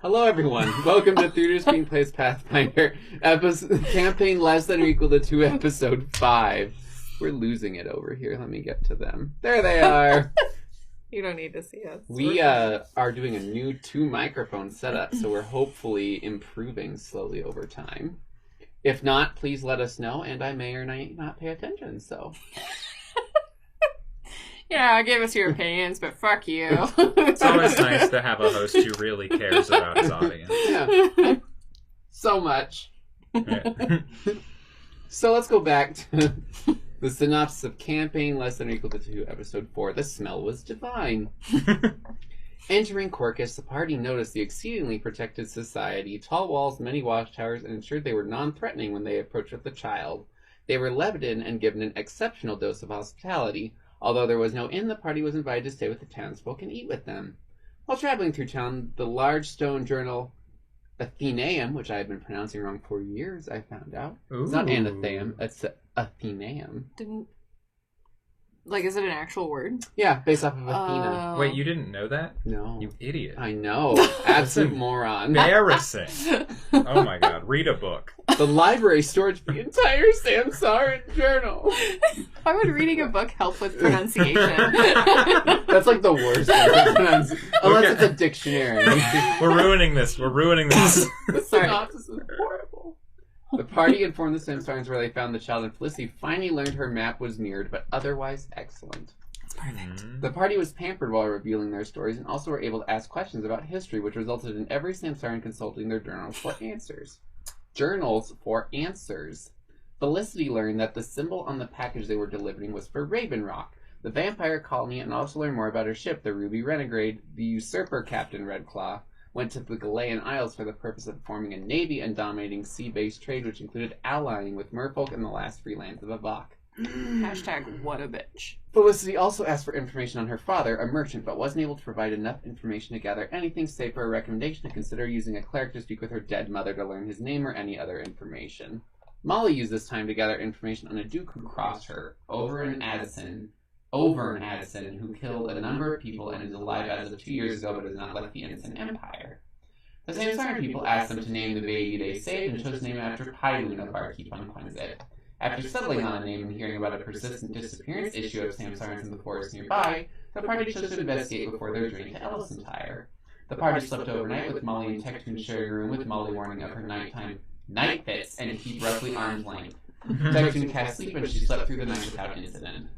Hello, everyone. Welcome to Theater Screenplays Pathfinder, campaign less than or equal to 2, episode 5. We're losing it over here. Let me get to them. There they are. You don't need to see us. We are doing a new 2-microphone setup, so we're hopefully improving slowly over time. If not, please let us know, and I may or may not pay attention, so... Yeah, give us your opinions, but fuck you. It's always nice to have a host who really cares about his audience. Yeah. So much. Yeah. So let's go back to the synopsis of Campaign Less Than or Equal to 2, Episode 4, The Smell Was Divine. Entering Corcus, the party noticed the exceedingly protected society, tall walls, many watchtowers, and ensured they were non-threatening when they approached with the child. They were levied in and given an exceptional dose of hospitality. Although there was no inn, the party was invited to stay with the townsfolk and eat with them. While traveling through town, the large stone journal Athenaeum, which I have been pronouncing wrong for years, I found out. Ooh. It's not Anatheum, it's Athenaeum. Is it an actual word? Yeah, based off of Athena. Wait, you didn't know that? No. You idiot. I know. Absolute moron. Embarrassing. Oh my god, read a book. The library stored the entire Samsaran journal. How would reading a book help with pronunciation? That's like the worst thing. Unless it's a dictionary. We're ruining this. The synopsis is horrible. The party informed the Samsarans where they found the child, and Felicity finally learned her map was mirrored, but otherwise excellent. That's perfect. The party was pampered while revealing their stories, and also were able to ask questions about history, which resulted in every Samsaran consulting their journals for answers. Felicity learned that the symbol on the package they were delivering was for Raven Rock, the vampire colony, and also learned more about her ship, the Ruby Renegade. The usurper Captain Redclaw went to the Galayan Isles for the purpose of forming a navy and dominating sea-based trade, which included allying with merfolk and the last free lands of Avok. Hashtag what a bitch. Felicity also asked for information on her father, a merchant, but wasn't able to provide enough information to gather anything save for a recommendation to consider using a cleric to speak with her dead mother to learn his name or any other information. Molly used this time to gather information on a duke who crossed her, over in Addison, who killed a number of people and is alive as of 2 years ago but has not left the innocent empire. The Samsaran people asked them to name the baby they saved and chose to name it after Paizo Inc, a barkeep on Quinzet. After settling on a name and hearing about a persistent disappearance issue of Samsarans in the forest nearby, the party chose to investigate before their journey to Ellisentire. The party slept overnight with Molly and Tectun sharing a room, with Molly warning of her nighttime night fits and to keep roughly arm's length. Tectun cast sleep and she slept through the night without incident.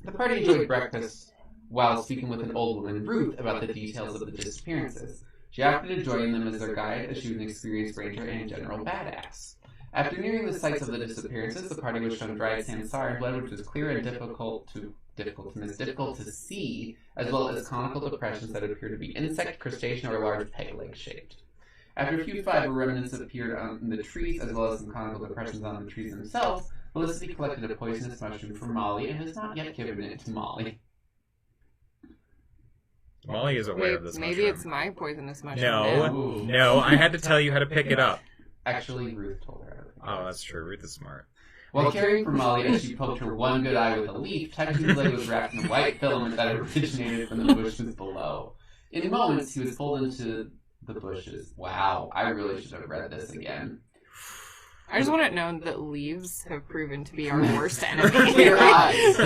The party enjoyed breakfast while speaking with an old woman, Ruth, about the details of the disappearances. She offered to join them as their guide, as she was an experienced ranger and a general badass. After nearing the sites of the disappearances, the party was shown dried Samsaran blood, which was clear and difficult to see, as well as conical depressions that appear to be insect, crustacean, or large peg-leg shaped. After a few fiber remnants appeared on the trees, as well as some conical depressions on the trees themselves, Felicity collected a poisonous mushroom for Molly and has not yet given it to Molly. Molly is aware of this maybe mushroom. It's my poisonous mushroom. No, I had to tell you how to pick it up. Actually, Ruth told her how to pick it up. Oh, that's true. Ruth is smart. While caring for Molly as she poked her one good eye with a leaf, Tectun's leg was wrapped in a white filament that originated from the bushes below. In moments, he was pulled into the bushes. Wow, I really should have read this again. I just want it known that leaves have proven to be our worst enemy. Your eyes.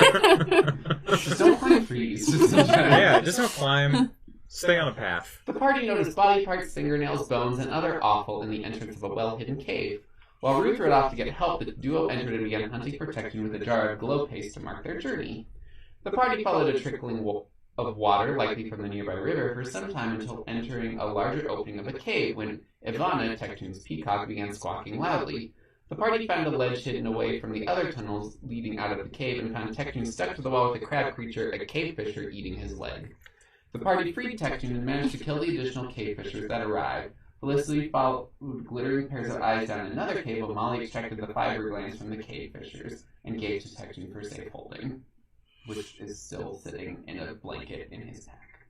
Just don't climb trees. Just don't climb. Stay on a path. The party noticed body parts, fingernails, bones, and other offal in the entrance of a well-hidden cave. While Ruth rode off to get help, the duo entered and began hunting protection with a jar of glow paste to mark their journey. The party followed a trickling of water, likely from the nearby river, for some time until entering a larger opening of a cave, when Ivana, Tectun's peacock, began squawking loudly. The party found a ledge hidden away from the other tunnels leading out of the cave and found Tectun stuck to the wall with a crab creature, a cave fisher, eating his leg. The party freed Tectun and managed to kill the additional cave fishers that arrived. Felicity followed glittering pairs of eyes down another cave while Molly extracted the fiber glands from the cave fishers and gave to Tectun for safe holding, which is still sitting in a blanket in his pack.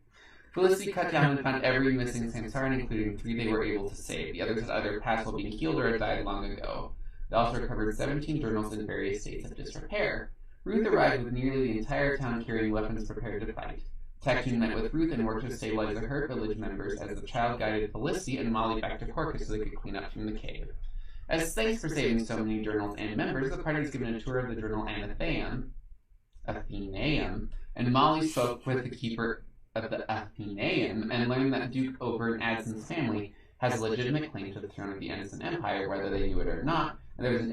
Felicity cut down and found every missing Samsaran, including 3 they were able to save. The others had either passed while being healed or had died long ago. They also recovered 17 journals in various states of disrepair. Ruth arrived with nearly the entire town carrying weapons prepared to fight. Tectune met with Ruth and worked to stabilize the hurt village members as the child guided Felicity and Molly back to Porcus so they could clean up from the cave. As thanks for saving so many journals and members, the party was given a tour of the journal Athenaeum, and Molly spoke with the keeper of the Athenaeum and learned that Duke Ober and Addison's family has a legitimate claim to the throne of the Innocent Empire, whether they knew it or not, and there was an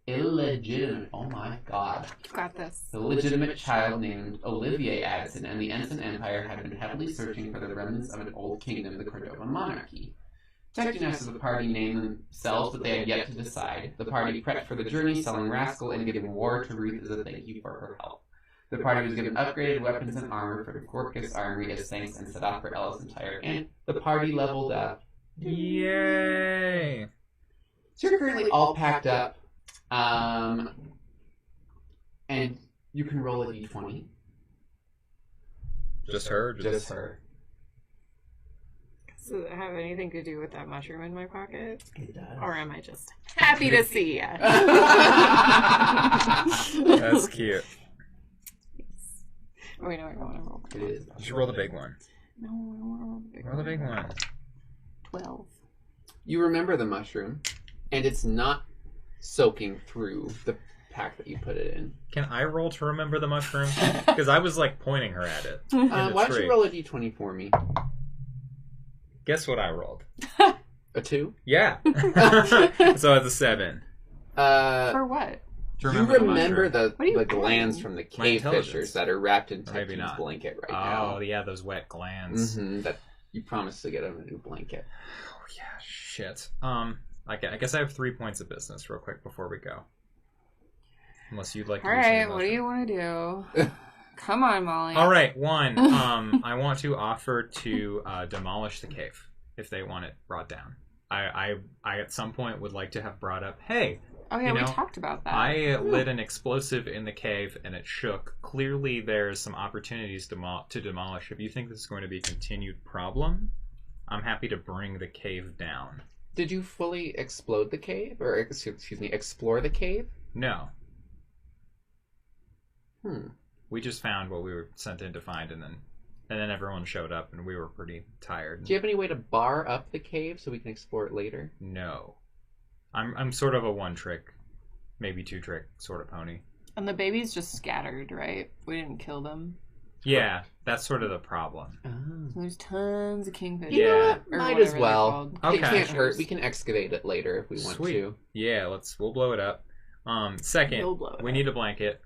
illegitimate, oh my god. Got this. The legitimate child named Olivier Addison, and the Innocent Empire had been heavily searching for the remnants of an old kingdom, the Cordova monarchy. Tectunus of the party named themselves, but they had yet to decide. The party prepped for the journey, selling Rascal and giving war to Ruth as a thank you for her help. The party was given upgraded weapons and armor for the Porcus Armory as thanks and set off for Ella's entire and the party leveled up. Yay! So you're currently all packed up, and you can roll a d20. Just her? Just her. Does it have anything to do with that mushroom in my pocket? It does. Or am I just happy to see ya? That's cute. Oh, wait, no, I don't want to roll. It is. You should roll the big one. No, I don't want to roll the big Roll the big one. 12. You remember the mushroom, and it's not soaking through the pack that you put it in. Can I roll to remember the mushroom? Because I was like pointing her at it. Why don't you roll a d20 for me? Guess what I rolled? A 2? Yeah. So it's a 7. For what? You remember the What are you glands doing? from the My cave intelligence. fishers that are wrapped in Maybe Tectune's not. blanket right now. Oh, yeah, those wet glands. That you promised to get him a new blanket. Oh, yeah, shit. I guess I have 3 points of business real quick before we go. Unless you'd like to do Alright, something what do you want to do? Come on, Molly. All right, 1. I want to offer to demolish the cave if they want it brought down. I at some point would like to have brought up, hey, Oh, yeah, you we know, talked about that. I lit an explosive in the cave and it shook. Clearly, there's some opportunities to demolish. If you think this is going to be a continued problem, I'm happy to bring the cave down. Did you fully explode the cave? Or, excuse me, explore the cave? No. We just found what we were sent in to find, and then everyone showed up, and we were pretty tired. Do you have any way to bar up the cave so we can explore it later? No. I'm sort of a 1-trick, maybe 2-trick sort of pony. And the babies just scattered, right? We didn't kill them. Yeah, that's sort of the problem. So there's tons of kingfish. You know Yeah. what? Or Might whatever as they're well. called. It Okay. can't hurt. We can excavate it later if we want Sweet. to. Yeah, we'll blow it up. Second, We'll blow it we up. need a blanket,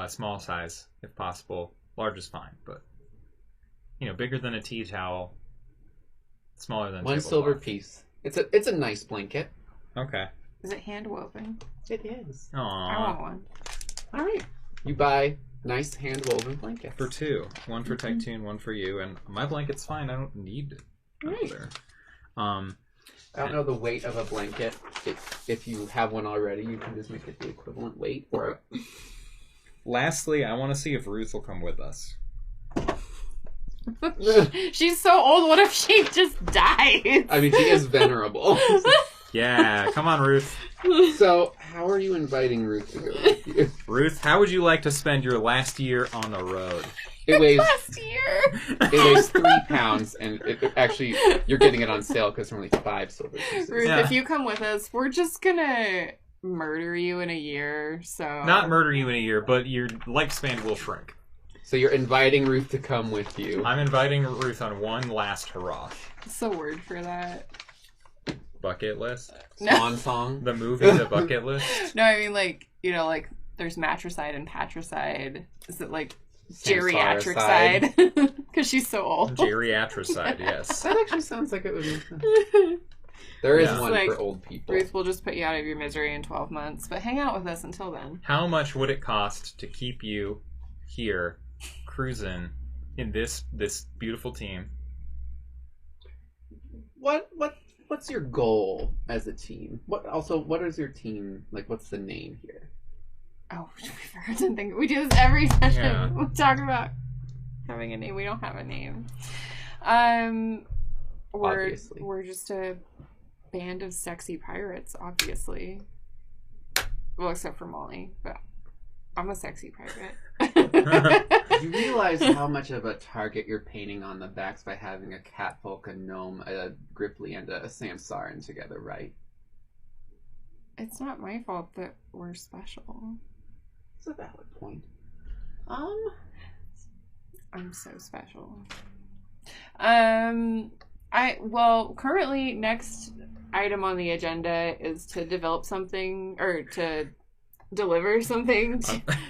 small size if possible. Large is fine, but bigger than a tea towel, smaller than a One tablecloth. silver piece. It's a nice blanket. Okay. Is it hand woven? It is. I Aww. want one. All right. You buy nice hand woven blankets. For 2, 1 for Tectune, 1 for you, and my blanket's fine. I don't need another. I don't know the weight of a blanket. If you have one already, you can just make it the equivalent weight. Or Lastly, I want to see if Ruth will come with us. She's so old. What if she just dies? I mean, she is venerable. Yeah, come on, Ruth. So, how are you inviting Ruth to go with you? Ruth, how would you like to spend your last year on the road? It weighs Last year. 3 pounds, and actually, you're getting it on sale because they're only 5 silver pieces. Ruth, Yeah. if you come with us, we're just gonna murder you in a year. So Not murder you in a year, but your lifespan will shrink. So you're inviting Ruth to come with you. I'm inviting Ruth on one last hurrah. What's the word for that? Bucket list? Swan song. The movie The Bucket List? No, I mean like there's matricide and patricide. Is it like geriatric side? Because she's so old. Geriatricide, yes. That actually sounds like it would be. There is Yeah. one Like, for old people. Ruth will just put you out of your misery in 12 months, but hang out with us until then. How much would it cost to keep you here cruising in this beautiful team? What's your goal as a team? What is your team like? What's the name here? Oh, we forgot to think. We do this every session. Yeah. We talk about having a name. We don't have a name. Obviously. We're just a band of sexy pirates, obviously. Well, except for Molly, but I'm a sexy pirate. You realize how much of a target you're painting on the backs by having a catfolk, a gnome, a Gripply, and a Samsarin together, right? It's not my fault that we're special. It's a valid point. I'm so special. Currently next item on the agenda is to develop something or to deliver something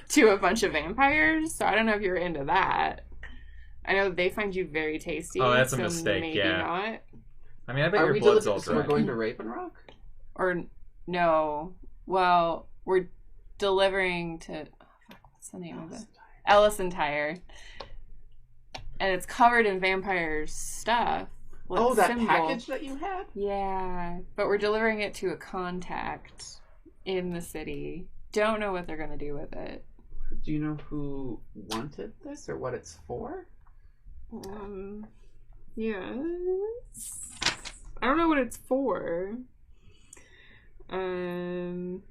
to a bunch of vampires. So I don't know if you're into that. I know they find you very tasty. Oh, that's a so mistake. Maybe Yeah. not. I mean, I bet Are your we blood's delivering? all So we're dry. going to Raven Rock? Or no. Well, we're delivering to what's the name of it? Ellison-Tyre. And it's covered in vampire stuff. Oh, that symbol. package that you had? Yeah, but we're delivering it to a contact in the city. Don't know what they're going to do with it. Do you know who wanted this or what it's for? Yes. I don't know what it's for. I'm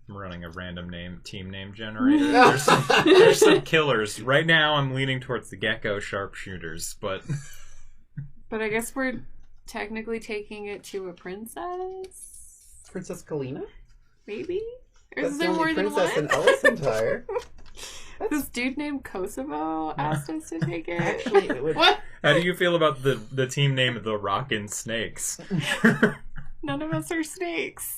running a random team name generator. There's some killers. Right now I'm leaning towards the gecko sharpshooters, but I guess we're technically taking it to a princess? Princess Kalina? Maybe? Or That's is the there only more than princess one? in Ellison-Tyre. This dude named Kosovo asked us to take it. Actually, it would... What? how do you feel about the team name the Rockin' Snakes? None of us are snakes.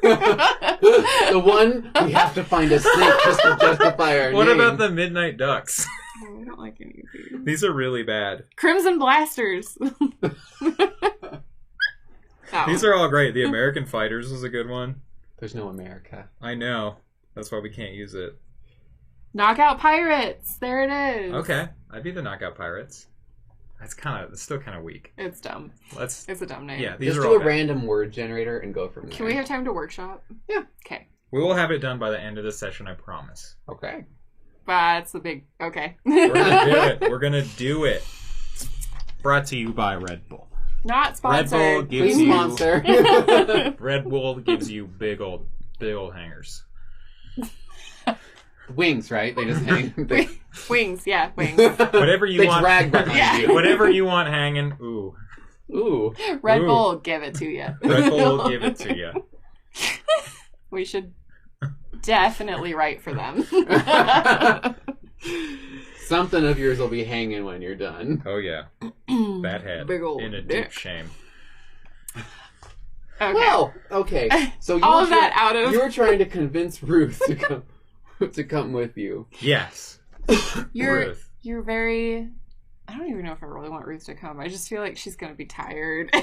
The one, we have to find a snake just to justify our What name. about the Midnight Ducks? Oh, I don't like any of these. These are really bad. Crimson Blasters. Oh. These are all great. The American Fighters was a good one. There's no America. I know. That's why we can't use it. Knockout Pirates. There it is. Okay, I'd be the Knockout Pirates. It's still kind of weak. It's dumb. It's a dumb name. Yeah, these Just are do all a bad. random word generator and go from there. Can we have time to workshop? Yeah. Okay. We will have it done by the end of this session, I promise. Okay. That's the big... Okay. We're gonna do it. We're gonna do it. Brought to you by Red Bull. Not sponsored. Red Bull gives Please you sponsor. Red Bull gives you big old hangers. Wings, right? They just hang. They, Wings. Yeah, wings. Whatever you they want. drag behind Yeah. you. Whatever you want hanging. Ooh. Ooh. Red Ooh. Bull will give it to you. Red Bull will give it to you. We should definitely write for them. Something of yours will be hanging when you're done. Oh yeah. That head. Big old in a dick. deep shame. Okay. Well, okay. So you All were of that out of... you were trying to convince Ruth to come with you. Yes. Ruth. You're very... I don't even know if I really want Ruth to come. I just feel like she's going to be tired.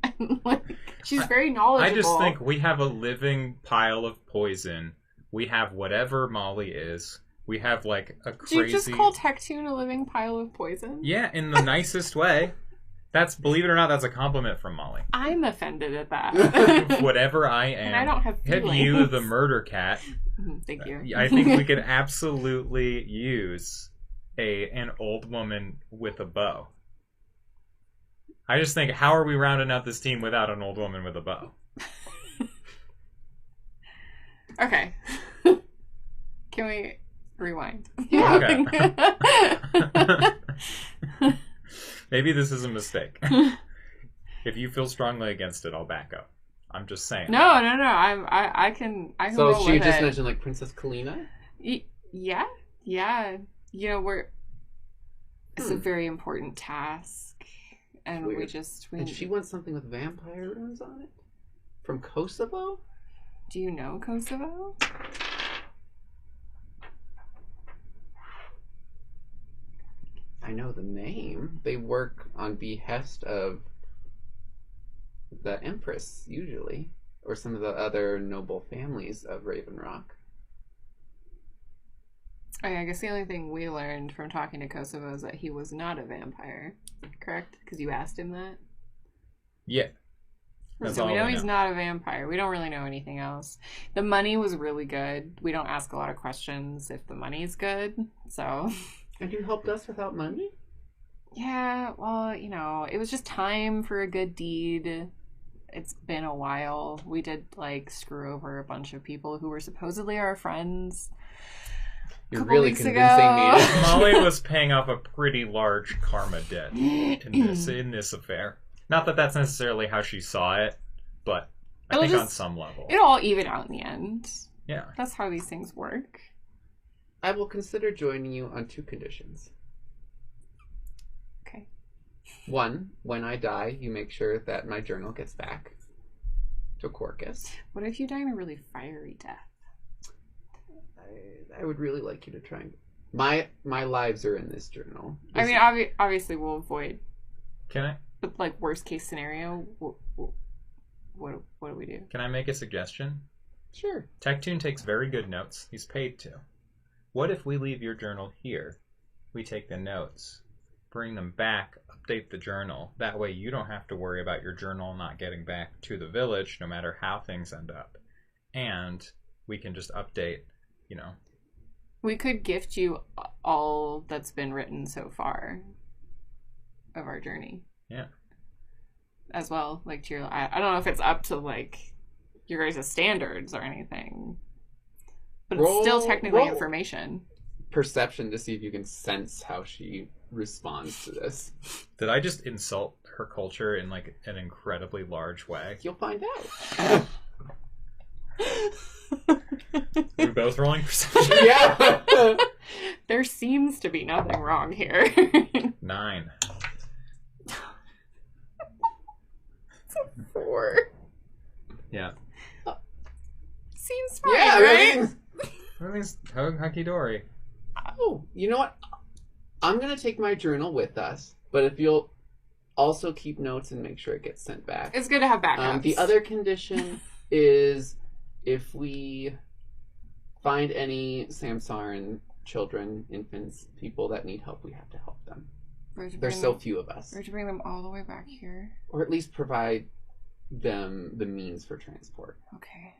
And, like, she's very knowledgeable. I just think we have a living pile of poison. We have whatever Molly is. We have like a crazy... Do you just call Tectune a living pile of poison? Yeah, in the nicest way. That's, believe it or not, that's a compliment from Molly. I'm offended at that. Whatever I am. And I don't have feelings. Have you, the murder cat. Thank you. I think we could absolutely use an old woman with a bow. I just think, how are we rounding out this team without an old woman with a bow? Okay. Can we rewind? Okay. Maybe this is a mistake. If you feel strongly against it, I'll back up. I'm just saying. No. I can So roll she with just it. mentioned like Princess Kalina. Yeah. You know, it's a very important task, and Weird. we. And she wants something with vampire runes on it? From Kosovo? Do you know Kosovo? I know the name. They work on behest of the Empress, usually. Or some of the other noble families of Raven Rock. I guess the only thing we learned from talking to Kosovo is that he was not a vampire. Correct? Because you asked him that? Yeah. That's So all we know we he's know. not a vampire. We don't really know anything else. The money was really good. We don't ask a lot of questions if the money's good. So, And you helped us without money? yeah, well, you know, it was just time for a good deed. It's been a while. We did, like, screw over a bunch of people who were supposedly our friends. You're Couple really weeks convincing ago. me. to- Molly was paying off a pretty large karma debt in this affair. Not that that's necessarily how she saw it, but I think on some level. It'll all even out in the end. Yeah. That's how these things work. I will consider joining you on 2 conditions. Okay. 1, when I die, you make sure that my journal gets back to Quarkus. What if you die in a really fiery death? I would really like you to try and... My lives are in this journal. I mean, obviously we'll avoid... Can I? But, like, worst case scenario, what do we do? Can I make a suggestion? Sure. Tectoon takes very good notes. He's paid to. What if we leave your journal here? We take the notes, bring them back, update the journal. That way you don't have to worry about your journal not getting back to the village, no matter how things end up. And we can just update, you know. We could gift you all that's been written so far of our journey. Yeah. As well, like to your, I don't know if it's up to like your guys' standards or anything, but it's still technically information. Perception to see if you can sense how she responds to this. Did I just insult her culture in like an incredibly large way? You'll find out. We're both rolling perception. Yeah. There seems to be nothing wrong here. 9. It's a 4. Yeah. Seems fine, Yeah, right? Everything's hunky-dory. Oh, you know what? I'm going to take my journal with us, but if you'll also keep notes and make sure it gets sent back. It's good to have backups. The other condition is if we find any Samsaran children, infants, people that need help, we have to help them. There's so few of us. We're to bring them all the way back here. Or at least provide them the means for transport. Okay.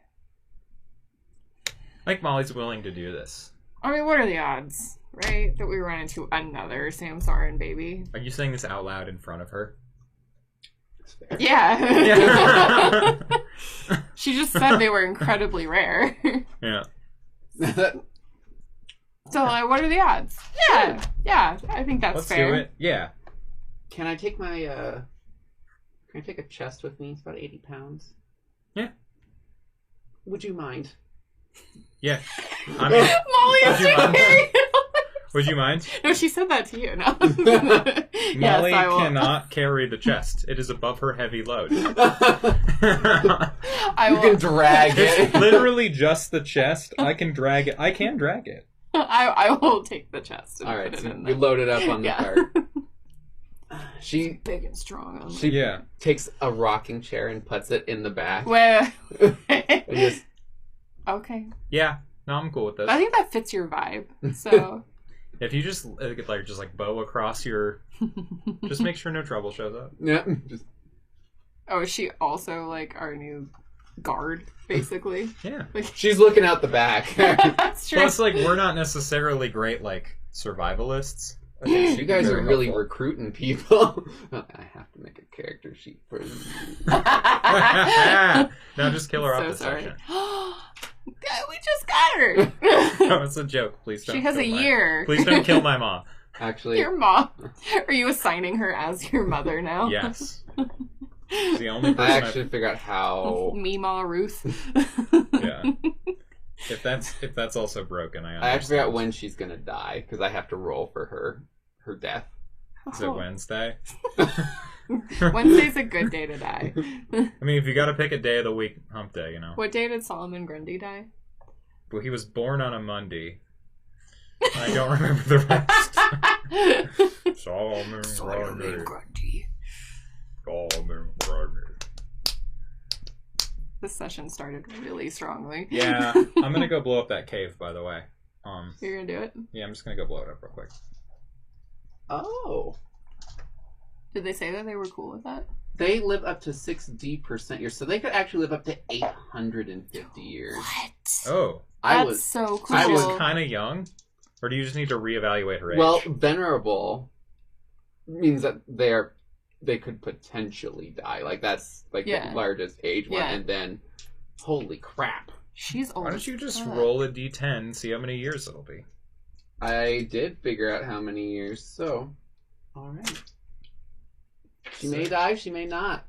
Like Molly's willing to do this. I mean, what are the odds, right? That we run into another Samsaran baby? Are you saying this out loud in front of her? Yeah. Yeah. She just said they were incredibly rare. Yeah. So, like, what are the odds? Yeah, I think that's Let's fair. do it. Yeah. Can I take my, can I take a chest with me? It's about 80 pounds. Yeah. Would you mind? Yeah. I mean, Molly is would you mind? carrying it. Would you mind? No, she said that to you. No. Molly I will. cannot carry the chest. It is above her heavy load. I You will. can drag It's it. literally just the chest. I can drag it. I can drag it. I will take the chest and All put right, it so in you there. load it up on the Yeah. cart. She Big and strong. On She- Yeah. takes a rocking chair and puts it in the back. Wait. And just, Okay. Yeah. No, I'm cool with this. I think that fits your vibe. So. If you just bow across your, just make sure no trouble shows up. yeah, just Oh, is she also like our new guard, basically? Yeah. Like, she's looking out the back. that's true. Plus, like, we're not necessarily great like survivalists. I think she'd You be guys are very really helpful. recruiting people. I have to make a character sheet for you. Now just kill her So off the sorry. session. We just got her. No, it's a joke. Please don't. She has kill a my- year. Please don't kill my mom. Actually, Your mom. Are you assigning her as your mother now? Yes. She's the only person I actually figured out how. Meemaw Ruth. Yeah. If that's also broken, I I actually understand. figured out when she's gonna die because I have to roll for her death. Is it Wednesday? Wednesday's a good day to die. I mean, if you got to pick a day of the week, hump day, you know. What day did Solomon Grundy die? Well, he was born on a Monday. I don't remember the rest. Solomon Grundy. Solomon Grundy. This session started really strongly. Yeah, I'm gonna go blow up that cave. By the way, You're gonna do it? yeah, I'm just gonna go blow it up real quick. Oh, Did they say that they were cool with that? they live up to 6D% years, so they could actually live up to 850 years. What? Oh, That's so cool. I she's was kind of young, or do you just need to reevaluate her age? Well, venerable means that they could potentially die. Like that's like Yeah. the largest age one, Yeah. and then holy crap! She's old. why don't you as just fuck. roll a d10, see how many years it'll be? I did figure out how many years, so... Alright. She may die, she may not.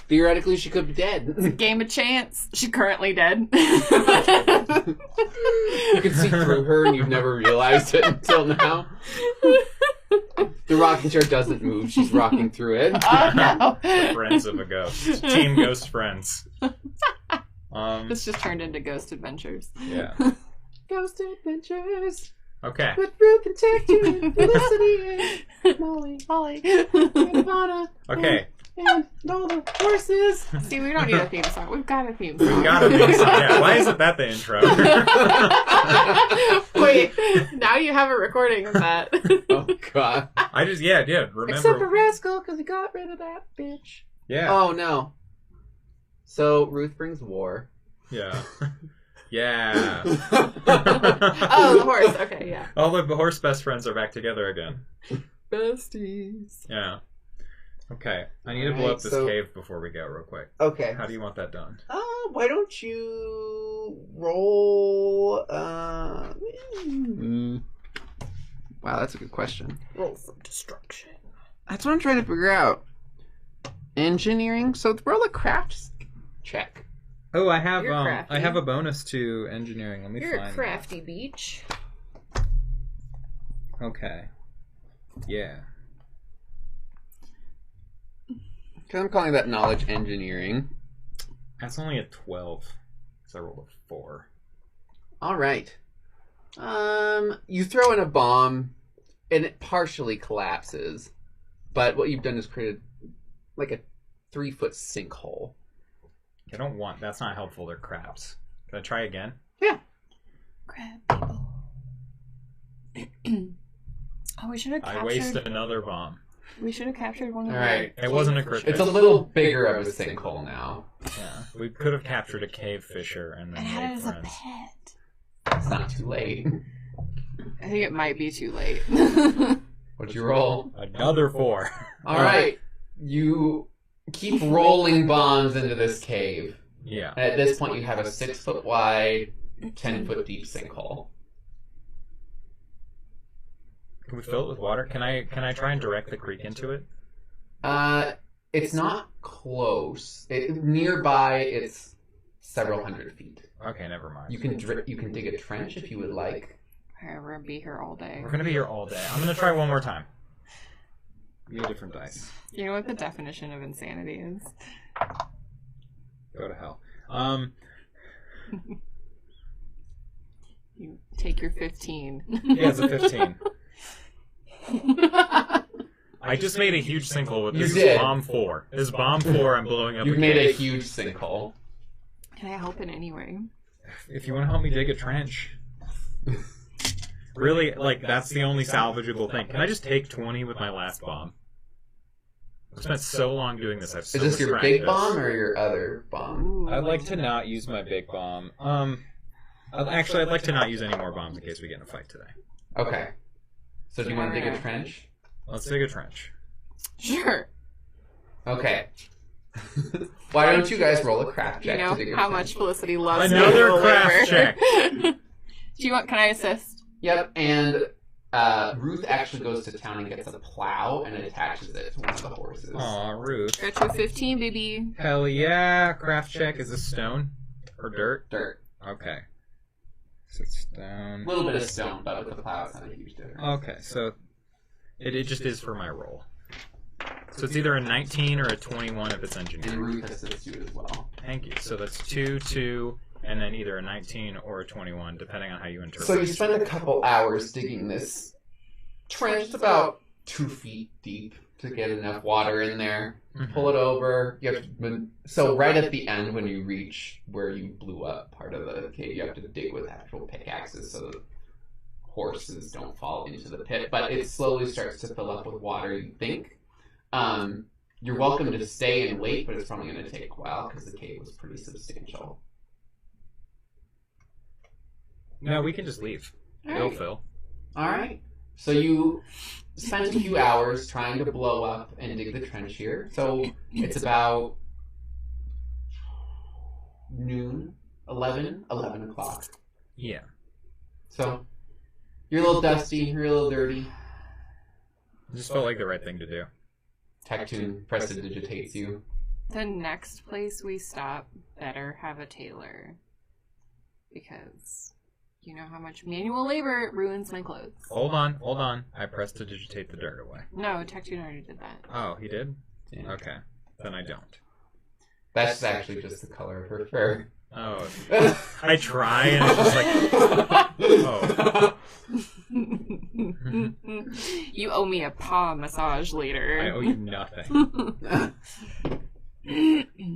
Theoretically, she could be dead. It's a game of chance. She's currently dead. You can see through her and you've never realized it until now. The rocking chair doesn't move, she's rocking through it. Oh no. The friends of a ghost. Team Ghost Friends. This just turned into Ghost Adventures. Yeah. Ghost Adventures. Okay. With Ruth and Tech, Felicity, and Molly, and Ivana. Okay. And all the horses. See, we don't need a theme song. We've got a theme song. We've got a theme song. Yeah. Why isn't that the intro? Wait, now you have a recording of that. Oh, God. I just, yeah, remember. Except for Rascal, because he got rid of that bitch. Yeah. Oh, no. So, Ruth brings war. Yeah. Yeah. Oh, the horse. Okay, yeah. All the horse best friends are back together again. Besties. Yeah. Okay. I need to blow up this cave before we go real quick. Okay. How do you want that done? Why don't you roll, Wow, that's a good question. Roll for destruction. That's what I'm trying to figure out. Engineering. So roll a craft check. Oh, I have You're crafty. I have a bonus to engineering. Let me You're find a crafty beach. that. Okay. Yeah. Because I'm calling that knowledge engineering. That's only a 12. So I rolled a 4. All right. You throw in a bomb, and it partially collapses. But what you've done is created like a 3-foot sinkhole. I don't want. That's not helpful. They're crabs. Can I try again? Yeah. Crab people. Oh, we should have captured. I wasted another bomb. We should have captured one of All right. It wasn't a crit. It's a little bigger of a sinkhole now. Yeah. We could have captured a cave fisher and then and had it made as a friends. pet. It's not too late. I think it might be too late. What'd you roll? Another 4. All right. You keep rolling bombs into this cave. Yeah. And at this point, you have a 6-foot wide, 10-foot deep sinkhole. Can we fill it with water? Can I try and direct the creek into it? It's not close. Nearby, it's several hundred feet. Okay, never mind. You can dig a trench if you would like. Alright, we're gonna be here all day. We're gonna be here all day. I'm gonna try one more time. Give me a different dice. You know what the definition of insanity is? Go to hell. You take your 15. Yeah, it's a 15. I just made a huge sinkhole with this. You did. Bomb 4. This is bomb 4. I'm blowing up. You've made a huge sinkhole. Can I help in any way? If you want to help me dig a trench. Really, like, that's the only salvageable thing. Can I just take 20 with my last bomb? I've spent so long doing this. I've so Is this much your practice. big bomb or your other bomb? Ooh. I'd like to not use my big bomb. Actually, I'd like to not use any more bombs in case we get in a fight today. Okay. So do you want to dig a trench? Let's dig a trench. Sure. Okay. Why don't you guys roll a craft You check know to dig a how trench? much Felicity loves Another manual craft labor. check. Do you want? Can I assist? Yep, and Ruth actually goes to town and gets a plow and attaches it to one of the horses. Aw, Ruth. Got you 15, baby. Hell yeah. Craft check. Is this stone? Or dirt? Dirt. Okay. So it's stone. A little bit of stone, but with the plow, it's not a huge difference. Okay, so it just is for my roll. So it's either a 19 or a 21 if it's And engineering. Ruth assists you as well. Thank you. So that's 2, 2, and then either a 19 or a 21, depending on how you interpret So you it. spend a couple hours digging this trench. It's about 2 feet deep to get enough water in there. Mhm. Pull it over. You have to, so right at the end, when you reach where you blew up part of the cave, you have to dig with actual pickaxes so the horses don't fall into the pit. But it slowly starts to fill up with water, you think. You're welcome to stay and wait, but it's probably going to take a while because the cave was pretty substantial. No, we can just leave. It'll fill. All right. So you spent a few hours trying to blow up and dig the trench here. So it's about noon, 11 o'clock. Yeah. So, you're a little dusty, you're a little dirty. It just felt like the right thing to do. Tectoon prestidigitates you. The next place we stop better have a tailor. Because you know how much manual labor ruins my clothes. Hold on. I prestidigitate the dirt away. No, Tectoon already did that. Oh, he did? Yeah. Okay. Then I don't. That's actually just the color of her fur. Oh. I try and it's just like... Oh. You owe me a paw massage later. I owe you nothing.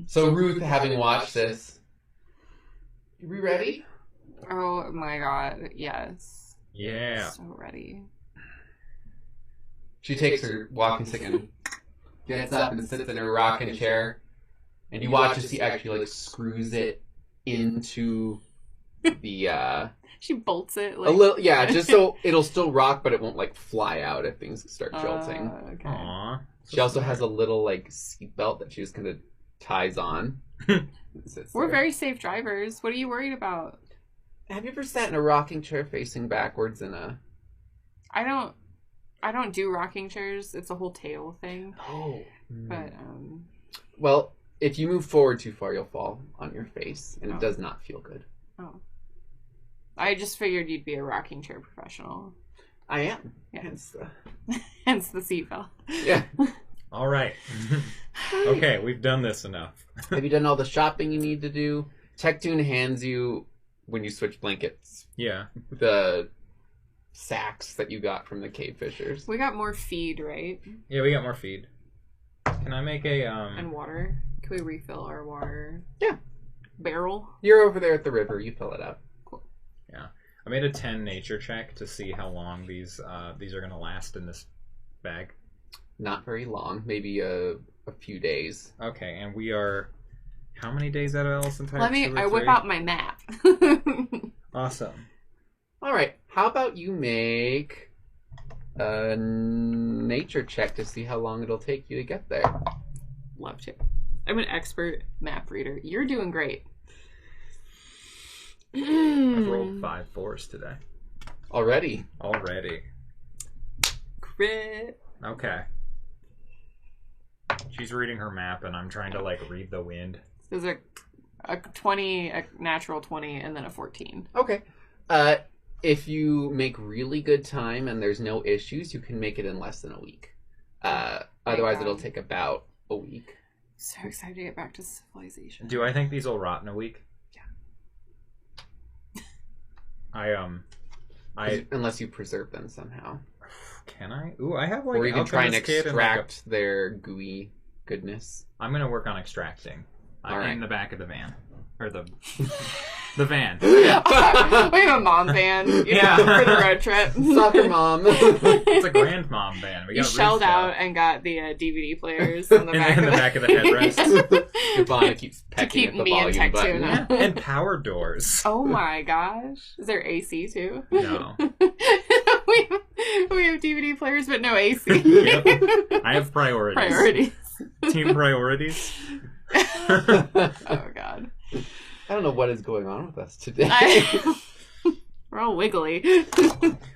So Ruth, having watched this, are we ready? Oh my god, yes. Yeah. So ready. She takes her walking stick and gets up and sits in her rocking chair, and you watch as he actually like screws it into the She bolts it like a little, yeah, just so it'll still rock, but it won't like fly out if things start jolting. Okay. Aww. She also has a little like seatbelt that she just kind of ties on. We're very safe drivers. What are you worried about? Have you ever sat in a rocking chair facing backwards in a... I don't do rocking chairs. It's a whole tail thing. Oh. But Well, if you move forward too far, you'll fall on your face, and it does not feel good. oh. I just figured you'd be a rocking chair professional. I am. Yeah. Hence the... Hence the seatbelt. Yeah. All right. Okay, we've done this enough. Have you done all the shopping you need to do? Tectoon hands you, when you switch blankets, Yeah. the sacks that you got from the cave fishers. We got more feed, right? Yeah, we got more feed. Can I make a And water. Can we refill our water? Yeah. Barrel? You're over there at the river. You fill it up. Yeah. I made a 10 nature check to see how long these are going to last in this bag. Not very long. Maybe a few days. Okay, and we are how many days out of Ellison Type? I whip out my map. Awesome. All right. How about you make a nature check to see how long it'll take you to get there? Love to. I'm an expert map reader. You're doing great. I've rolled 5 4s today. Already. Crit. Okay. She's reading her map, and I'm trying to, like, read the wind. There's a 20, a natural 20, and then a 14. Okay. If you make really good time and there's no issues, you can make it in less than a week. Otherwise, it'll take about a week. So excited to get back to civilization. Do I think these will rot in a week? Yeah. Unless you preserve them somehow. Can I? Ooh, I have like. Or you can try and Alchemist Kit extract their gooey goodness. I'm gonna work on extracting. All right. In the back of the van, or the van. We have a mom van. Yeah. For the road trip. Soccer mom. It's a grandmom van. We You got shelled out and got the DVD players in the back, in the back of the headrest. Ivana keeps to pecking keep at the me and volume Tectoon button. up. And power doors. Oh my gosh. Is there AC too? No. we have DVD players but no AC. Yep. I have priorities. Priorities. Team priorities. Oh god. I don't know what is going on with us today. We're all wiggly.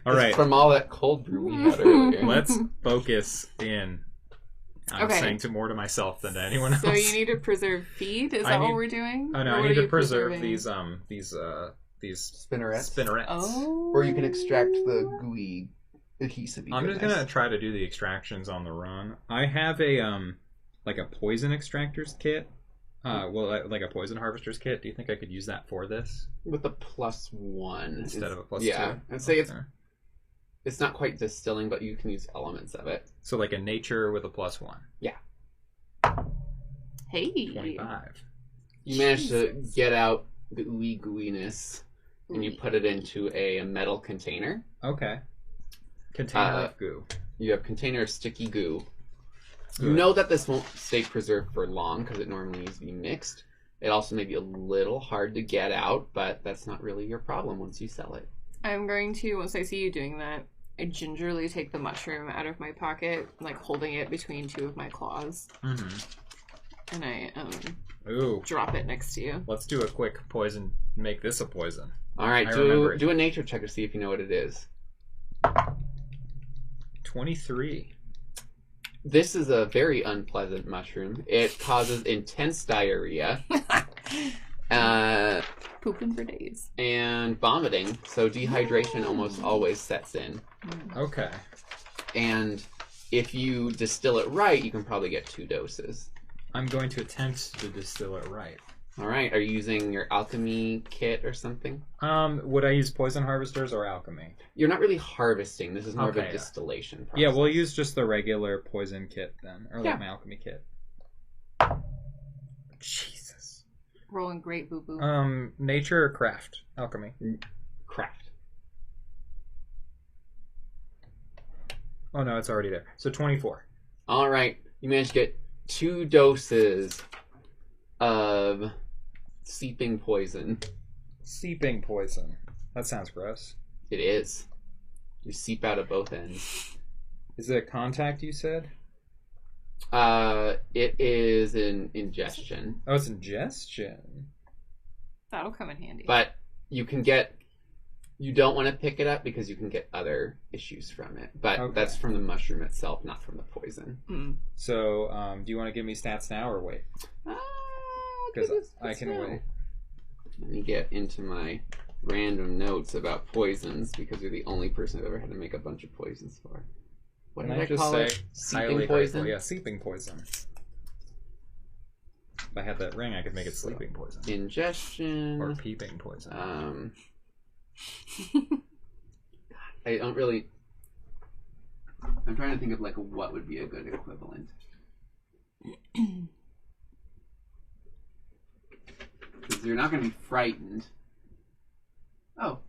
All right. From all that cold brew we had earlier. Let's focus in. I'm Okay. saying more to myself than to anyone else. So you need to preserve feed? Is that what we're doing? Oh no, Or I what need are to you preserve preserving? these Spinnerets. spinnerets. Oh. Or you can extract the gooey adhesive. I'm just gonna try to do the extractions on the run. I have a like a poison extractors kit. Like a poison harvester's kit. Do you think I could use that for this with a +1 instead of a +2? Yeah, I'd say Okay. it's not quite distilling, but you can use elements of it. So like a nature with a +1. Yeah. Hey. 25. You managed to get out the ooey gooiness, and you put it into a metal container. Okay. Container of goo. You have container of sticky goo. You Good. know that this won't stay preserved for long because it normally needs to be mixed. It also may be a little hard to get out, but that's not really your problem once you sell it. I'm going to, once I see you doing that, I gingerly take the mushroom out of my pocket, like holding it between two of my claws, Mm-hmm. and I Ooh. drop it next to you. Let's do a quick poison. Make this a poison. All right, do a nature check to see if you know what it is. 23. This is a very unpleasant mushroom. It causes intense diarrhea. Pooping for days. And vomiting. So dehydration almost always sets in. Okay. And if you distill it right, you can probably get 2 doses. I'm going to attempt to distill it right. All right. Are you using your alchemy kit or something? Would I use poison harvesters or alchemy? You're not really harvesting. This is more of a Okay, distillation process. Yeah, we'll use just the regular poison kit then, or like my alchemy kit. Jesus. Rolling great, boo boo. Nature or craft? Alchemy. Craft. Oh no, it's already there. So 24. All right. You managed to get 2 doses of seeping poison. Seeping poison. That sounds gross. It is. You seep out of both ends. Is it a contact, you said? It is an ingestion. Oh, it's ingestion. That'll come in handy. But you can get... You don't want to pick it up because you can get other issues from it. But that's from the mushroom itself, not from the poison. Mm. So, do you want to give me stats now or wait? Because I can wait. Let me get into my random notes about poisons because you're the only person I've ever had to make a bunch of poisons for. What did I just call say it? highly Seeping poison? grateful. Yeah, seeping poison. If I had that ring, I could make it sleeping poison. Ingestion. Or peeping poison. I don't really... I'm trying to think of like what would be a good equivalent. Because you're not going to be frightened. Oh.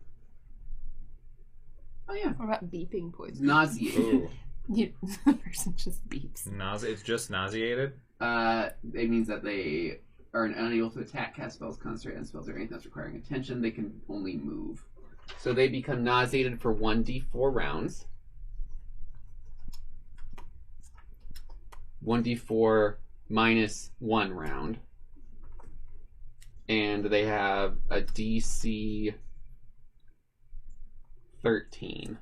Oh yeah. What about beeping poison? Nauseated. The person just beeps. It's just nauseated? It means that they are unable to attack, cast spells, concentrate on spells, or anything that's requiring attention. They can only move. So they become nauseated for 1d4 rounds. 1d4 minus 1 round. And they have a DC 13.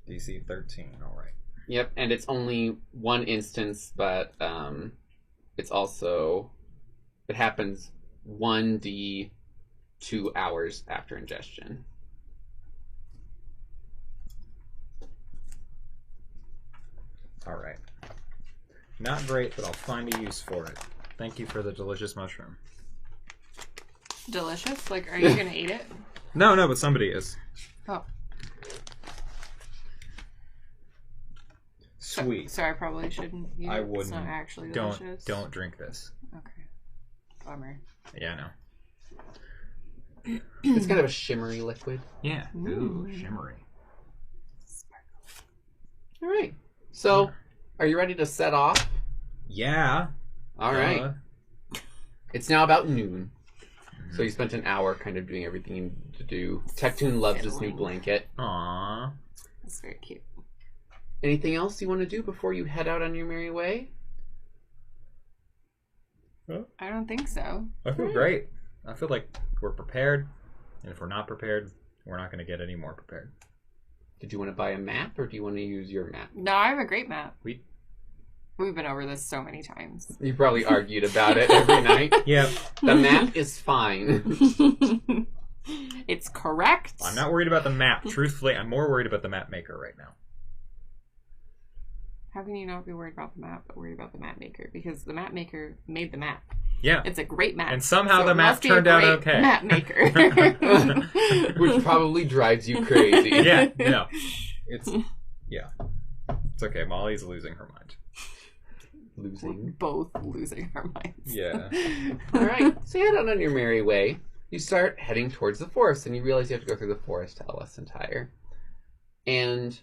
DC 13, alright. Yep, and it's only one instance, but it's also, it happens 1d 2 hours after ingestion. Alright. Not great, but I'll find a use for it. Thank you for the delicious mushroom. Delicious? Like, are you gonna eat it? No, but somebody is. Oh. Sweet. So I probably shouldn't eat it. I wouldn't. It's not actually delicious. Don't drink this. Okay. Bummer. Yeah, no. It's kind of a shimmery liquid. Yeah. Ooh, shimmery. All right. So, are you ready to set off? Yeah. All right. It's now about noon. So you spent an hour kind of doing everything you need to do. Tectoon loves his new blanket. Aww. That's very cute. Anything else you want to do before you head out on your merry way? I don't think so. I feel great. I feel like we're prepared. And if we're not prepared, we're not going to get any more prepared. Did you want to buy a map or do you want to use your map? No, I have a great map. We We've been over this so many times. You probably argued about it every night. Yeah. The map is fine. It's correct. I'm not worried about the map. Truthfully, I'm more worried about the map maker right now. How can you not be worried about the map, but worried about the map maker? Because the map maker made the map. Yeah. It's a great map. And somehow so the it map must be turned a out great okay. Map maker. Which probably drives you crazy. Yeah, no. It's okay. Molly's losing her mind. Losing. Both losing our minds. Yeah. Alright, so you head out on your merry way. You start heading towards the forest, and you realize you have to go through the forest to Elessentire. And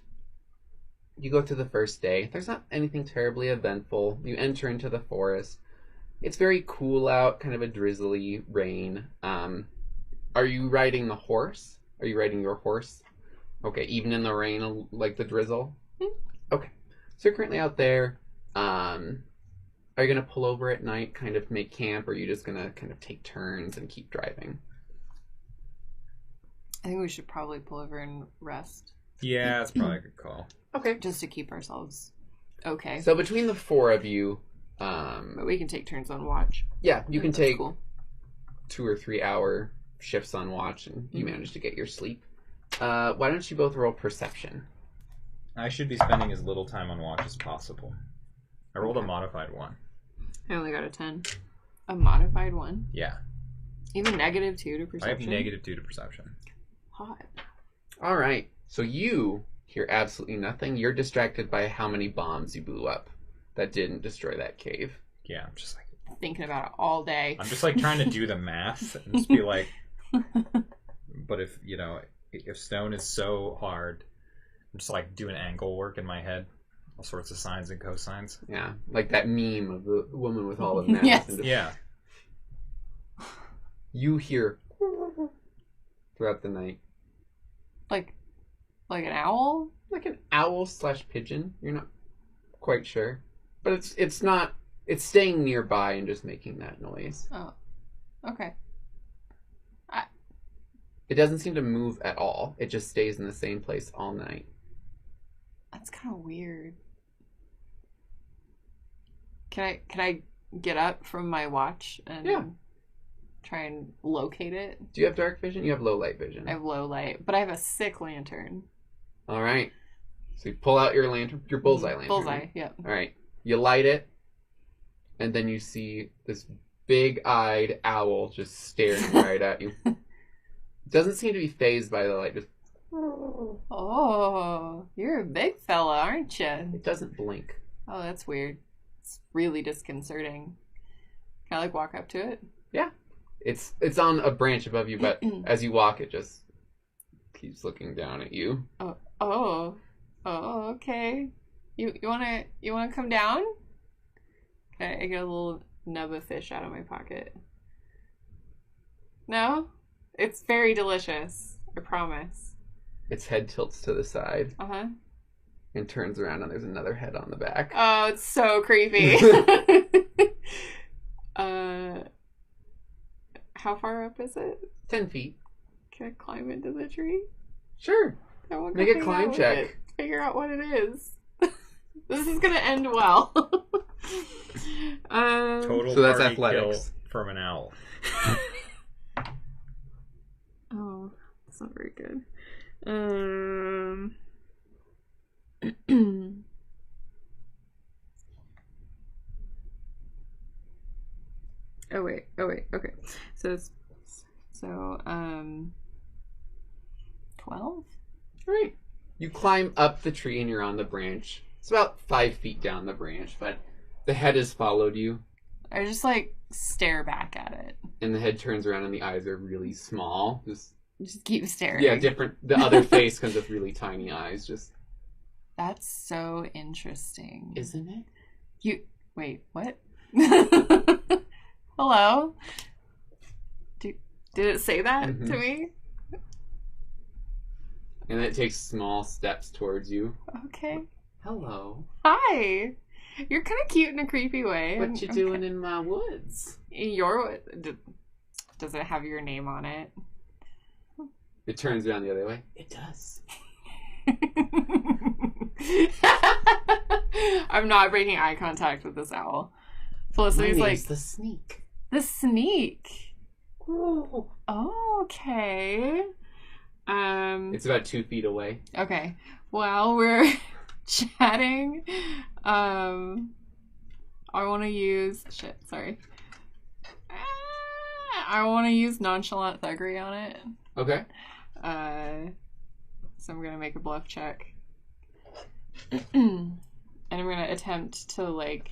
you go through the first day. There's not anything terribly eventful. You enter into the forest. It's very cool out, kind of a drizzly rain. Are you riding the horse? Are you riding your horse? Okay, even in the rain, like the drizzle? Okay. So you're currently out there. Are you going to pull over at night, kind of make camp, or are you just going to kind of take turns and keep driving? I think we should probably pull over and rest. Yeah, that's probably a good call. Okay. Just to keep ourselves okay. So between the four of you... but we can take turns on watch. Yeah, you can take cool. 2 or 3 hour shifts on watch, and you manage to get your sleep. Why don't you both roll perception? I should be spending as little time on watch as possible. I rolled a modified 1. I only got a 10. A modified 1? Yeah. Even -2 to perception? I have -2 to perception. Hot. All right. So you hear absolutely nothing. You're distracted by how many bombs you blew up that didn't destroy that cave. Yeah, I'm just like... Thinking about it all day. I'm just like trying to do the math and just be like... But if, you know, if stone is so hard, I'm just like doing angle work in my head. All sorts of sines and cosines. Yeah, like that meme of the woman with all the math. Yes. And just, Yeah. You hear throughout the night. Like an owl? Like an owl/pigeon. You're not quite sure. But it's not... It's staying nearby and just making that noise. Oh. Okay. It doesn't seem to move at all. It just stays in the same place all night. That's kind of weird. Can I get up from my watch and try and locate it? Do you have dark vision? You have low light vision. I have low light, but I have a sick lantern. All right. So you pull out your lantern, your bullseye lantern. Bullseye, yep. All right. You light it, and then you see this big-eyed owl just staring right at you. It doesn't seem to be fazed by the light. Just... Oh, you're a big fella, aren't you? It doesn't blink. Oh, that's weird. It's really disconcerting. Can I like walk up to it? Yeah. It's on a branch above you, but as you walk, it just keeps looking down at you. Oh, okay. You wanna come down? Okay, I get a little nub of fish out of my pocket. No? It's very delicious. I promise. Its head tilts to the side Uh-huh. and turns around, and there's another head on the back. Oh, it's so creepy. How far up is it? 10 feet. Can I climb into the tree? Sure. I want to Make a hang climb out with check. it, figure out what it is. This is gonna end well. Total So that's party athletics. kill from an owl. Oh, that's not very good. Oh wait. Okay. So 12? Right. You climb up the tree and you're on the branch. It's about 5 feet down the branch, but the head has followed you. I just like stare back at it. And the head turns around and the eyes are really small. Just keep staring. yeah, different. The other face comes with really tiny eyes. Just That's so interesting. isn't it? Wait, what? Hello? Did it say that to me? And it takes small steps towards you. Okay. Hello. Hi. You're kind of cute in a creepy way. What you doing in my woods? Does it have your name on it? It turns around the other way. It does. I'm not breaking eye contact with this owl. Felicity's My like, name's the Sneak. the Sneak. Ooh. Oh, okay. It's about 2 feet away. Okay. While we're chatting, I want to use I want to use nonchalant thuggery on it. Okay. So I'm gonna make a bluff check, and I'm gonna attempt to like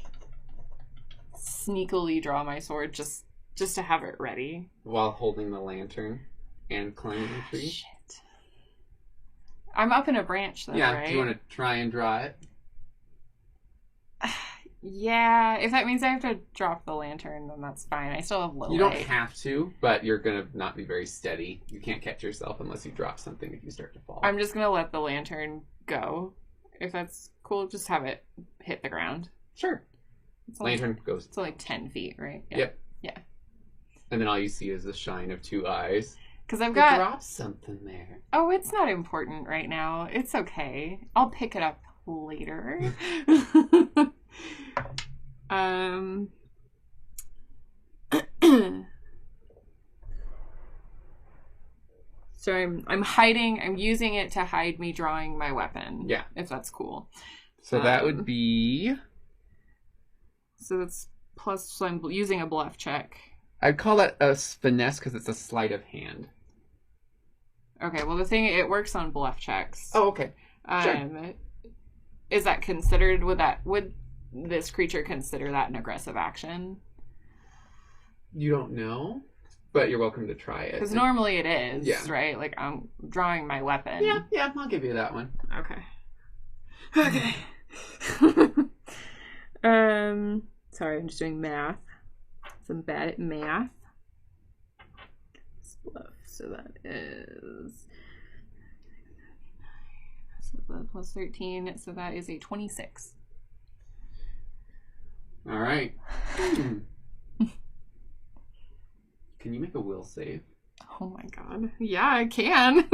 sneakily draw my sword just to have it ready While holding the lantern and climbing the tree. Shit. I'm up in a branch though, Yeah. right? Do you want to try and draw it? Yeah, if that means I have to drop the lantern, then that's fine. I still have low You don't light. have to, but you're gonna not be very steady. You can't catch yourself unless you drop something if you start to fall. I'm just gonna let the lantern go. If that's cool, just have it hit the ground. Sure. Lantern goes. So like 10 feet, right? Yeah. Yep. Yeah. And then all you see is the shine of two eyes. Because I've got... Drop something there. Oh, it's not important right now. It's okay. I'll pick it up later. So I'm hiding. I'm using it to hide me drawing my weapon. Yeah. If that's cool. So that would be... So that's plus... So I'm using a bluff check. I'd call that a finesse because it's a sleight of hand. Okay, well, the thing, it works on bluff checks. Oh, okay. Sure. Is that considered, would this creature consider that an aggressive action? You don't know, but you're welcome to try it. Because normally it is, yeah. Right? Like, I'm drawing my weapon. Yeah, I'll give you that one. Okay. Sorry, I'm just doing math. I'm bad at math. So that is plus 13. So that is a 26. All right. Can you make a will save? Oh my god. Yeah, I can.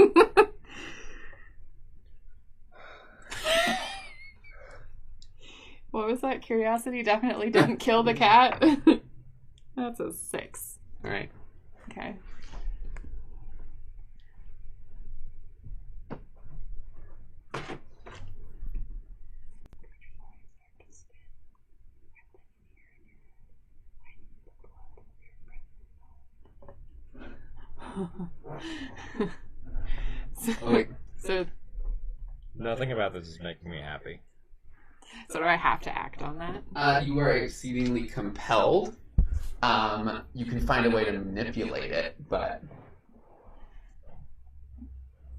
What was that? Curiosity definitely didn't kill the cat. That's a 6. All right. Okay. So nothing about this is making me happy. So do I have to act on that? You are exceedingly compelled. You can find a way to manipulate it, but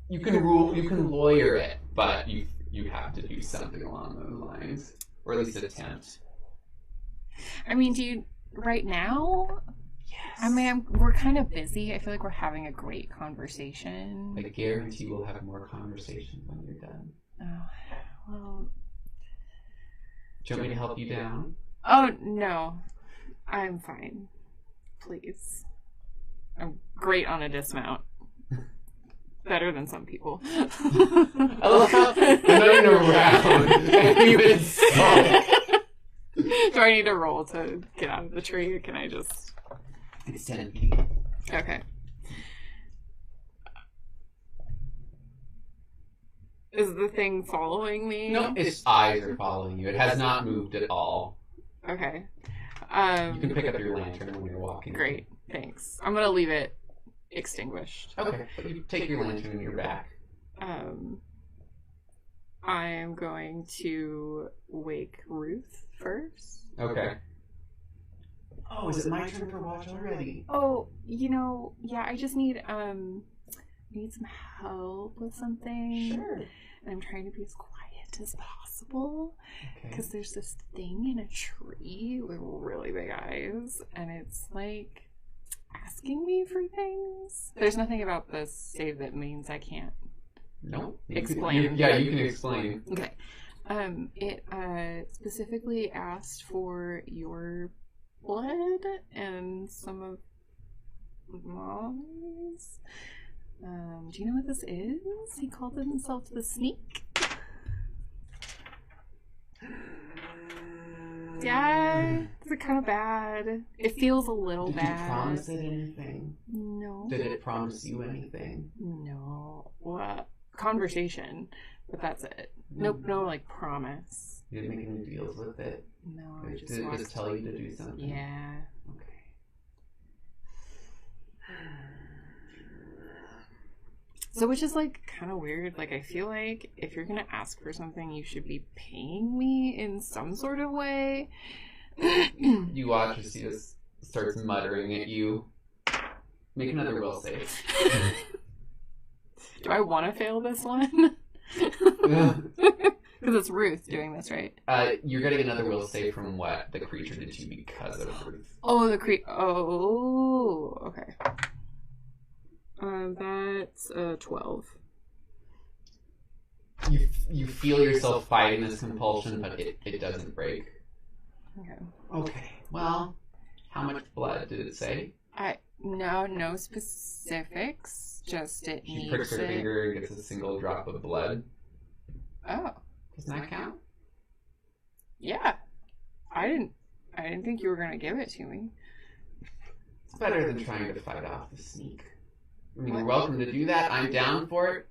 you can lawyer it, but you have to do something along those lines, or at least attempt. I mean, do you right now? Yes. I mean, we're kind of busy. I feel like we're having a great conversation. I guarantee we'll have more conversation when you're done. Oh, well. Do you want me to help you down? Oh, no. I'm fine. Please. I'm great on a dismount. Better than some people. I love how they're not even around. Even sunk. Do I need to roll to get out of the tree, or can I just... It's 10 feet. Okay. Is the thing following me? No, its eyes are following you. It has not moved at all. Okay. You can pick up your lantern when you're walking. Great, thanks. I'm gonna leave it extinguished. Okay, but you take your lantern in your back. I am going to wake Ruth first. Okay. Oh, is it my turn for watch already? Oh, yeah, I just need some help with something. Sure. And I'm trying to be as quiet as possible. Because there's this thing in a tree with really big eyes, and it's like asking me for things. There's nothing about this save that means I can't explain. You can explain. Okay. It specifically asked for your blood and some of Molly's. Do you know what this is? He called himself the Sneak. Yeah, it's kind of bad. It feels a little bad. Did you promise it anything? No. Did it promise you anything? No. What? Conversation, but that's it. Nope, no like promise. You didn't make any deals with it? No, I Did just it just tell you to do something? Yeah. Okay. So which is like kind of weird. Like I feel like if you're gonna ask for something, you should be paying me in some sort of way. You watch as he just starts muttering at you. Make another will save. Do I want to fail this one? Because it's Ruth doing this, right? You're getting another will save from what the creature did to you because of Ruth. Oh, oh, okay. That's 12. You feel yourself fighting this compulsion, but it doesn't break. Okay. Well, how much blood did it say? No specifics. Just it She needs pricks her it. finger and gets a single drop of blood. Oh. Doesn't that count? Yeah. I didn't think you were gonna give it to me. It's better than trying to fight off the sneak. I mean, you're welcome to do that. I'm down for it.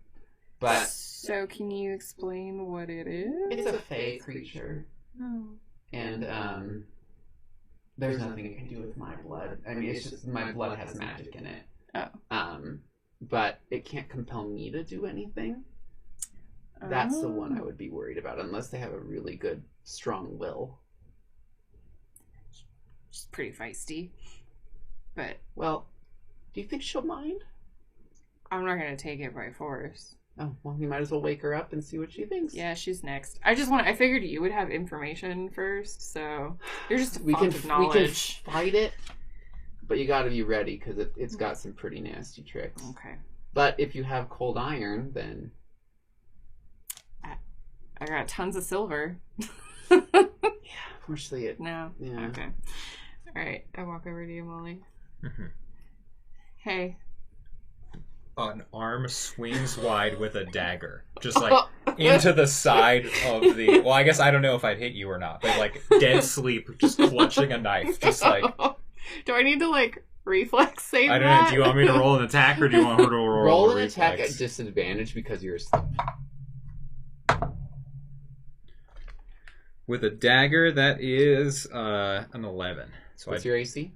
But So can you explain what it is? it's a fey creature. Oh. And, there's nothing it can do with my blood. I mean, it's just my blood has magic in it. Oh. But it can't compel me to do anything. That's the one I would be worried about, unless they have a really good, strong will. She's pretty feisty. But Well, do you think she'll mind? I'm not gonna take it by force. Oh, well, you might as well wake her up and see what she thinks. Yeah, she's next. I figured you would have information first, so you're just a font of We can knowledge. fight it, but you gotta be ready, because it's got some pretty nasty tricks. Okay. But if you have cold iron, then... I got tons of silver. Yeah, unfortunately it... No. Yeah. Okay. Alright, I walk over to you, Molly. Mm-hmm. Hey. An arm swings wide with a dagger, just like into the side of the. Well, I guess I don't know if I'd hit you or not, but like dead sleep, just clutching a knife, just like. Do I need to like reflex save I don't that? know. Do you want me to roll an attack, or do you want her to roll an reflex? attack at disadvantage because you're asleep. With a dagger, that is an 11. So What's your AC?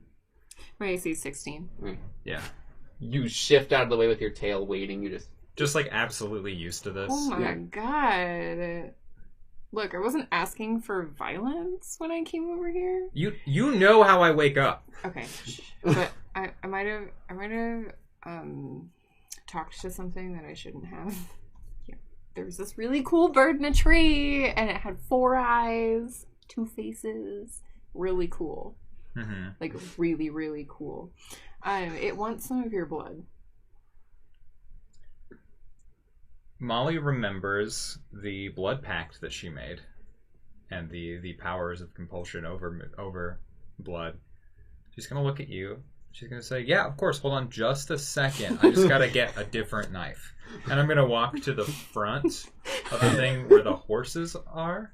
My AC is 16. Yeah. You shift out of the way with your tail waiting. You Just like absolutely used to this. Oh my Yeah. god. Look, I wasn't asking for violence when I came over here. You know how I wake up. Okay. But I might have talked to something that I shouldn't have. Yeah. There was this really cool bird in a tree and it had 4 eyes, 2 faces. Really cool. Mm-hmm. Like really, really cool. It wants some of your blood. Molly remembers the blood pact that she made, and the powers of compulsion over blood. She's gonna look at you. She's gonna say, "Yeah, of course. Hold on, just a second. I just gotta get a different knife." And I'm gonna walk to the front of the thing where the horses are,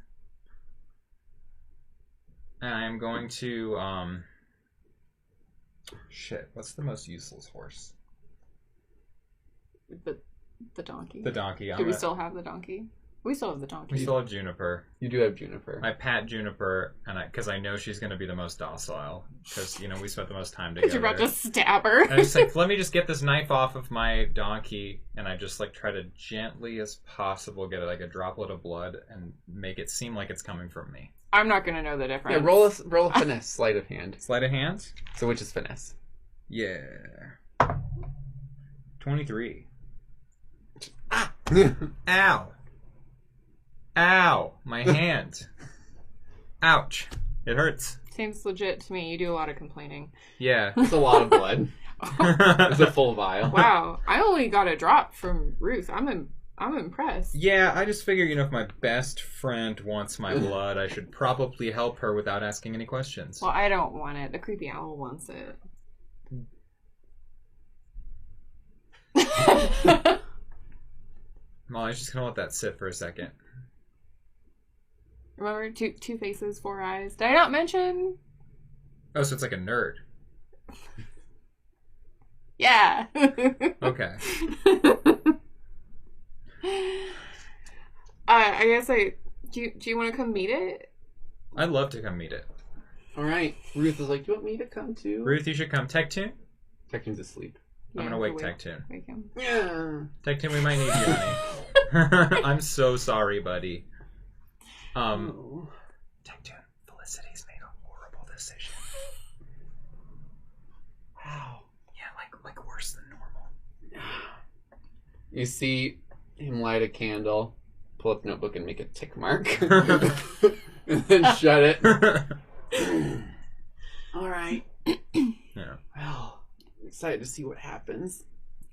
and I'm going to shit. What's the most useless horse? The donkey. The donkey. Do we still have the donkey? We still have the donkey. We still have Juniper. You do have Juniper. I pat Juniper, and because I know she's going to be the most docile, because we spent the most time Because together. you're about to stab her. And I just like, let me just get this knife off of my donkey, and I just like try to gently as possible get like a droplet of blood and make it seem like it's coming from me. I'm not gonna know the difference. Yeah, roll a finesse, sleight of hand. Sleight of hand? So which is finesse? Yeah. 23. Ah! Ow. Ow. My hand. Ouch. It hurts. Seems legit to me. You do a lot of complaining. Yeah. It's a lot of blood. It's a full vial. Wow, I only got a drop from Ruth. I'm impressed. Yeah, I just figure, if my best friend wants my blood, I should probably help her without asking any questions. Well, I don't want it. The creepy owl wants it. Molly's just gonna let that sit for a second. Remember, two faces, 4 eyes. Did I not mention? Oh, so it's like a nerd. Yeah. Okay. I guess do you want to come meet it? I'd love to come meet it. All right. Ruth is like, do you want me to come too? Ruth, you should come. Tech-Tune? Tech-Tune's asleep. I'm gonna wake Tech-Tune. Wake him. Yeah. Tech-Tune, we might need you, honey. I'm so sorry, buddy. Oh. Tech-Tune, Felicity's made a horrible decision. Wow. Yeah, like worse than normal. You see him light a candle, pull up the notebook, and make a tick mark. And then shut it. All right. Yeah. Well, I'm excited to see what happens.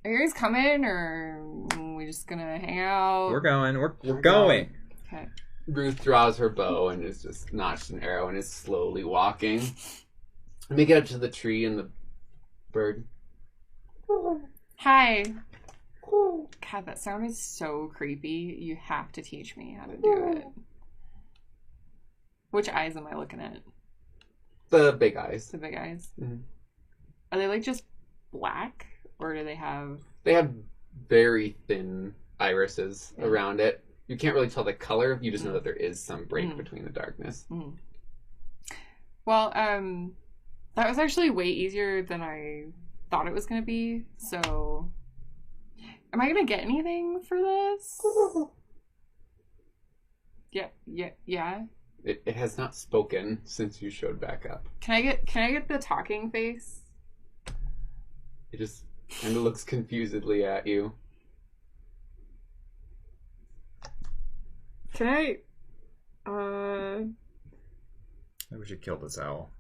Are you guys coming, or are we just gonna hang out? We're going. We're going. Okay. Ruth draws her bow and is just notched an arrow and is slowly walking. Make it up to the tree and the bird. Hi. God, that sound is so creepy. You have to teach me how to do it. Which eyes am I looking at? The big eyes. The big eyes. Mm-hmm. Are they like just black, or do they have? They have very thin irises around it. You can't really tell the color. You just know that there is some break between the darkness. Well, that was actually way easier than I thought it was going to be. So, am I going to get anything for this? Yeah. It has not spoken since you showed back up. Can I get the talking face? It just kind of looks confusedly at you. Can I? Maybe we should kill this owl.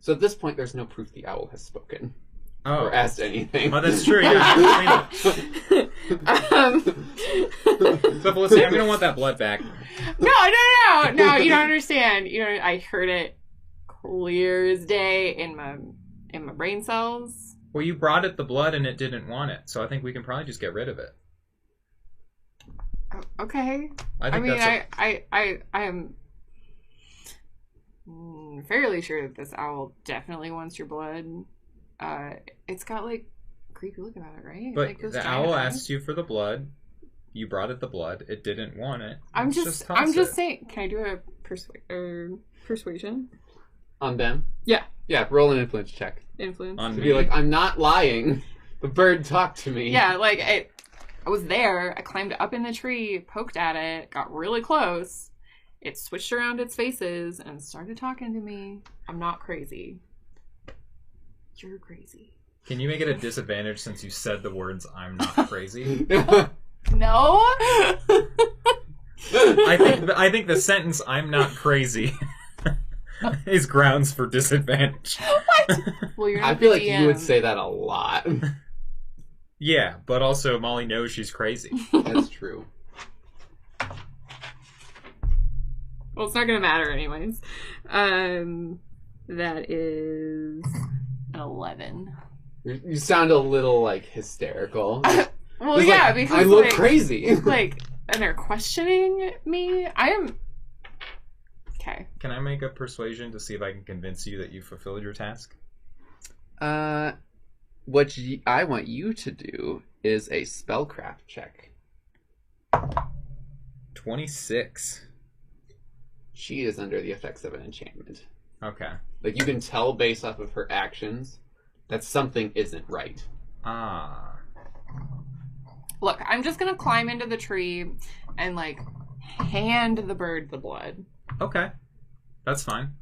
So at this point, there's no proof the owl has spoken. Oh. Or asked anything. Well, that's true, yeah. So, Felicity, I'm going to want that blood back. No, you don't understand. I heard it clear as day in my brain cells. Well, you brought it the blood and it didn't want it, so I think we can probably just get rid of it. Okay. I am fairly sure that this owl definitely wants your blood. It's got like creepy look about it, right? But like those the owl asked you for the blood. You brought it the blood. It didn't want it. I'm just saying. Can I do a persuasion On them? Yeah. Yeah. Roll an influence check. Influence. On To me. be like, I'm not lying. The bird talked to me. Yeah, like I was there. I climbed up in the tree, poked at it, got really close. It switched around its faces and started talking to me. I'm not crazy. You're crazy. Can you make it a disadvantage since you said the words "I'm not crazy"? No. I think the sentence "I'm not crazy" is grounds for disadvantage. What? Well, you're not I feel the like DM. you would say that a lot. Yeah, but also Molly knows she's crazy. That's true. Well, it's not gonna matter anyways. That is an 11. You sound a little like hysterical. Well, It's yeah, like, because I look like, crazy. and they're questioning me. I am okay. Can I make a persuasion to see if I can convince you that you fulfilled your task? What I want you to do is a spellcraft check. 26. She is under the effects of an enchantment. Okay. Like, you can tell based off of her actions that something isn't right. Ah. Look, I'm just gonna climb into the tree and like hand the bird the blood, Okay. That's fine.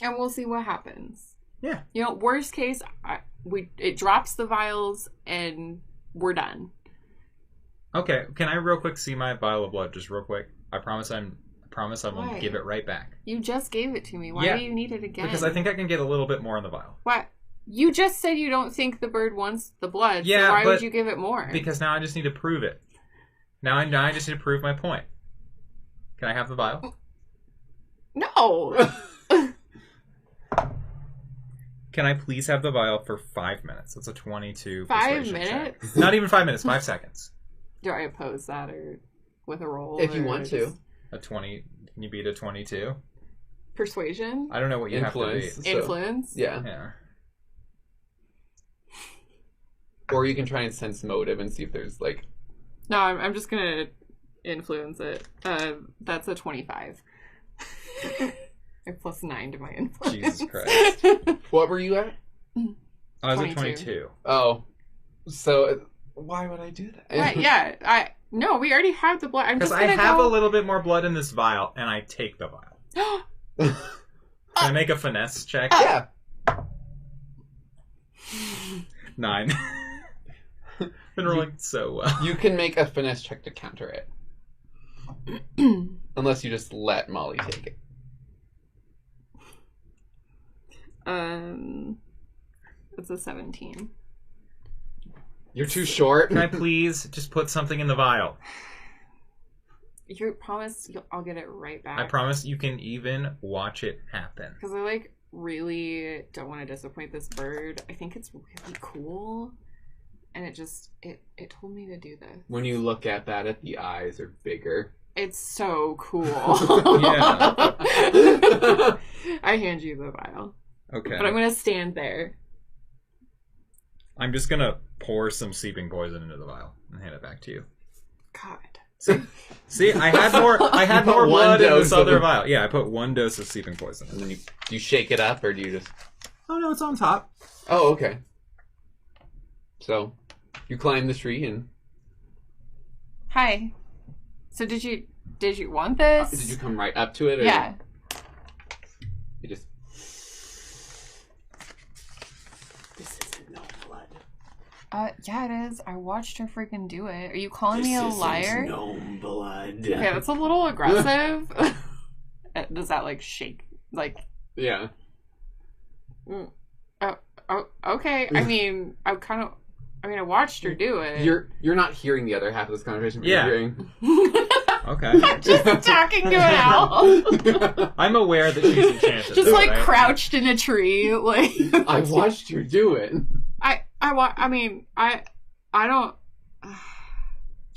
and we'll see what happens. Yeah. Worst case, it drops the vials and we're done. Okay. Can I real quick see my vial of blood? Just real quick. I promise I will Why? give it right back. You just gave it to me. Why Yeah, do you need it again? Because I think I can get a little bit more in the vial. What? You just said you don't think the bird wants the blood. Yeah, so why but would you give it more? Because now I just need to prove it. Now I just need to prove my point. Can I have the vial? No. Can I please have the vial for 5 minutes? That's a 22 5 persuasion minutes? check. Not even 5 minutes, 5 seconds. Do I oppose that or with a roll? If you or want to. just A 20. Can you beat a 22? Persuasion? I don't know what you Influence. have to So- Influence? Yeah. beat. Yeah. Or you can try and sense motive and see if there's, like... No, I'm just gonna influence it. That's a 25. I plus 9 to my influence. Jesus Christ. What were you at? I was at 22. 22. Oh. So, why would I do that? Right, yeah. No, we already have the blood. I'm Because just I gonna have go... a little bit more blood in this vial, and I take the vial. Can I make a finesse check? Yeah. 9. Been rolling so well. You can make a finesse check to counter it. Unless you just let Molly take it. It's a 17. You're too short. Can I please just put something in the vial? You promise I'll get it right back. I promise you can even watch it happen. Because I really don't want to disappoint this bird. I think it's really cool, and it told me to do this. When you look at that, the eyes are bigger. It's so cool. Yeah. I hand you the vial. Okay. But I'm gonna stand there. I'm just gonna pour some seeping poison into the vial and hand it back to you. God. See, I had more One blood in dose this of other it. vial. Yeah, I put 1 dose of seeping poison. And then do you shake it up, or do you just... Oh no, it's on top. Oh, okay. So, you climb the tree and... Hi. So did you want this? Did you come right up to it? Or Yeah. You just... This isn't no blood. Yeah, it is. I watched her freaking do it. Are you calling me a liar? Gnome blood. Okay, that's a little aggressive. Does that shake? Yeah. Oh, okay. I mean, I watched her do it. You're not hearing the other half of this conversation. But Yeah. You're hearing... Okay. I'm just talking to an owl. I'm aware that she's enchanted. Just though, right? crouched in a tree, I watched you do it. I don't. Do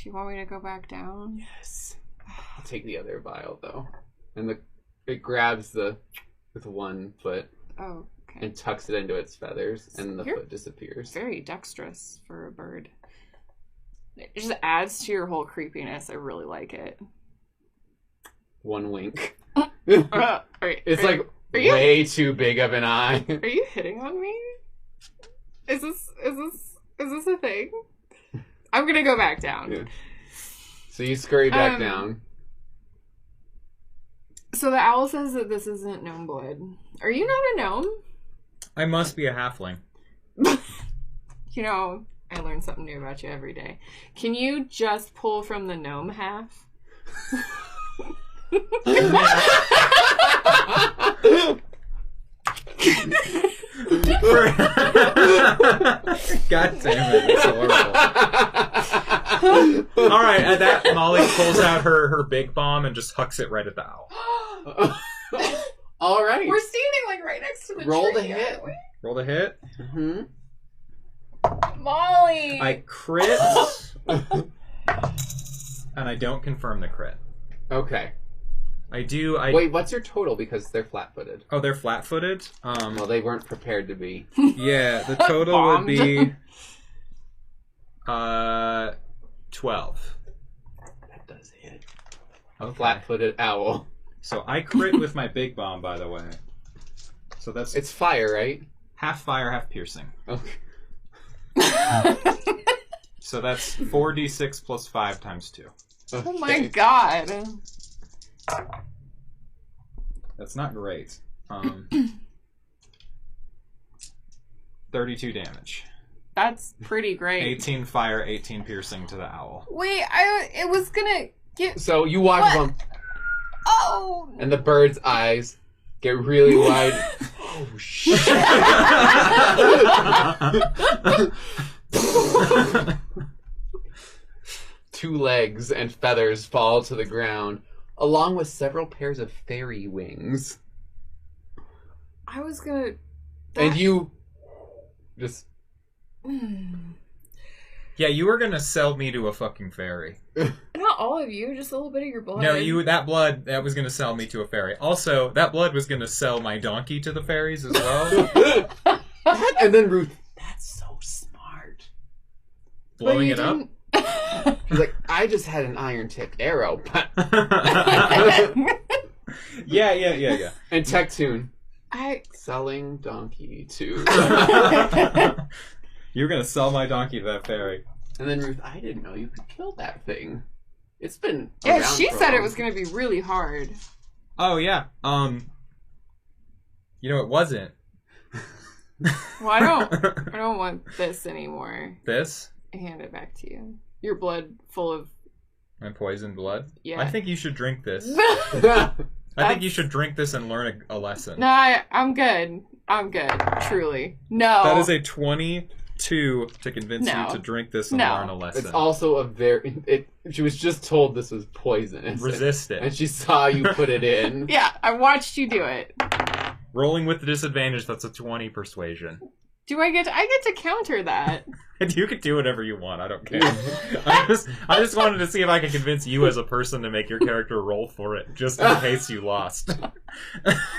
you want me to go back down? Yes. I'll take the other vial though, and it grabs with one foot Oh, okay. and tucks it into its feathers, and the You're foot disappears. Very dexterous for a bird. It just adds to your whole creepiness. I really like it. One wink. It's way too big of an eye. Are you hitting on me? Is this a thing? I'm gonna go back down. Yeah. So you scurry back down. So the owl says that this isn't gnome blood. Are you not a gnome? I must be a halfling. I learn something new about you every day. Can you just pull from the gnome half? God damn it, it's horrible. Alright, at that, Molly pulls out her big bomb and just hucks it right at the owl. Alright. We're standing right next to the Roll tree. to hit. aren't we? Roll the hit. Mm-hmm. Molly! I crit. And I don't confirm the crit. Okay. Wait, what's your total? Because they're flat-footed. Oh, they're flat-footed? Well, they weren't prepared to be. Yeah, the total would be 12. That does hit. Okay. Flat-footed owl. So I crit with my big bomb, by the way. So that's It's fire, right? half fire, half piercing. Okay. So that's 4d6 plus 5 times 2. Oh my god. That's not great. 32 damage. That's pretty great. 18 fire, 18 piercing to the owl. Wait, it was gonna get... So you watch What? them, Oh! and the bird's eyes get really wide. Oh, shit. Two legs and feathers fall to the ground, along with several pairs of fairy wings. I was gonna... And you just... Yeah, you were gonna sell me to a fucking fairy. Not all of you, just a little bit of your blood. No, that blood, that was gonna sell me to a fairy. Also, that blood was gonna sell my donkey to the fairies as well. And then Ruth, that's so smart. Blowing it up? She's like, I just had an iron-tipped arrow. Yeah. And Tech-Tune. I... Selling donkey to... You're gonna sell my donkey to that fairy. And then Ruth, I didn't know you could kill that thing. It's been Yeah, around she for a said it long was gonna be really hard. Oh, yeah. It wasn't. Well, I don't want this anymore. This? I hand it back to you. Your blood full of... My poisoned blood? Yeah. I think you should drink this. time. I think you should drink this and learn a lesson. No, I'm good. I'm good. Truly. No. That is a 20 2 to convince you to drink this and learn a lesson. It's also a very... she was just told this was poisonous. Resist it. And she saw you put it in. Yeah, I watched you do it. Rolling with the disadvantage, that's a 20 persuasion. I get to counter that. You can do whatever you want, I don't care. I just wanted to see if I could convince you as a person to make your character roll for it, just in case you lost.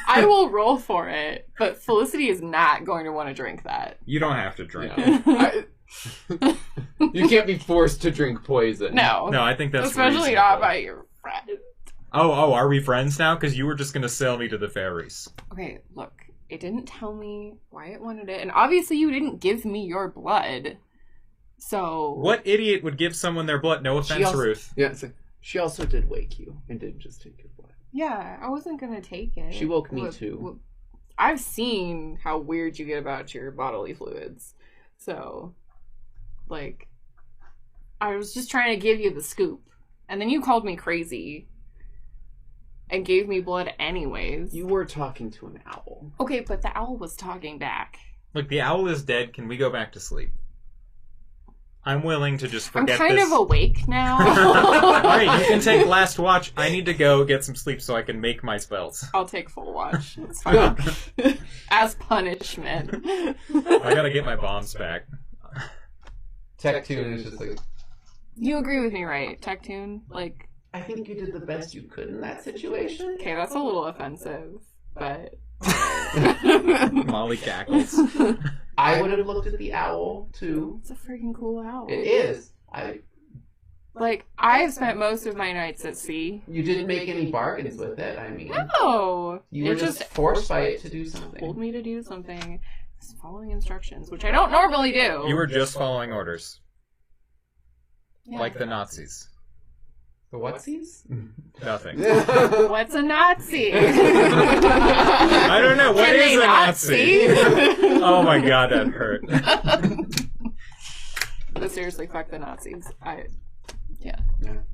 I will roll for it, but Felicity is not going to want to drink that. You don't have to drink it. You can't be forced to drink poison. No. No, I think that's especially reasonable. not by your friend. Oh, are we friends now? Because you were just going to sell me to the fairies. Okay, look. It didn't tell me why it wanted it, and obviously you didn't give me your blood. So... What idiot would give someone their blood? No offense, Ruth. Yeah, she also did wake you and didn't just take your blood. Yeah, I wasn't going to take it. She woke me too. I've seen how weird you get about your bodily fluids. So, like, I was just trying to give you the scoop. And then you called me crazy. And gave me blood anyways. You were talking to an owl. Okay, but the owl was talking back. Look, the owl is dead. Can we go back to sleep? I'm willing to just forget this. I'm kind of awake now. Alright, you can take last watch. I need to go get some sleep so I can make my spells. I'll take full watch. It's fine. As punishment. I gotta get my bombs back. Tech-Tune is just like... You agree with me, right? Tech-Tune? Like... I think you did the best you could in that situation. Okay, that's a little offensive, but... Molly cackles. I would have looked at the owl, too. It's a freaking cool owl. It is. I've spent most of my nights at sea. You didn't make any bargains with it, I mean. No! You were just forced by it to do something. Told me to do something. Just following instructions, which I don't normally do. You were just following orders. Yeah. Like the Nazis. The whatsies? Nothing. What's a Nazi? I don't know. What is a Nazi? Oh my god, that hurt. But seriously, fuck the Nazis. Yeah.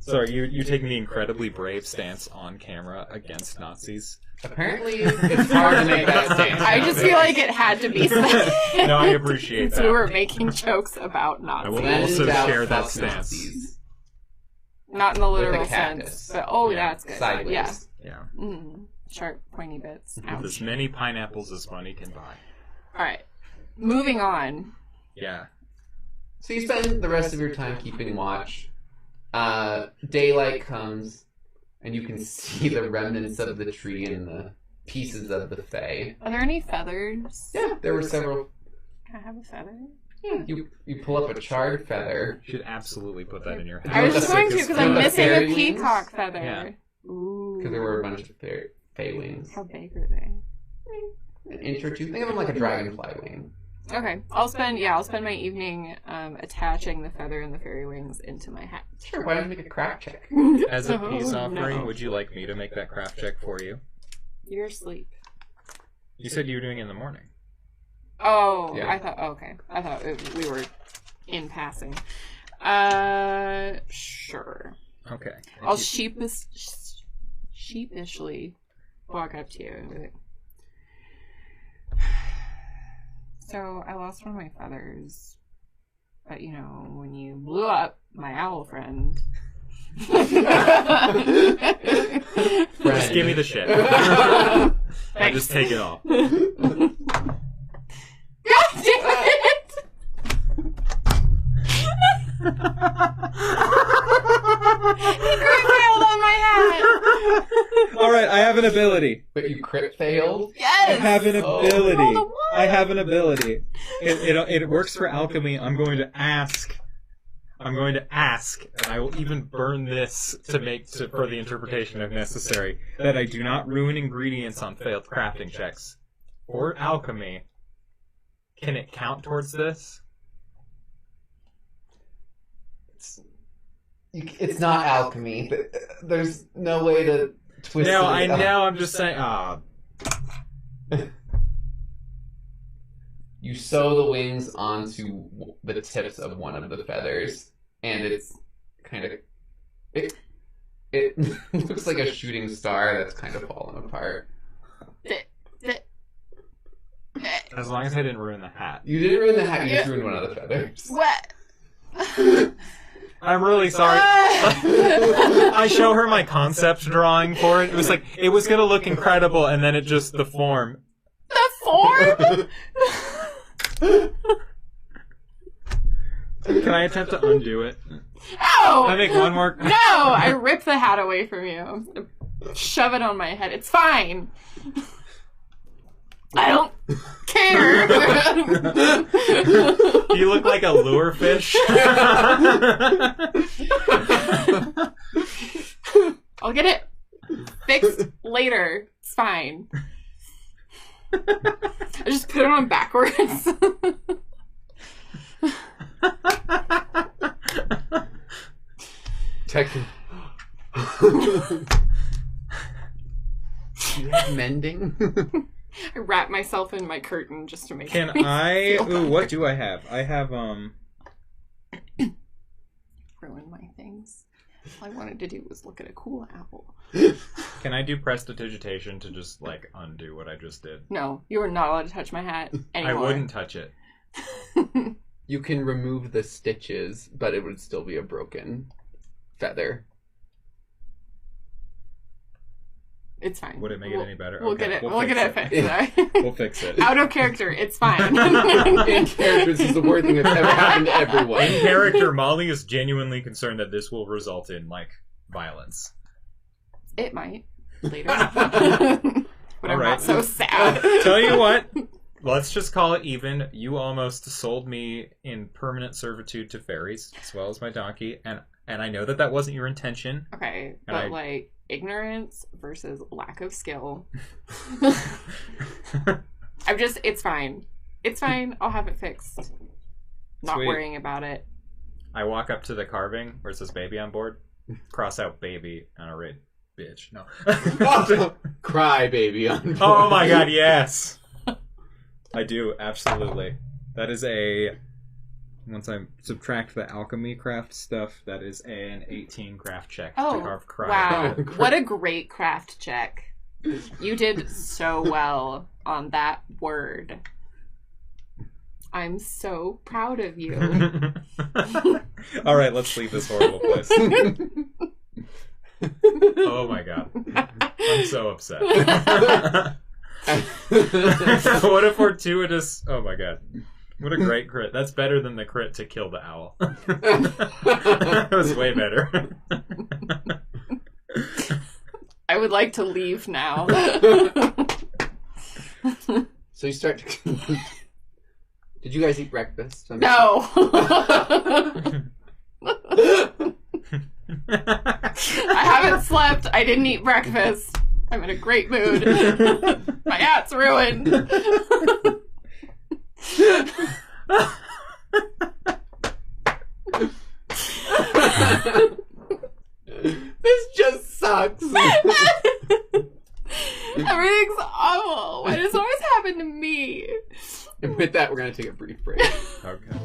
So you taking the incredibly brave stance on camera against Nazis? Apparently, it's hard to make that stance. I just feel like it had to be said. No, I appreciate that. We were making jokes about Nazis. I will also share that stance. Nazis. Not in the literal sense, but that's good. Sideways. Yeah. Sharp, pointy bits. With as many pineapples as money can buy. All right, moving on. Yeah. So you spend the rest of your time keeping watch. Daylight comes, and you can see the remnants of the tree and the pieces of the Fae. Are there any feathers? Yeah, there were several. Can I have a feather? Yeah, you pull up a charred feather. You should absolutely put that in your head. I was just going to because I'm missing a fairy peacock wings? feather. Yeah. Ooh. Because there were a bunch of Fae wings. How big are they? An inch or two. Think of them like a dragonfly wing. Okay, I'll spend my evening attaching the feather and the fairy wings into my hat. Sure, why don't you make a craft check? As a peace offering, no. would you like me to make that craft check for you? You're asleep. You said you were doing it in the morning. Oh, Yeah. I thought we were in passing. Sure. Okay. I'll sheepishly walk up to you and be like, so I lost one of my feathers, but when you blew up my owl friend. Just give me the shit. I just take it all. God damn it! He crit failed on my hat! Alright, I have an ability. But you crit failed? Yes! I have an ability. Roll the one. I have an ability. It works for alchemy. I'm going to ask, and I will even burn this for the interpretation if necessary, that I do not ruin ingredients on failed crafting checks. For alchemy, can it count towards this? It's not alchemy. There's no way to twist it. No, I know. I'm just saying. You sew the wings onto the tips of one of the feathers, and it's kind of it looks like a shooting star that's kind of fallen apart. As long as I didn't ruin the hat. You didn't ruin the hat, you just ruined one of the feathers. What? I'm really sorry. I show her my concept drawing for it. It was like, it was going to look incredible, and then it just, the form. The form? Can I attempt to undo it? No! I make one more... No! I rip the hat away from you. Shove it on my head. It's fine. I don't care. You look like a lure fish. I'll get it fixed later. It's fine. I just put it on backwards. Technically. Do you have mending? I wrap myself in my curtain just to make Can me I... feel Ooh, what do I have? I have, ruin my things. All I wanted to do was look at a cool owl. Can I do prestidigitation to just, like, undo what I just did? No, you are not allowed to touch my hat anymore. I wouldn't touch it. You can remove the stitches, but it would still be a broken feather. It's fine. Would it make it any better? We'll Okay, get it. We'll get it fixed. We'll fix it. Out of character. It's fine. In character, this is the worst thing that's ever happened to everyone. In character, Molly is genuinely concerned that this will result in, like, violence. It might later. But I'm right. not so sad. Tell you what, let's just call it even. You almost sold me in permanent servitude to fairies, as well as my donkey, and I know that wasn't your intention. Okay, And but like ignorance versus lack of skill. It's fine. It's fine. I'll have it fixed. Not Sweet. worrying about it. I walk up to the carving where it says baby on board, cross out baby, and I write bitch. No. Cry, baby. On board. Oh my god, yes! I do, absolutely. That is a... Once I subtract the alchemy craft stuff, that is an 18 craft check to carve cry. Wow. What a great craft check. You did so well on that word. I'm so proud of you. Alright, let's leave this horrible place. Oh my god. I'm so upset. What a fortuitous... Oh my god. What a great crit. That's better than the crit to kill the owl. That was way better. I would like to leave now. So you start to... Did you guys eat breakfast? No. I haven't slept. I didn't eat breakfast. I'm in a great mood. My hat's ruined. This just sucks. Everything's awful. Why does it always happen to me? And with that, we're going to take a brief break. Okay.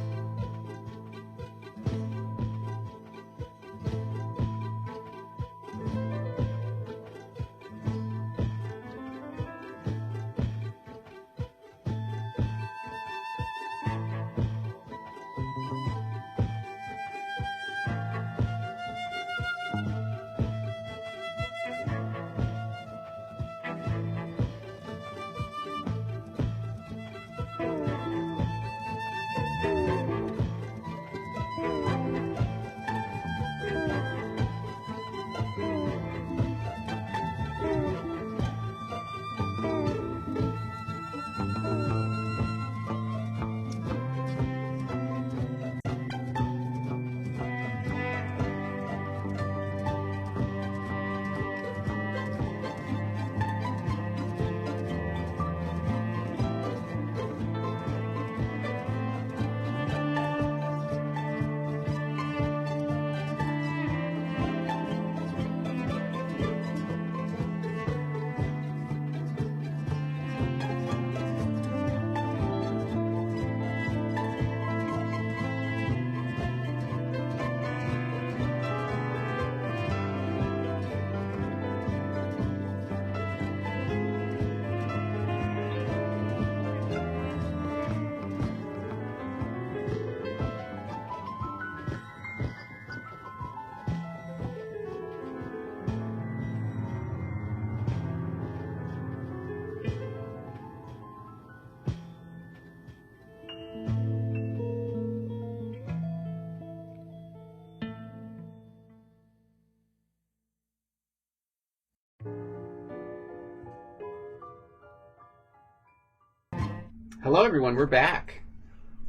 Hello, everyone. We're back.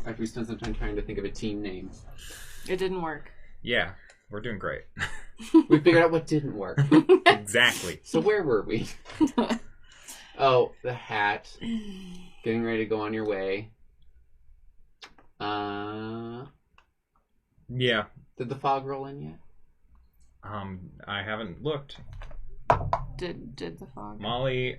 After we spent some time trying to think of a team name. It didn't work. Yeah, we're doing great. We figured out what didn't work. Exactly. So where were we? Oh, the hat. Getting ready to go on your way. Yeah. Did the fog roll in yet? I haven't looked. Did the fog? Molly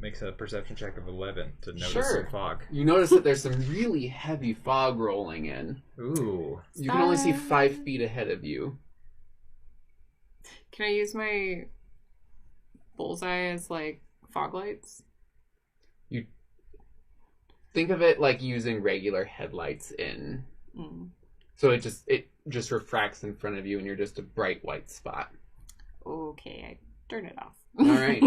makes a perception check of 11 to notice Sure. some fog. You notice that there's some really heavy fog rolling in. Ooh. You can only see 5 feet ahead of you. Can I use my bullseye as, like, fog lights? You think of it like using regular headlights in. So it just refracts in front of you and you're just a bright white spot. Okay, I turn it off. All right.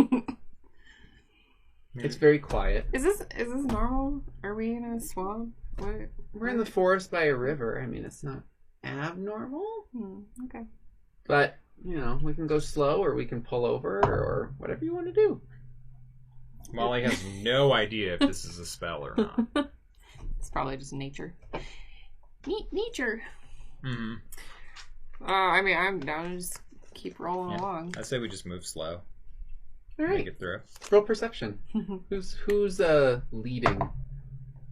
It's very quiet. Is this normal? Are we in a swamp? We're in the forest by a river. I mean, it's not abnormal. Okay. But, you know, we can go slow or we can pull over or whatever you want to do. Molly has no idea if this is a spell or not. It's probably just nature. Nature. Mm-hmm. I mean, I'm down to just keep rolling along. I say we just move slow. All right. Make it through. Roll perception. Who's leading?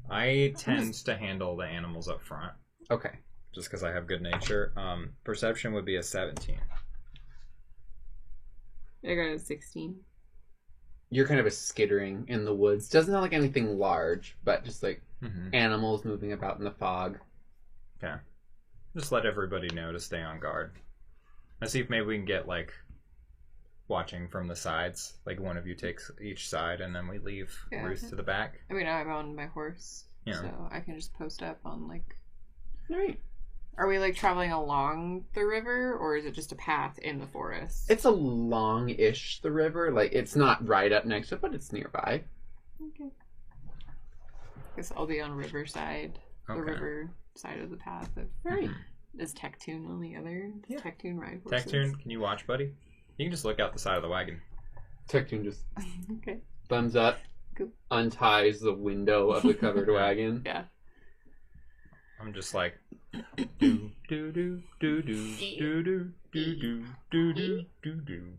I tend to handle the animals up front. Okay. Just because I have good nature. Perception would be a 17. I got a 16. You're kind of a skittering in the woods. Doesn't sound like anything large, but just like animals moving about in the fog. Okay. Just let everybody know to stay on guard. Let's see if maybe we can get, like, watching from the sides. Like, one of you takes each side, and then we leave Ruth to the back. I mean, I'm on my horse, so I can just post up on, like... All right. Are we, like, traveling along the river, or is it just a path in the forest? It's a long-ish, the river. Like, it's not right up next to it, but it's nearby. Okay. I guess I'll be on riverside. Okay. The river side of the path. Right. Is Tectoon on the other? Does Tectoon ride horses? Tectoon, can you watch, buddy? You can just look out the side of the wagon. Tectoon just Okay. thumbs up, Cool. unties the window of the covered wagon. Yeah. I'm just like do do do do do do do do do do do do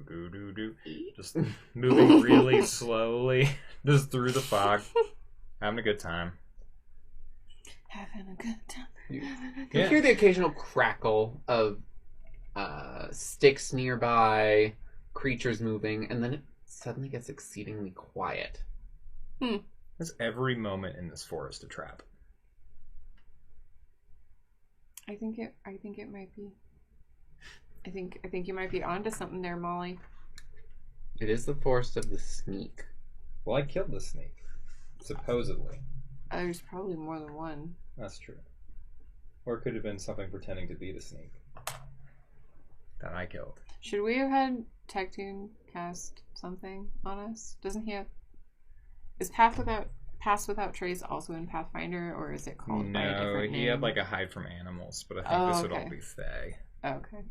do do do, just moving really slowly, just through the fog, having a good time. Having a good time. You hear the occasional crackle of sticks nearby, creatures moving, and then it suddenly gets exceedingly quiet. Is every moment in this forest a trap? I think it might be. I think you might be onto something there, Molly. It is the forest of the sneak. Well, I killed the snake, supposedly. There's probably more than one. That's true. Or it could have been something pretending to be the snake that I killed. Should we have had Tectoon cast something on us? Doesn't he have... Is Pass Without Trace also in Pathfinder, or is it called by a different name? He had like a hide from animals, but I think this would all be Fae. Okay.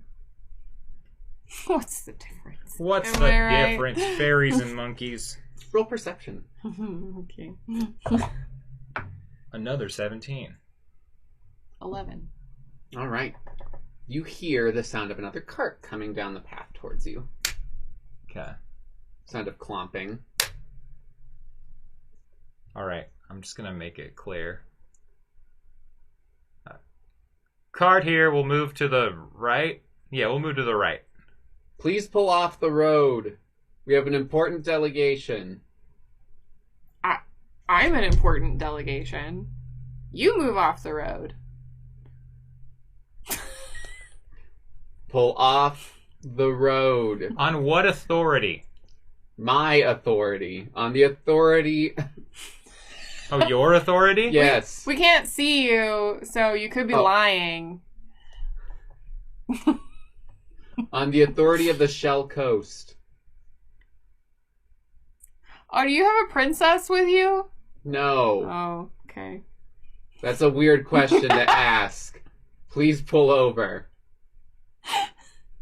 What's the difference? What's Am the I right? difference? Fairies and monkeys. Roll perception. Okay. Another 17. 11. All right. You hear the sound of another cart coming down the path towards you. Okay. Sound of clomping. All right. I'm just going to make it clear. Cart here. We'll move to the right. Yeah, we'll move to the right. Please pull off the road. We have an important delegation. I'm an important delegation. You move off the road. Pull off the road. On what authority? My authority. On the authority... Oh, your authority? Yes. We can't see you, so you could be lying. On the authority of the Shell Coast. Oh, do you have a princess with you? No. Oh, okay. That's a weird question to ask. Please pull over.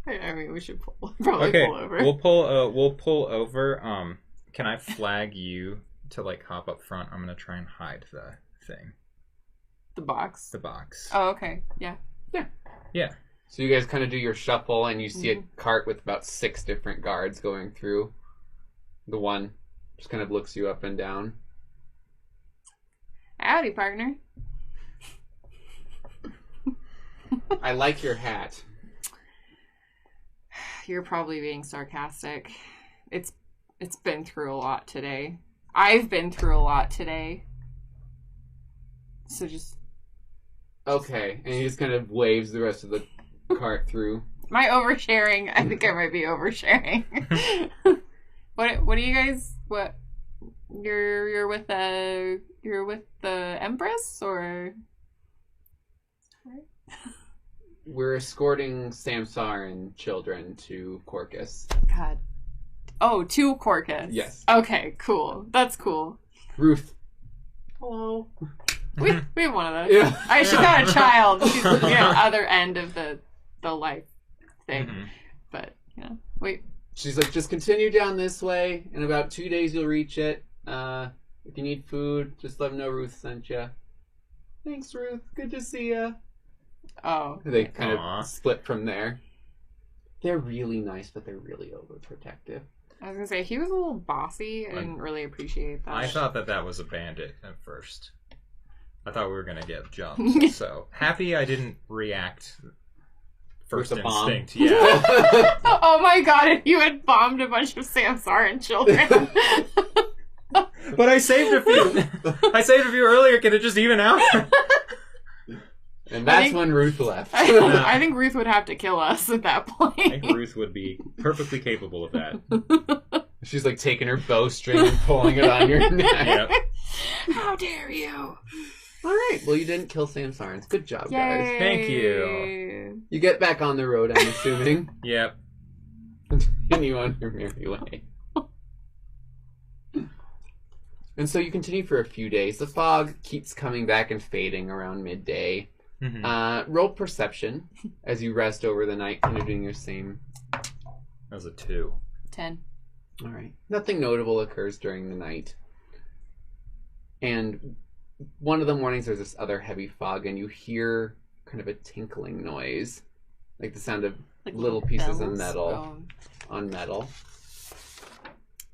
I mean, we should probably pull over. We'll pull over. Can I flag you to like hop up front, I'm gonna try and hide the thing. The box. The box. Oh, okay. Yeah. Yeah. So you guys kind of do your shuffle, and you see a cart with about 6 different guards going through. The one just kind of looks you up and down. Howdy, partner. I like your hat. You're probably being sarcastic. It's been through a lot today. I've been through a lot today. So just... Okay, and he just kind of waves the rest of the cart through. Am I oversharing? I think I might be oversharing. What do you guys... What... You're with the Empress, or... We're escorting Samsaran children to Corcus. God. Oh, to Corcus. Yes. Okay, cool. That's cool. Ruth. Hello. We have one of those. Yeah. She's got a child. She's other end of the life thing. Mm-hmm. But, wait. She's like, just continue down this way. In about 2 days, you'll reach it. If you need food, just let them know Ruth sent you. Thanks, Ruth. Good to see ya. Oh. They kind of split from there. They're really nice, but they're really overprotective. I was going to say, he was a little bossy. I didn't really appreciate that. I thought that was a bandit at first. I thought we were going to get jumped. So happy I didn't react first With a bomb. instinct. Yeah. Oh my god, if you had bombed a bunch of Samsaran children. But I saved a few. I saved a few earlier. Can it just even out? And that's when Ruth left. I think Ruth would have to kill us at that point. I think Ruth would be perfectly capable of that. She's like taking her bowstring and pulling it on your neck. Yep. How dare you? All right. Well, you didn't kill Samsarans. Good job, guys. Yay. Thank you. You get back on the road, I'm assuming. Yep. Continue on your merry way. And so you continue for a few days. The fog keeps coming back and fading around midday. Mm-hmm. Roll perception as you rest over the night, kind of doing your same. That was a 2. 10. All right. Nothing notable occurs during the night. And one of the mornings there's this other heavy fog, and you hear kind of a tinkling noise, like the sound of Like little pieces of bells? metal on metal.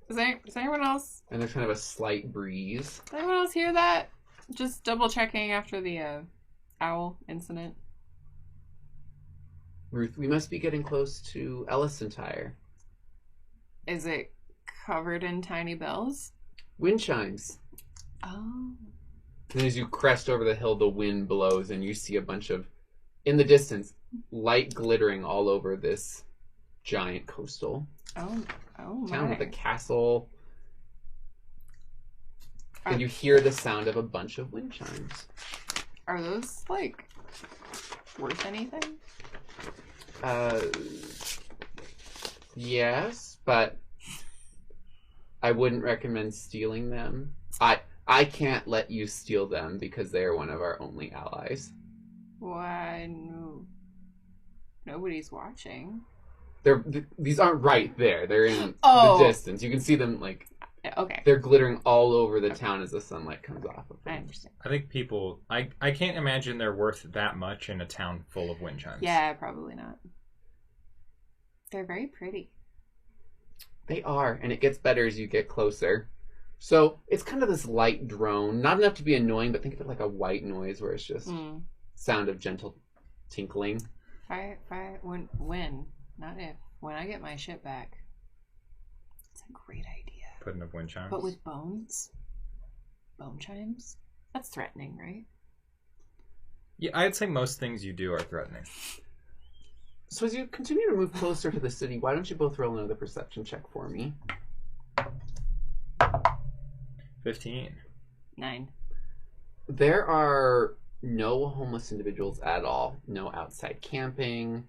Is anyone else? And there's kind of a slight breeze. Does anyone else hear that? Just double checking after the owl incident. Ruth, we must be getting close to Ellisantire. Is it covered in tiny bells? Wind chimes. Oh. And as you crest over the hill, the wind blows, and you see a bunch of, in the distance, light glittering all over this giant coastal town with a castle. And you hear the sound of a bunch of wind chimes. Are those, like, worth anything? Yes, but I wouldn't recommend stealing them. I can't let you steal them because they are one of our only allies. Why, no. Nobody's watching. These aren't right there. They're in Oh. the distance. You can see them, like, Okay. they're glittering all over the town as the sunlight comes off of them. I understand. I think people... I can't imagine they're worth that much in a town full of wind chimes. Yeah, probably not. They're very pretty. They are, and it gets better as you get closer. So it's kind of this light drone, not enough to be annoying, but think of it like a white noise where it's just sound of gentle tinkling. When, not if. When I get my shit back. It's a great idea. Putting up wind chimes. But with bones? Bone chimes? That's threatening, right? Yeah, I'd say most things you do are threatening. So as you continue to move closer to the city, why don't you both roll another perception check for me? 15. 9. There are no homeless individuals at all. No outside camping.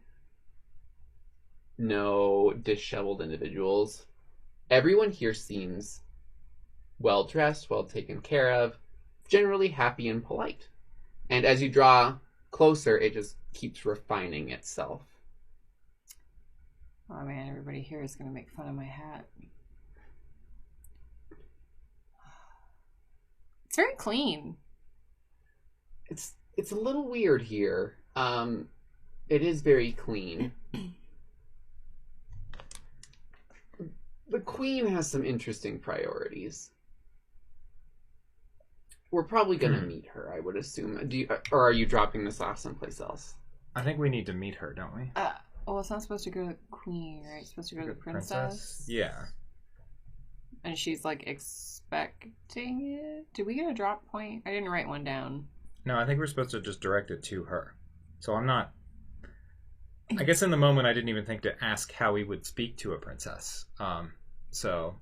No disheveled individuals. Everyone here seems well dressed, well taken care of, generally happy and polite. And as you draw closer, it just keeps refining itself. Oh man, everybody here is going to make fun of my hat. very clean. It's a little weird here. It is very clean. The queen has some interesting priorities. We're probably going to meet her, I would assume. Or are you dropping this off someplace else? I think we need to meet her, don't we? Well, it's not supposed to go to the queen, right? It's supposed to go to the princess. Yeah. And she's, like, expecting it? Did we get a drop point? I didn't write one down. No, I think we're supposed to just direct it to her. So I'm not... I guess in the moment I didn't even think to ask how we would speak to a princess. So,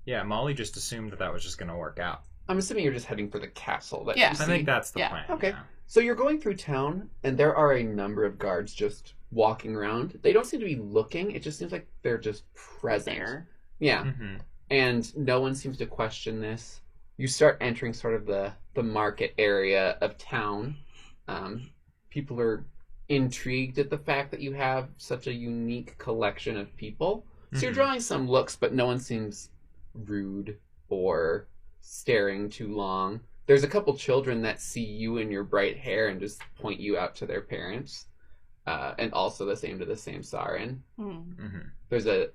yeah, Molly just assumed that was just going to work out. I'm assuming you're just heading for the castle. That Yeah. you see. I think that's the plan. Okay. Yeah. So you're going through town, and there are a number of guards just walking around. They don't seem to be looking. It just seems like they're just present. There. Yeah. Mm-hmm. And no one seems to question this. You start entering sort of the market area of town. People are intrigued at the fact that you have such a unique collection of people. So you're drawing some looks, but no one seems rude or staring too long. There's a couple children that see you and your bright hair and just point you out to their parents. And also the same to the same Sarin. Mm-hmm. There's a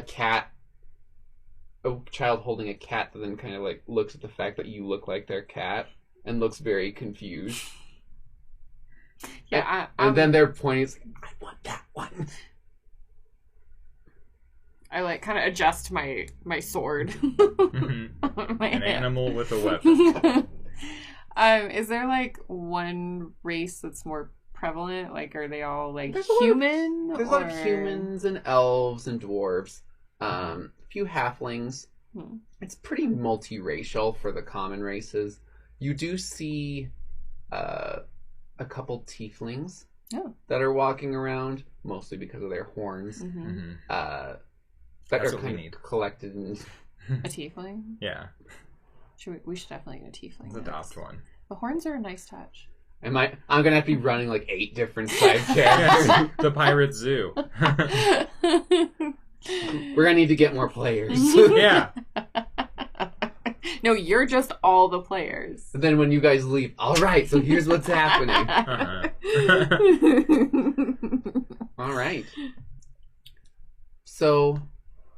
cat, a child holding a cat that then kind of like looks at the fact that you look like their cat and looks very confused. Yeah, and then they're pointing, it's like, I want that one. I like kind of adjust my sword. Mm-hmm. My An hand. animal with a weapon. Is there like one race that's more prevalent? Like, are they all like There's human? There's a lot of humans and elves and dwarves. A few halflings. It's pretty multiracial for the common races. You do see a couple tieflings that are walking around, mostly because of their horns. Mm-hmm. That That's are what we kind need. of collected in... A tiefling? Yeah. We should definitely get a tiefling. Let's adopt one. The horns are a nice touch. I'm gonna have to be running like 8 different side characters. Yes, the pirate zoo. We're gonna need to get more players. Yeah. No, you're just all the players. And then when you guys leave, all right, so here's what's happening. All right. So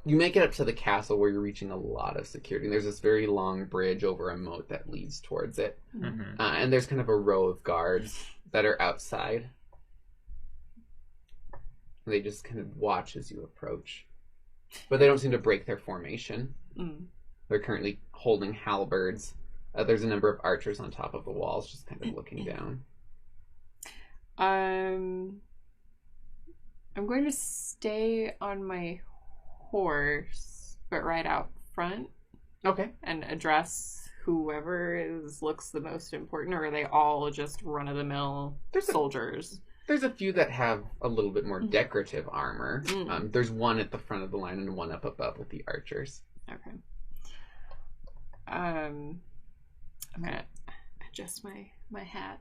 you make it up to the castle where you're reaching a lot of security. And there's this very long bridge over a moat that leads towards it. Mm-hmm. And there's kind of a row of guards that are outside. And they just kind of watch as you approach. But they don't seem to break their formation. They're currently holding halberds. There's a number of archers on top of the walls, just kind of looking down. I'm going to stay on my horse, but ride out front. Okay. And address whoever looks the most important, or are they all just run-of-the-mill soldiers? There's a few that have a little bit more decorative armor. There's one at the front of the line and one up above with the archers. Okay. I'm gonna adjust my hat.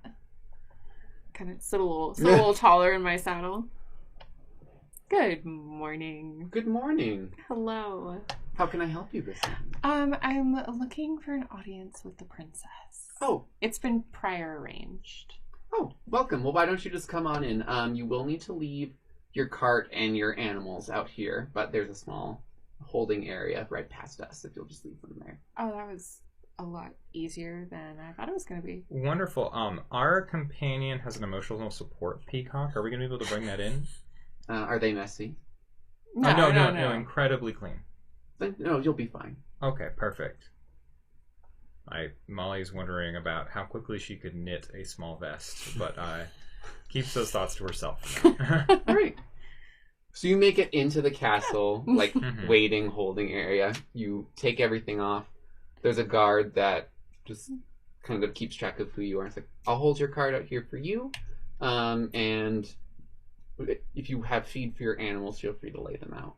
Kind of sit a little taller in my saddle. Good morning. Good morning. Hello. How can I help you this evening? I'm looking for an audience with the princess. Oh. It's been prior arranged. Oh, welcome. Well, why don't you just come on in? You will need to leave your cart and your animals out here, but there's a small holding area right past us if you'll just leave them there. Oh, that was a lot easier than I thought it was going to be. Wonderful. Our companion has an emotional support peacock. Are we going to be able to bring that in? Are they messy? No. Incredibly clean. No, you'll be fine. Okay, perfect. Molly's wondering about how quickly she could knit a small vest, but keeps those thoughts to herself. All right. So you make it into the castle, like waiting, holding area. You take everything off. There's a guard that just kind of keeps track of who you are. It's like, I'll hold your card out here for you. And if you have feed for your animals, feel free to lay them out.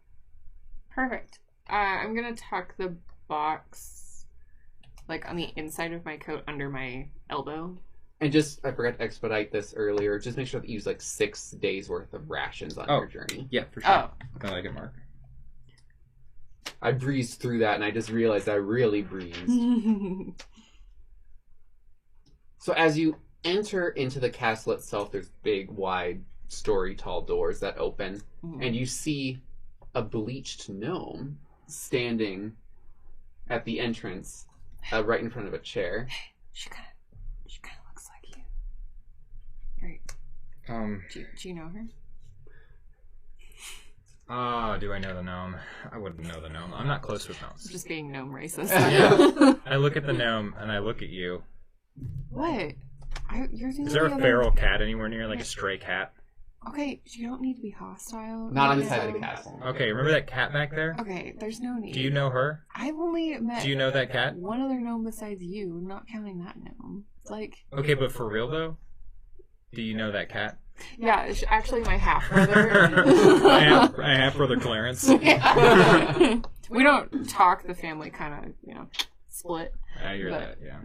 Perfect. I'm going to tuck the box like on the inside of my coat under my elbow. And just, I forgot to expedite this earlier, just make sure that you use like 6 days worth of rations on your journey. Yeah, for sure. Oh. I like it, Mark. I breezed through that and I just realized I really breezed. So as you enter into the castle itself, there's big, wide, story-tall doors that open, and you see a bleached gnome standing at the entrance, right in front of a chair. She kind of looks like you. Right. Do you know her? Do I know the gnome? I wouldn't know the gnome. I'm not close with gnomes. Just being gnome racist. Yeah. I look at the gnome and I look at you. What? Is there a feral cat anywhere near, like a stray cat? Okay, you don't need to be hostile. Not inside the castle. Okay, remember that cat back there? Okay, there's no need. Do you know her? I've only met... Do you know that cat? one other gnome besides you, not counting that gnome. Like... Okay, but for real though? Do you know that cat? Yeah, it's actually my half-brother. I have brother Clarence. We don't talk, the family kind of, split. I hear that, yeah.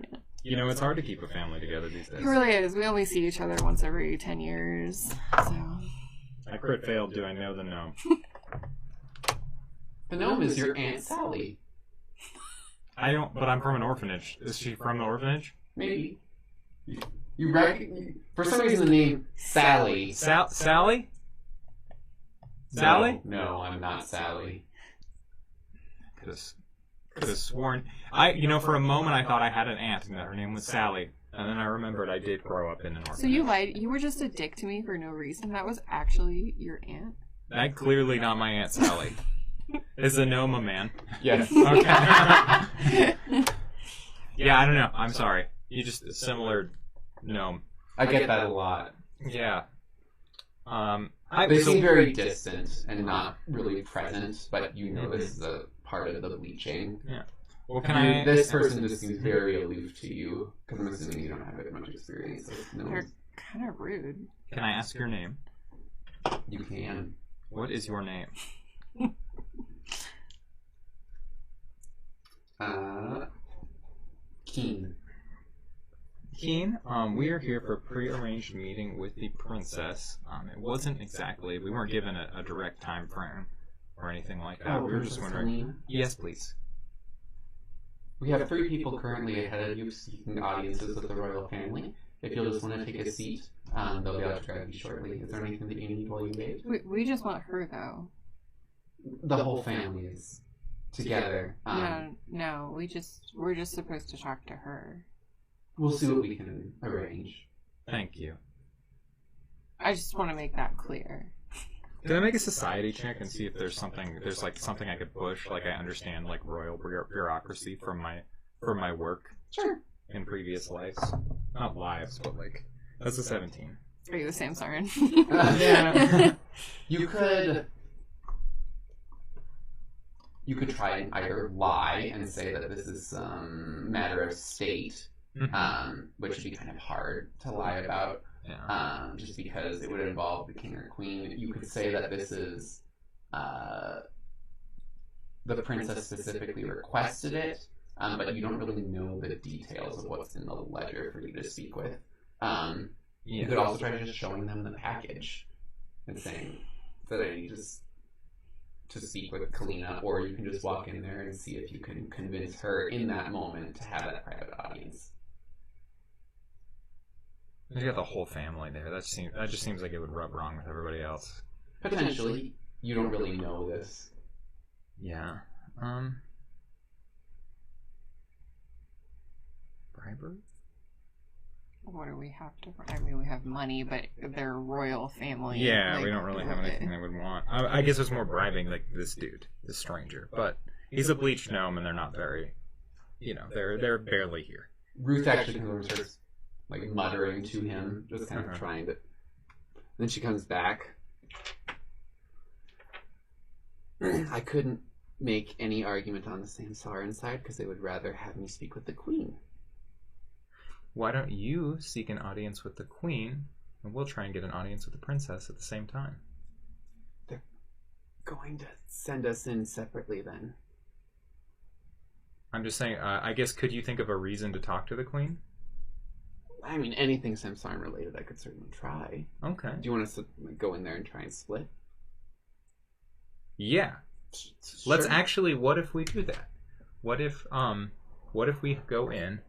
You know, it's hard to keep a family together these days. It really is. We only see each other once every 10 years, so... I crit failed. Do I know the gnome? The gnome is your Aunt Sally. I don't, but I'm from an orphanage. Is she from the orphanage? Maybe. You for some reason the name Sally. Sally? Sally? No, I'm not Sally. Could have sworn. For a moment I thought I had an aunt and that her name was Sally. And then I remembered I did grow up in an orphanage. So you lied. You were just a dick to me for no reason. That was actually your aunt? That clearly not my Aunt Sally. Is a gnome a man? Yes. Okay. Yeah, I don't know. I'm sorry. You just a similar gnome. I get that a lot. Yeah. They seem very distant and not really present, but this is a part of the bleaching. Yeah. Well, this person just seems very aloof to you, because I'm assuming you don't have very much experience with gnomes. They're kind of rude. Can I ask your name? You can. What is your name? Keen. Keen, we are here for a pre-arranged meeting with the princess. It wasn't exactly, we weren't given a direct time frame or anything like that. We were just wondering. Selena? Yes, please. We have 3 people currently ahead of you seeking audiences with the royal family. If you'll just want to take a seat, they'll be able to grab you shortly. Is there anything that you need while you wait? We just want her, though. The whole family is together. No, we're just supposed to talk to her. We'll see what we can arrange. Thank you. I just want to make that clear. Can I make a society check and see if there's something I could push? Like I understand like royal bureaucracy from my work. Sure. In previous lives, not lives, but like that's a 17. Are you the same Siren? Yeah. You could try and either lie and say that this is some matter of state, which would be kind of hard to lie about. Yeah. Just because it would involve the king or queen. You could say that this is the princess specifically requested it, but you don't really know the details of what's in the ledger for you to speak with. You could also try just showing them the package and saying that I need to speak with Kalina, or you can just walk in there and see if you can convince her in that moment to have that private audience. You got the whole family there. That just seems like it would rub wrong with everybody else. Potentially. You don't really know this. Yeah. Bribery? What do we have to... I mean, we have money, but they're a royal family. Yeah, we don't really have anything they would want. I guess it's more bribing, like this dude, this stranger. But he's a bleached gnome, and they're not very... they're barely here. Ruth actually comes over and starts muttering to him, just kind of trying to... Then she comes back. I couldn't make any argument on the Samsaran side because they would rather have me speak with the queen. Why don't you seek an audience with the queen, and we'll try and get an audience with the princess at the same time. They're going to send us in separately then. I'm just saying, I guess, could you think of a reason to talk to the queen? I mean, anything Samsaran related I could certainly try. Okay. Do you want us to go in there and try and split? Yeah. Sure. Let's actually, what if we do that? What if we go in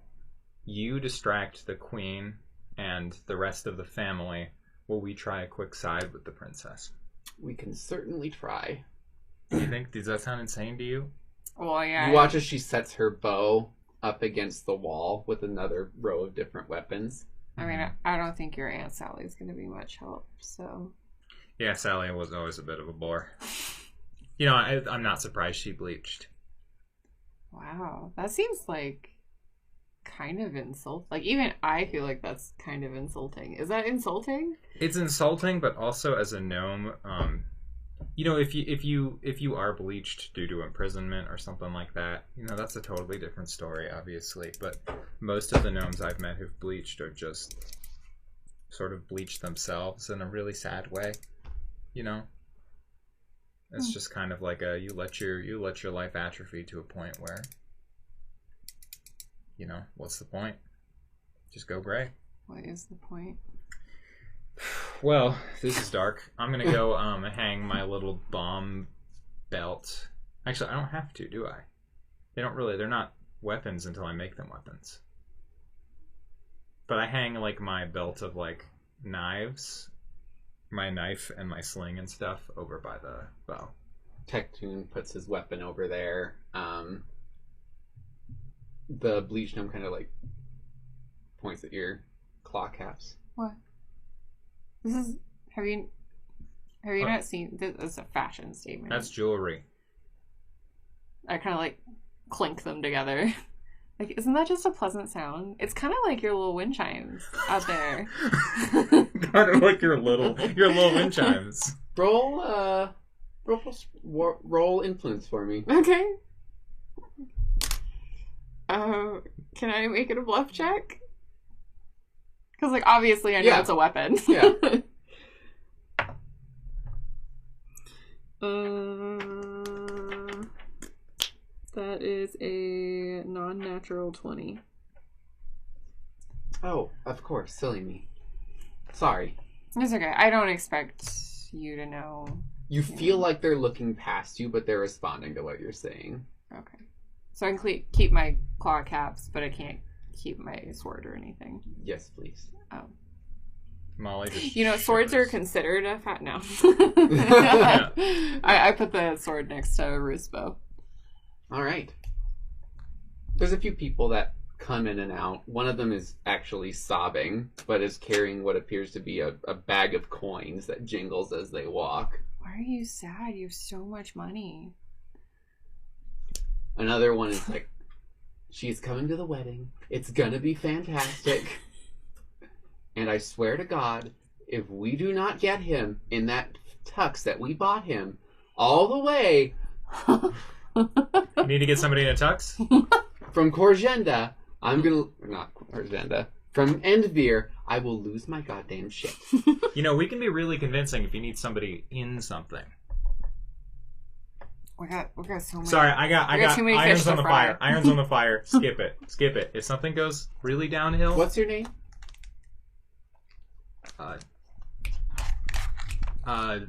you distract the queen and the rest of the family while we try a quick side with the princess. We can certainly try. Do you think, does that sound insane to you? Well, yeah. You watch as she sets her bow up against the wall with another row of different weapons. I mean, I don't think your Aunt Sally's going to be much help, so... Yeah, Sally was always a bit of a bore. You know, I'm not surprised she bleached. Wow. That seems like kind of insult. Like, even I feel like that's kind of insulting. Is that insulting? It's insulting, but also as a gnome, you know, if you are bleached due to imprisonment or something like that, you know, that's a totally different story, obviously. But most of the gnomes I've met who've bleached are just sort of bleached themselves in a really sad way. You know, it's just kind of like you let your life atrophy to a point where, you know, what's the point? Just go gray. What is the point? Well, this is dark. I'm gonna go hang my little bomb belt. Actually, I don't have to, do I? They're not weapons until I make them weapons. But I hang like my belt of like knives, my knife and my sling and stuff over by the bow. Tectoon puts his weapon over there. The bleach gnome kind of like points at your claw caps. What? This is... Have you not seen... This is a fashion statement. That's jewelry. I kind of like clink them together. Like, isn't that just a pleasant sound? It's kind of like your little wind chimes out there. Kind of like your little wind chimes. Roll influence for me. Okay. Can I make it a bluff check? Because, like, obviously I know it's a weapon. Yeah. That is a non-natural 20. Oh, of course. Silly me. Sorry. It's okay. I don't expect you to know. You feel like they're looking past you, but they're responding to what you're saying. Okay. So I can keep my claw caps, but I can't keep my sword or anything. Yes, please. Oh. Molly just You know, swords are considered a fat... No. I put the sword next to Ruth's bow. All right. There's a few people that come in and out. One of them is actually sobbing, but is carrying what appears to be a bag of coins that jingles as they walk. Why are you sad? You have so much money. Another one is like, she's coming to the wedding. It's gonna be fantastic. And I swear to God, if we do not get him in that tux that we bought him all the way... You need to get somebody in a tux? From Corgenda, I'm gonna... Not Corgenda. From Endveer, I will lose my goddamn shit. You know, we can be really convincing if you need somebody in something. We got so many. Sorry, I got too many irons fish on to the fry. fire. Irons on the fire. Skip it. Skip it. If something goes really downhill... What's your name?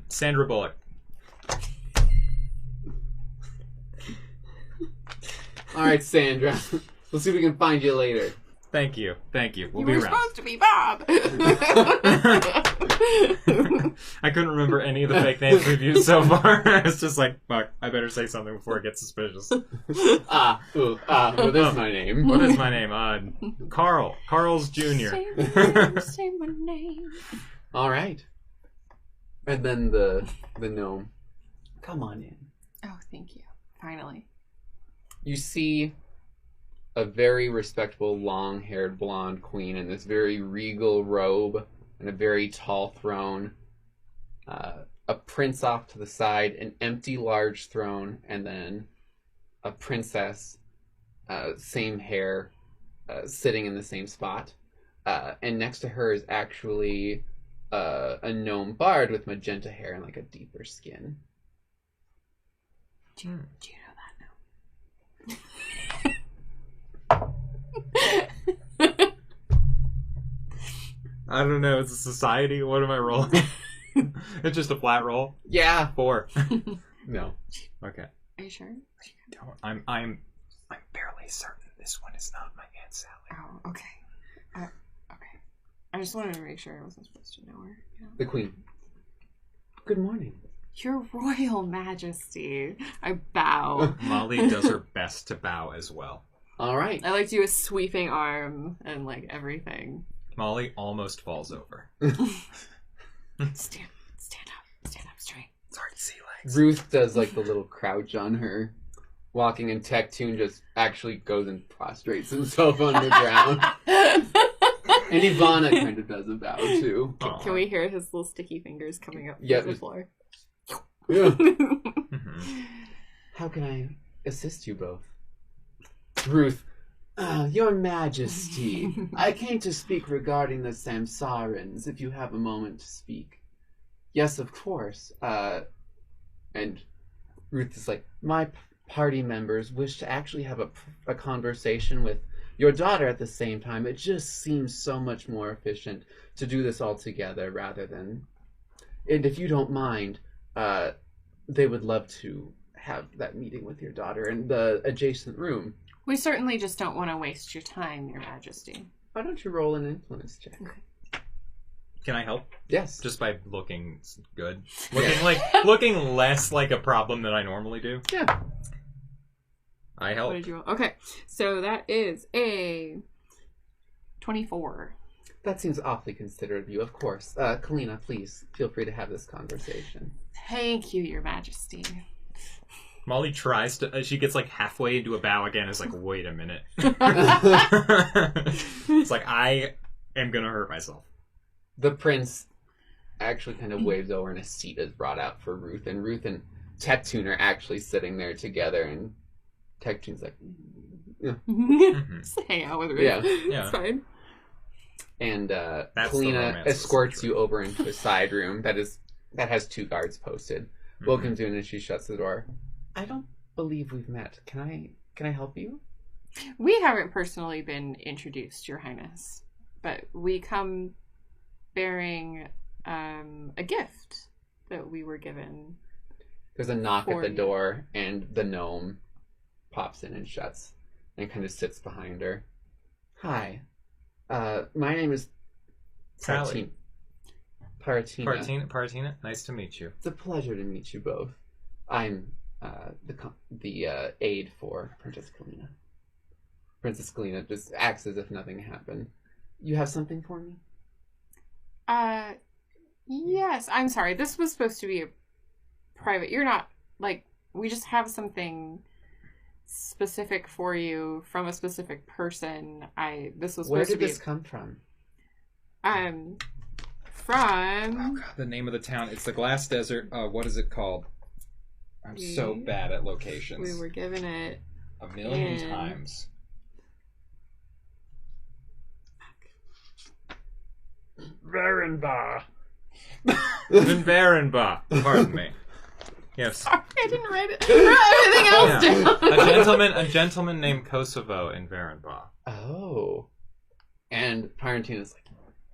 Sandra Bullock. All right, Sandra. We'll see if we can find you later. Thank you. Thank you. We'll You be were around. supposed to be Bob. I couldn't remember any of the fake names we've used so far. It's just like, fuck, I better say something before it gets suspicious. What is my name? What is my name? Carl. Carl's Jr. Say my name. All right. And then the gnome. Come on in. Oh, thank you. Finally. You see a very respectable, long-haired blonde queen in this very regal robe and a very tall throne. A prince off to the side, an empty large throne, and then a princess, same hair, sitting in the same spot. And next to her is actually a gnome bard with magenta hair and like a deeper skin. Do you know that now? I don't know. It's a society. What am I rolling? It's just a flat roll. Yeah. 4. No. Okay. Are you sure? I'm fairly certain. This one is not my Aunt Sally. Oh, okay. Okay. I just wanted to make sure I wasn't supposed to know her. You know? The Queen. Good morning. Your Royal Majesty. I bow. Molly does her best to bow as well. All right. I like to do a sweeping arm and like everything. Molly almost falls over. Stand up straight. It's hard to see legs. Ruth does like the little crouch on her, walking, and Tectune just actually goes and prostrates himself on the ground. And Ivana kind of does a bow too. Can we hear his little sticky fingers coming up Yeah, from the floor? Yeah. Mm-hmm. How can I assist you both? Ruth, Your Majesty, I came to speak regarding the Samsarans, if you have a moment to speak. Yes, of course. And Ruth is like, my party members wish to actually have a conversation with your daughter at the same time. It just seems so much more efficient to do this all together rather than... And if you don't mind, they would love to have that meeting with your daughter in the adjacent room. We certainly just don't want to waste your time, Your Majesty. Why don't you roll an influence check? Okay. Can I help? Yes. Just by looking good. Looking less like a problem than I normally do. Yeah. I help. What did you roll? Okay, so that is a 24. That seems awfully considerate of you, of course. Kalina, please, feel free to have this conversation. Thank you, Your Majesty. Molly tries to... she gets like halfway into a bow again. It's like, wait a minute. It's like, I am going to hurt myself. The prince actually kind of waves over and a seat is brought out for Ruth. And Ruth and Tectune are actually sitting there together. And Tectune's like... Yeah. Just hang out with Ruth. Yeah. It's fine. And the Kalina romance escorts essentially. you over into a side room that has 2 guards posted. Welcomes you in, and she shuts the door. I don't believe we've met. Can I help you? We haven't personally been introduced, Your Highness, but we come bearing a gift that we were given. There's a knock at the you. door, and the gnome pops in and shuts, and kind of sits behind her. Hi, my name is Sally. Paratina. Paratina, nice to meet you. It's a pleasure to meet you both. I'm the aide for Princess Kalina. Princess Kalina just acts as if nothing happened. You have something for me? Yes. I'm sorry. This was supposed to be a private. You're not, like, we just have something specific for you from a specific person. This was supposed Where to did be this come from? From... Oh, God, the name of the town. It's the Glass Desert. What is it called? I'm so bad at locations. We were given it a million times. Varenba. In Varenba. Pardon me. Yes. Sorry, I didn't write it. I wrote everything else down. A gentleman named Kosovo in Varenba. Oh. And Parentina's like,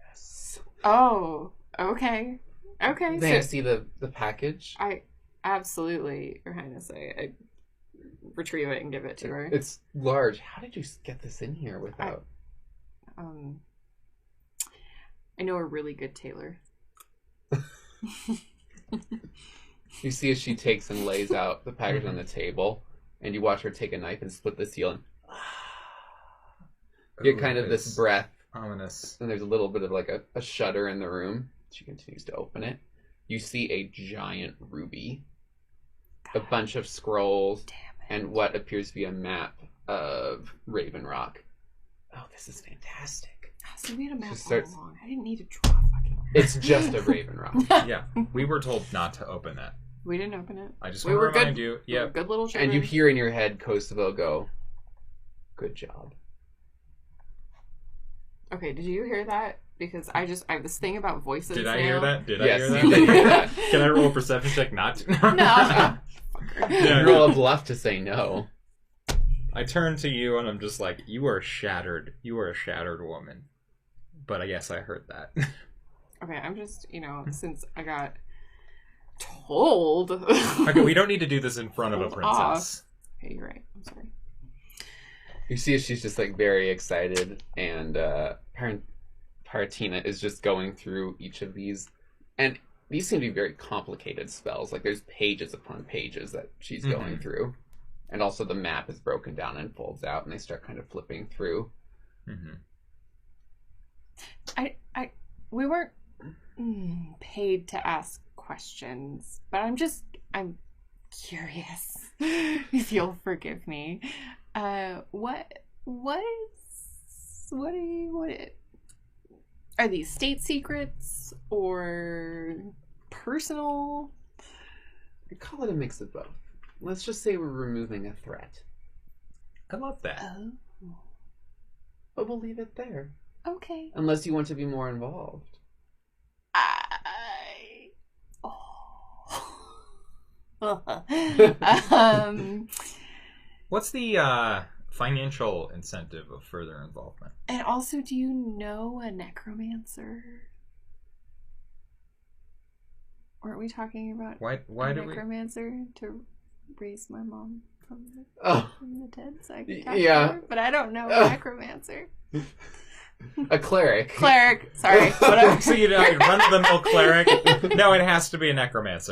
yes. Oh, okay. Okay. May I see the package? Absolutely, Your Highness. I retrieve it and give it to her. It's large. How did you get this in here without... I know a really good tailor. You see as she takes and lays out the package on the table, and you watch her take a knife and split the seal, and get kind of this breath. Ominous. And there's a little bit of like a shudder in the room. She continues to open it. You see a giant ruby, a bunch of scrolls, and what appears to be a map of Raven Rock. Oh, this is fantastic. So we had a map She starts- all along. I didn't need to draw fucking map. It's just a Raven Rock. Yeah, we were told not to open that. We didn't open it. I just We want to were remind good. you. We were Yeah. good little children. And you hear in your head Kosovo go, good job. Okay, did you hear that? Because I have this thing about voices. Did I hear that? Did I Yes, hear you did hear that? that. Can I roll a perception check not to? No. You roll a bluff to say no. I turn to you and I'm just like, you are shattered. You are a shattered woman. But I guess I heard that. Okay, I'm just, since I got told. Okay, we don't need to do this in front of a Hold princess. Okay, you're right. I'm sorry. You see she's just like very excited, and Paratina is just going through each of these, and these seem to be very complicated spells. Like there's pages upon pages that she's going through, and also the map is broken down and folds out, and they start kind of flipping through. We weren't paid to ask questions, but I'm curious. If you'll forgive me, what are these state secrets or personal? I call it a mix of both. Let's just say we're removing a threat. I love that. Oh, But we'll leave it there. okay. Unless you want to be more involved. What's the financial incentive of further involvement? And also, do you know a necromancer? Weren't we talking about Why a do we? necromancer to raise my mom from the dead so I could talk to her? But I don't know a necromancer. A cleric. Cleric, sorry. Whatever. So you know, run-of-the-mill cleric? No, it has to be a necromancer.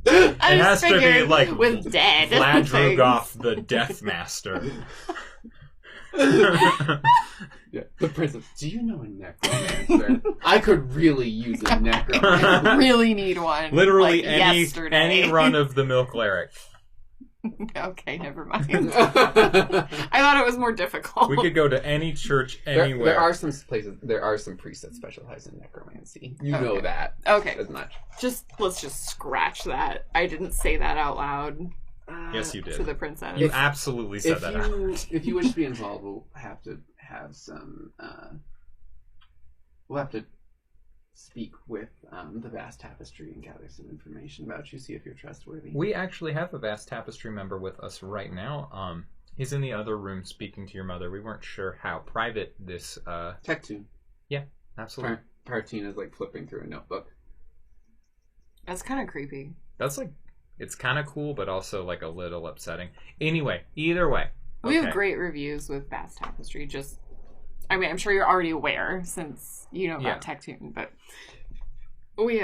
It has to be like with dead Vlad things. Rugoff, the Death Master. Yeah. The princess. Do you know a necromancer? I could really use a necromancer. Really need one. Literally like yesterday. any run-of-the-mill cleric. Okay, never mind. I thought it was more difficult. We could go to any church anywhere. There are some places. There are some priests that specialize in necromancy. You know that. Okay. As much. Let's just scratch that. I didn't say that out loud. Yes, you did. To the princess. You absolutely said that out. If you wish to be involved, we'll have to have some. We'll have to speak with the Vast Tapestry and gather some information about you, see if you're trustworthy. We actually have a Vast Tapestry member with us right now. He's in the other room speaking to your mother. We weren't sure how private this... Tech tune. Yeah, absolutely. Partina's like flipping through a notebook. That's kind of creepy. That's like... It's kind of cool, but also like a little upsetting. Anyway, either way. We have great reviews with Vast Tapestry. I mean, I'm sure you're already aware since you know about TechTune, but we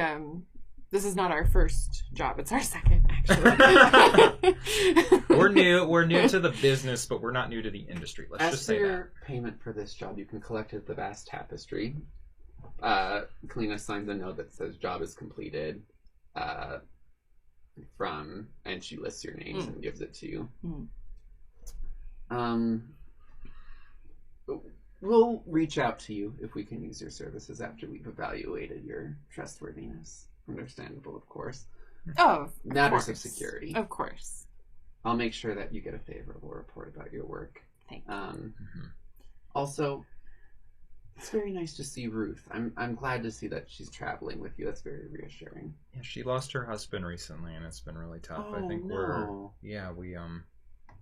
this is not our first job; it's our second, actually. We're new to the business, but we're not new to the industry. Let's just say that. As for your payment for this job, you can collect at the Vast Tapestry. Kalina signs a note that says job is completed. And she lists your names and gives it to you. We'll reach out to you if we can use your services after we've evaluated your trustworthiness. Understandable, of course. Oh, matters of security. Of course. I'll make sure that you get a favorable report about your work. Thank you. Also, it's very nice to see Ruth. I'm glad to see that she's traveling with you. That's very reassuring. Yeah, she lost her husband recently, and it's been really tough. Oh, I think we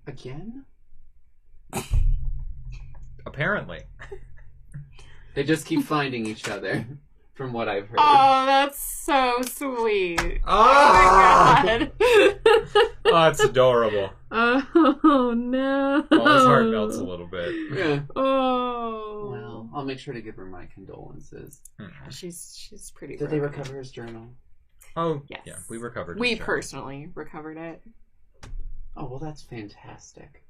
Again? Apparently. They just keep finding each other, from what I've heard. Oh, that's so sweet. Oh, my god. Oh, it's adorable. Oh, no. Well, his heart melts a little bit. Yeah. Oh. Well, I'll make sure to give her my condolences. She's pretty Did they recover his journal? Oh, yes. Yeah, we recovered his We journal. personally recovered it. Oh, well, that's fantastic.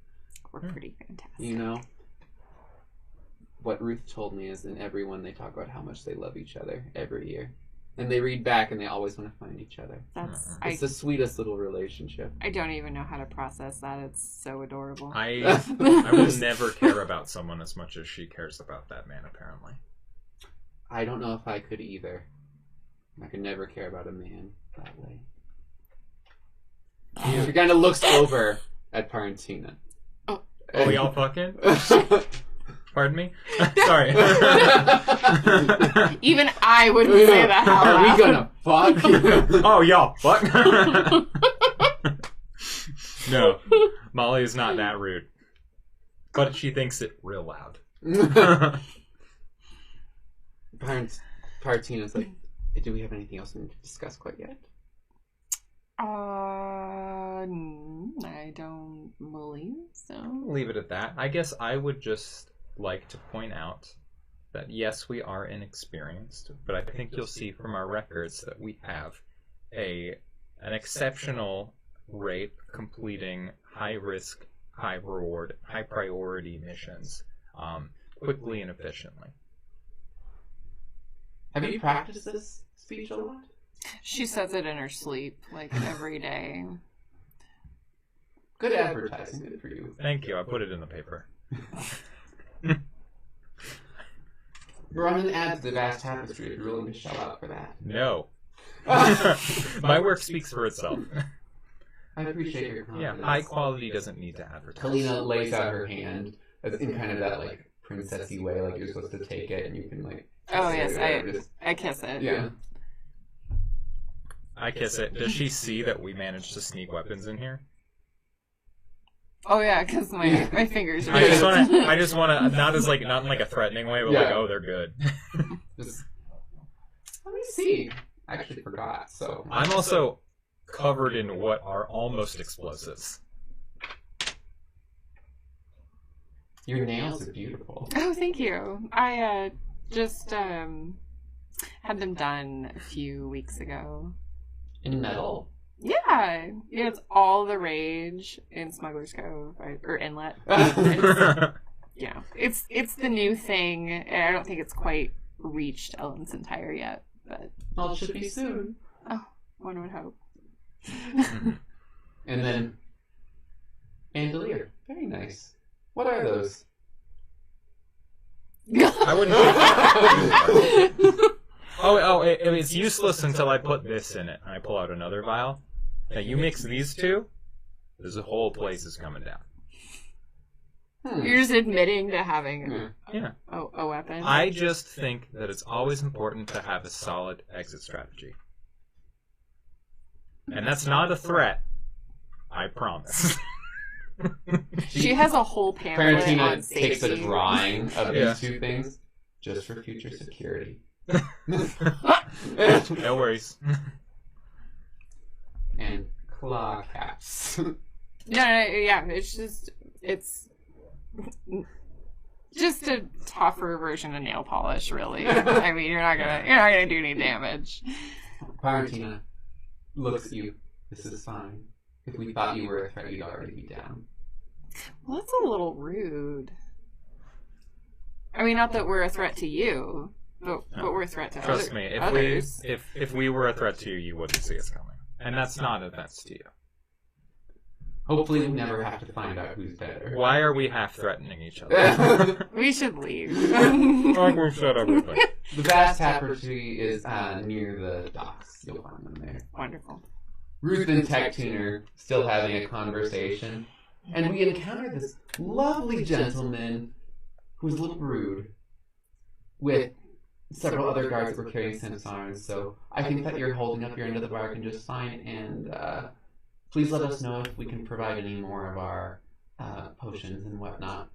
We're pretty fantastic. You know, what Ruth told me is in every one they talk about how much they love each other every year. And they read back and they always want to find each other. It's the sweetest little relationship. I don't even know how to process that. It's so adorable. I will never care about someone as much as she cares about that man, apparently. I don't know if I could either. I could never care about a man that way. She kind of looks over at Parentina. Oh, y'all fucking? Pardon me? Sorry. Even I wouldn't say that out loud. Are we gonna fuck? Oh, y'all fuck? No. Molly is not that rude. But she thinks it real loud. Partina's like, do we have anything else we need to discuss quite yet? I don't believe so. Leave it at that. I guess I would just like to point out that yes, we are inexperienced, but I think you'll see from our records that we have an exceptional rate of completing high risk, high reward, high priority missions quickly and efficiently. Have you practiced this speech a lot? She says it in her sleep, like every day. Good advertising, good for you. Thank you. I put it in the paper. We're on an ad to the Vast Tapestry if you're willing to shell out for that. No. My work speaks for itself. I appreciate your confidence. Yeah, high quality doesn't need to advertise. Kalina lays out her hand in kind of that like princessy way, like you're supposed to take it and you can like. Oh yes, I kiss it. Yeah. I kiss it. Does she see that we managed to sneak weapons in here? Oh yeah, because my fingers are. I just want to not in like a threatening way, but like, oh, they're good. Just, let me see. I actually forgot. So I'm also covered in what are almost explosives. Your nails are beautiful. Oh, thank you. I just had them done a few weeks ago. In metal. Yeah, it's all the rage in Smuggler's Cove or Inlet. Yeah, it's the new thing. I don't think it's quite reached Ellen's Entire yet, but Well, it should be soon. oh, one would hope. And then Andalier. Very nice. What are those? I wouldn't. It's useless until I put this in it. And I pull out another vial. Now you mix these two, there's a whole place is coming down. You're just admitting to having a weapon. I just think that it's always important to have a solid exit strategy. And that's not a threat. I promise. She has a whole pamphlet on Parentina safety. takes a drawing of these two things just for future security. No worries. And claw caps. Yeah, it's just a tougher version of nail polish, really. I mean, you're not gonna do any damage. Parentina looks at you. This is fine. If we thought you were a threat, you'd already be down. Well, that's a little rude. I mean, not that we're a threat to you, but we're a threat to Trust me, others. if we were a threat to you, you wouldn't see us coming. And that's not an offense to you. Hopefully we never have to find out who's better. Why are we half threatening each other? We should leave. We've said everything. The Vast Tapestry is near the docks. You'll find them there. Wonderful. Ruth and Tech Tuner still having a conversation. And we encounter this lovely gentleman who's a little rude with several other guards that were carrying Samsarans. So I think that you're holding up your end of the bargain just fine. And please let us know if we can provide any more of our potions and whatnot.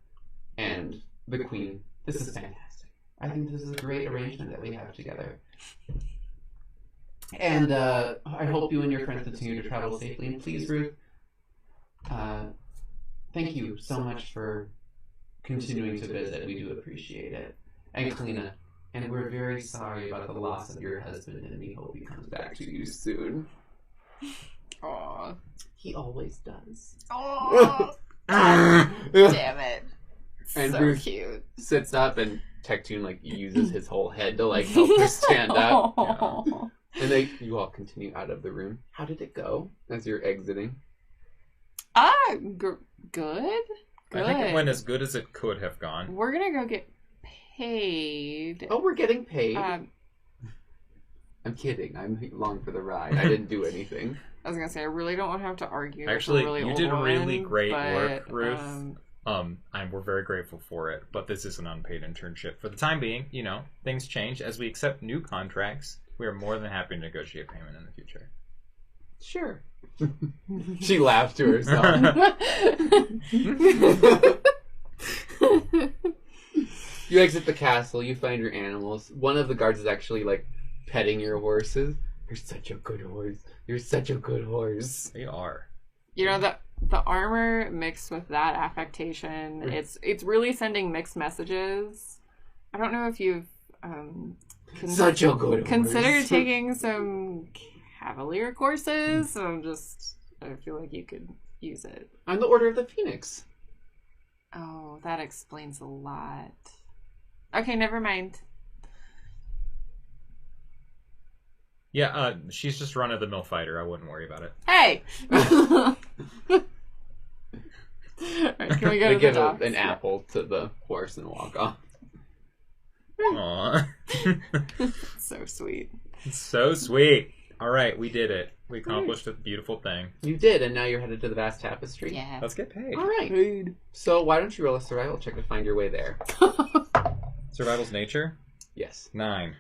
And the Queen, this is fantastic. I think this is a great arrangement that we have together. And I hope you and your friends continue to travel safely. And please, Ruth, thank you so much for continuing to visit. We do appreciate it. And Kalina, and we're very sorry about the loss of your husband, and we hope he comes back to you soon. Aww. He always does. Aww. Damn it. And So Ruth cute. sits up, and Tectune uses his whole head to help her stand up. Aww. And you all continue out of the room. How did it go as you're exiting? Good. I think it went as good as it could have gone. We're gonna go get paid. Oh, we're getting paid. Um, I'm kidding. I'm along for the ride. I didn't do anything. I was gonna say I really don't want to have to argue. Actually, with a really you old did woman, really great work, but, Ruth. And we're very grateful for it. But this is an unpaid internship. For the time being, things change. As we accept new contracts, we are more than happy to negotiate payment in the future. Sure. She laughed to herself. You exit the castle, you find your animals. One of the guards is actually petting your horses. You're such a good horse. You're such a good horse. They are. You know, the armor mixed with that affectation, it's really sending mixed messages. I don't know if you've Such a good considered taking some Cavalier courses. So I feel like you could use it. I'm the Order of the Phoenix. Oh, that explains a lot. Okay, never mind. Yeah, she's just run-of-the-mill fighter. I wouldn't worry about it. Hey! Alright, can we go to the give docks? an apple to the horse and walk off. Aww. So sweet. So sweet. All right, we did it. We accomplished a beautiful thing. You did, and now you're headed to the vast tapestry. Yeah. Let's get paid. All right. So why don't you roll a survival check to find your way there? Survival's nature? Yes. 9.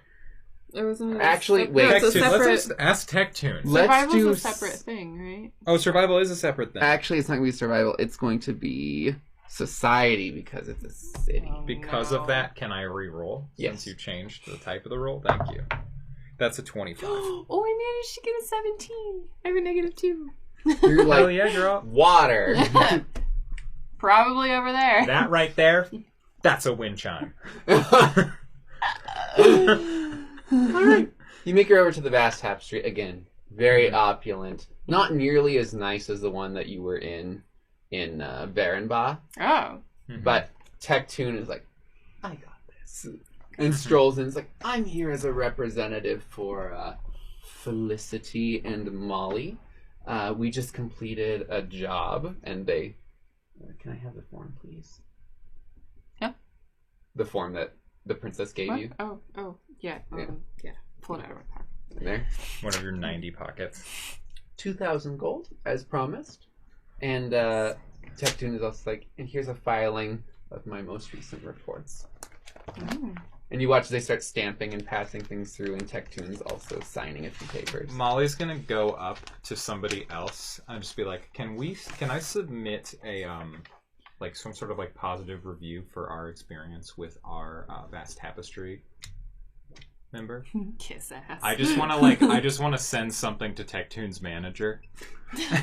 It wasn't Actually, wait. No, it's a separate... Let's ask Tech-Tune. Survival's a separate thing, right? Oh, survival is a separate thing. Actually, it's not going to be survival. It's going to be society because it's a city. Because of that, can I re-roll? Yes. Since you changed the type of the roll? Thank you. That's a 25. Oh, I managed to get a 17. I have a -2. You're like, Hell yeah, girl. water. Probably over there. That right there, that's a wind chime. All right. You make your way over to the vast tapestry again. Very opulent. Not nearly as nice as the one that you were in Barenba. Oh. But Tech-Tune is like, I got this. And strolls in. It's like, I'm here as a representative for Felicity and Molly. We just completed a job, and they... Can I have the form, please? Yeah. The form that the princess gave What? you. Oh, yeah. Yeah. Pull it out of my pocket. There. One of your 90 pockets. 2,000 gold, as promised. And Tech-Tune is also like, and here's a filing of my most recent reports. Mm. And you watch as they start stamping and passing things through, and Tech-Tune's also signing a few papers. Molly's gonna go up to somebody else and just be like, "Can I submit a like some sort of like positive review for our experience with our vast tapestry member?" Kiss ass. I just want to send something to Tech-Tune's manager.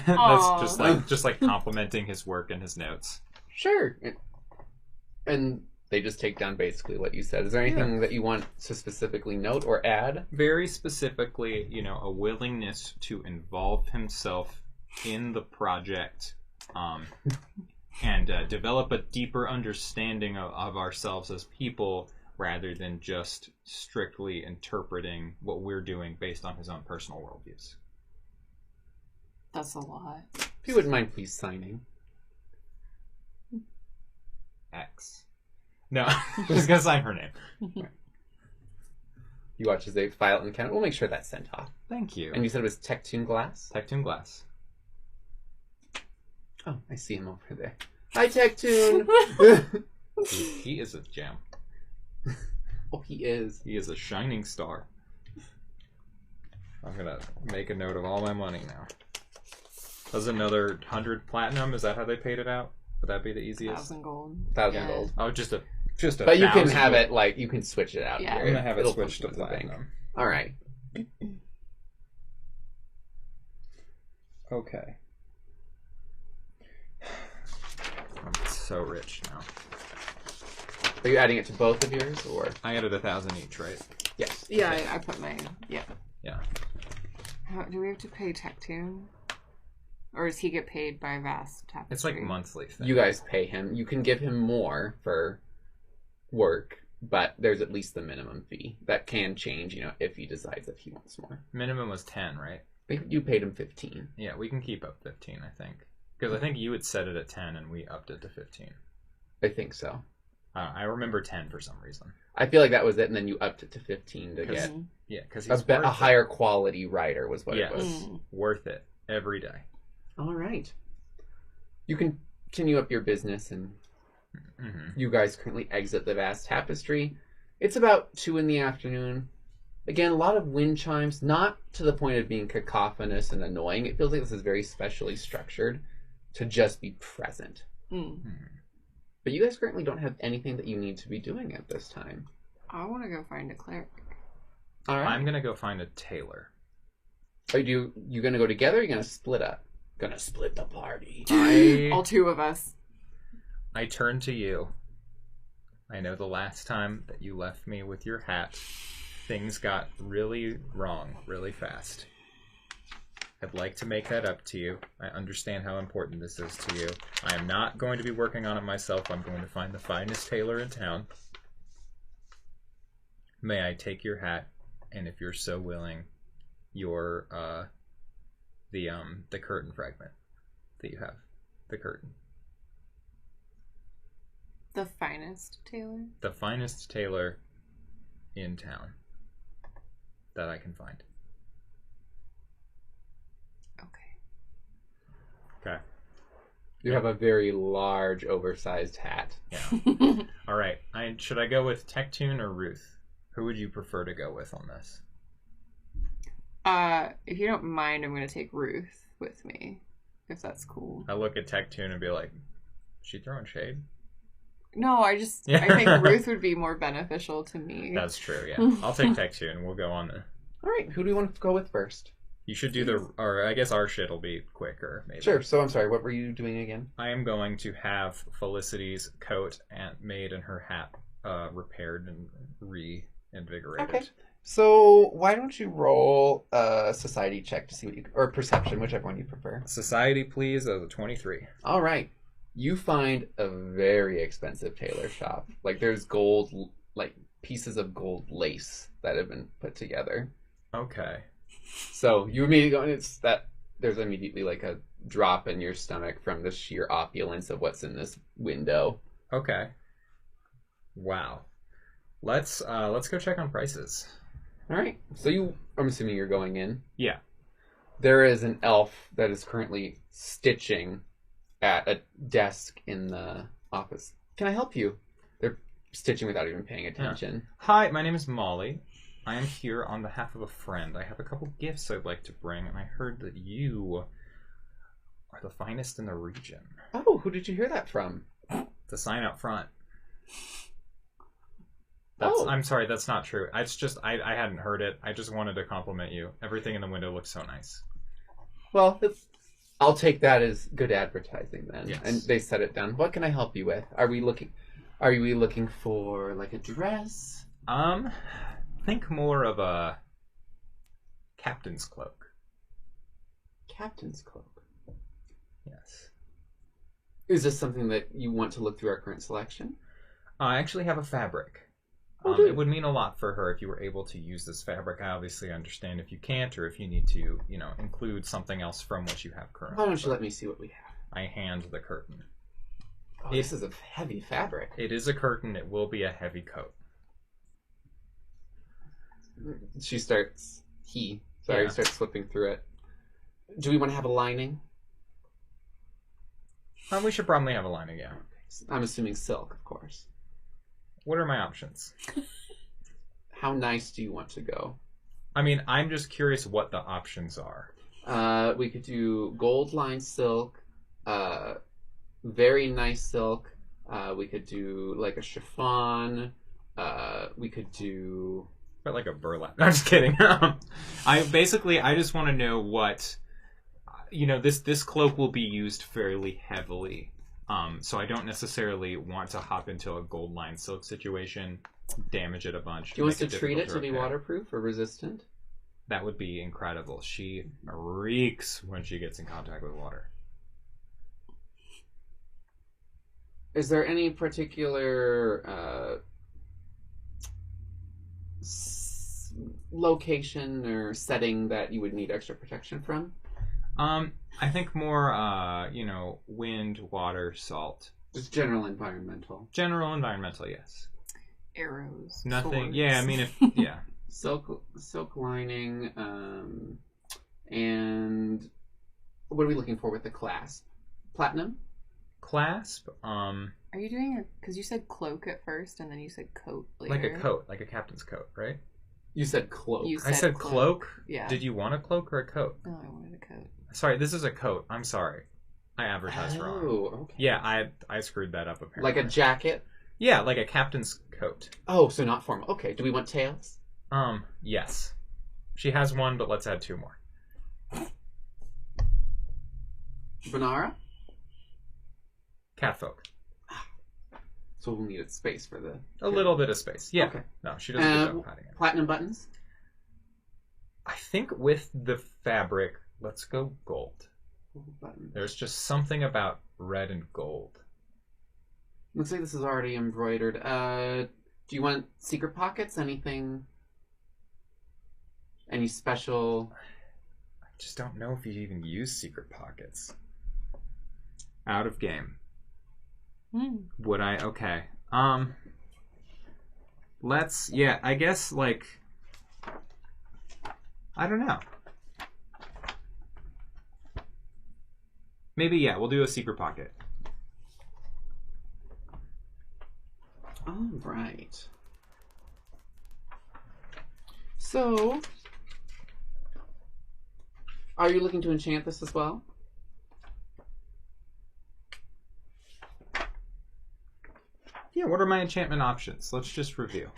That's just like complimenting his work and his notes. Sure. And they just take down basically what you said. Is there anything that you want to specifically note or add? Very specifically, a willingness to involve himself in the project and develop a deeper understanding of ourselves as people rather than just strictly interpreting what we're doing based on his own personal worldviews. That's a lot. If you wouldn't mind please signing. X. No, I'm just going to sign her name. You watch as they file it and count it. We'll make sure that's sent off. Thank you. And you said it was Tech-Tune Glass? Tech-Tune Glass. Oh, I see him over there. Hi, Tech-Tune! He is a gem. Oh, he is. He is a shining star. I'm going to make a note of all my money now. That's another 100 platinum. Is that how they paid it out? Would that be the easiest? 1,000 gold. 1,000 gold. Oh, just a. But you can have it, like, you can switch it out. Yeah. I'm going to have it It'll switched to come from the bank. platinum. All right. Okay. I'm so rich now. Are you adding it to both of yours, or? I added 1,000 each, right? Yes. Yeah, I put my... Yeah. Yeah. Do we have to pay Tech-Tune? Or does he get paid by Vast Tapestry? It's like monthly thing. You guys pay him. You can give him more for work, but there's at least the minimum fee. That can change, if he decides that he wants more. Minimum was 10, right? But you paid him 15. Yeah, we can keep up 15, I think. Because I think you had set it at 10 and we upped it to 15. I think so. I remember 10 for some reason. I feel like that was it, and then you upped it to 15 to get Yeah, because he's a higher quality writer was what it was. Worth it every day. All right. You can continue up your business, and you guys currently exit the vast tapestry. It's about 2 p.m. Again, a lot of wind chimes, not to the point of being cacophonous and annoying. It feels like this is very specially structured to just be present. But you guys currently don't have anything that you need to be doing at this time. I want to go find a cleric. All right. I'm going to go find a tailor. Are you going to go together, or are you going to split up? Gonna split the party. All two of us. I turn to you. I know the last time that you left me with your hat, things got really wrong really fast. I'd like to make that up to you. I understand how important this is to you. I am not going to be working on it myself. I'm going to find the finest tailor in town. May I take your hat, and if you're so willing, your the curtain fragment that you have. The curtain. The finest tailor? The finest tailor in town that I can find. Okay. You have a very large, oversized hat. Yeah. All right. Should I go with Tectune or Ruth? Who would you prefer to go with on this? If you don't mind, I'm going to take Ruth with me, if that's cool. I look at Tectune and be like, is she throwing shade? No, I think Ruth would be more beneficial to me. That's true, yeah. I'll take Tectune and we'll go on the... All right, who do we want to go with first? You should do or I guess our shit'll be quicker, maybe. Sure, so I'm sorry, what were you doing again? I am going to have Felicity's coat made and her hat repaired and reinvigorated. Okay. So why don't you roll a society check to see what you... or perception, whichever one you prefer. Society, please, as a 23. All right. You find a very expensive tailor shop. Like, there's gold, like, pieces of gold lace that have been put together. Okay. So you immediately go, and it's that there's immediately like a drop in your stomach from the sheer opulence of what's in this window. Okay. Wow. Let's go check on prices. All right. So I'm assuming you're going in. Yeah. There is an elf that is currently stitching at a desk in the office. Can I help you? They're stitching without even paying attention. Yeah. Hi, my name is Molly. I am here on behalf of a friend. I have a couple gifts I'd like to bring, and I heard that you are the finest in the region. Oh, who did you hear that from? The sign out front. I'm sorry, that's not true. It's just, I hadn't heard it. I just wanted to compliment you. Everything in the window looks so nice. Well, I'll take that as good advertising then. Yes. And they set it down. What can I help you with? Are we looking for like a dress? Think more of a captain's cloak. Captain's cloak. Yes. Is this something that you want to look through our current selection? I actually have a fabric. It would mean a lot for her if you were able to use this fabric. I obviously understand if you can't, or if you need to, include something else from what you have currently. Why don't you let me see what we have? I hand the curtain. Oh, this is a heavy fabric. It is a curtain. It will be a heavy coat. He starts flipping through it. Do we want to have a lining? We should probably have a lining, yeah. I'm assuming silk, of course. What are my options? How nice do you want to go? I mean, I'm just curious what the options are. We could do gold lined silk, very nice silk. We could do like a chiffon. We could do... But like a burlap. No, I'm just kidding. I just want to know what, this cloak will be used fairly heavily. So I don't necessarily want to hop into a gold line silk situation, damage it a bunch. Do you want us to treat it to be waterproof or resistant? That would be incredible. She reeks when she gets in contact with water. Is there any particular location or setting that you would need extra protection from? I think more, wind, water, salt. Just general environmental. General environmental, yes. Arrows. Nothing. Swords. Yeah, I mean, yeah. Silk lining, and what are we looking for with the clasp? Platinum? Clasp, Are you doing because you said cloak at first and then you said coat later. like a coat, like a captain's coat, right? You said cloak. I said cloak? Yeah. Did you want a cloak or a coat? No, I wanted a coat. Sorry, this is a coat. I'm sorry. I advertised wrong. Oh, okay. Yeah, I screwed that up apparently. Like a jacket? Yeah, like a captain's coat. Oh, so not formal. Okay, do we want tails? Yes. She has one, but let's add 2 more. Banara? Catfolk. So we'll need a space for the... A little bit of space. Yeah. Okay. No, she doesn't get job hiding it. Platinum buttons? I think with the fabric, let's go gold. Gold buttons. There's just something about red and gold. Looks like this is already embroidered. Do you want secret pockets? Anything? Any special... I just don't know if you even use secret pockets. Out of game. Would I? Okay. Let's... Yeah, I guess, like... I don't know. Maybe, yeah, we'll do a secret pocket. All right. So, are you looking to enchant this as well? Yeah, what are my enchantment options? Let's just review.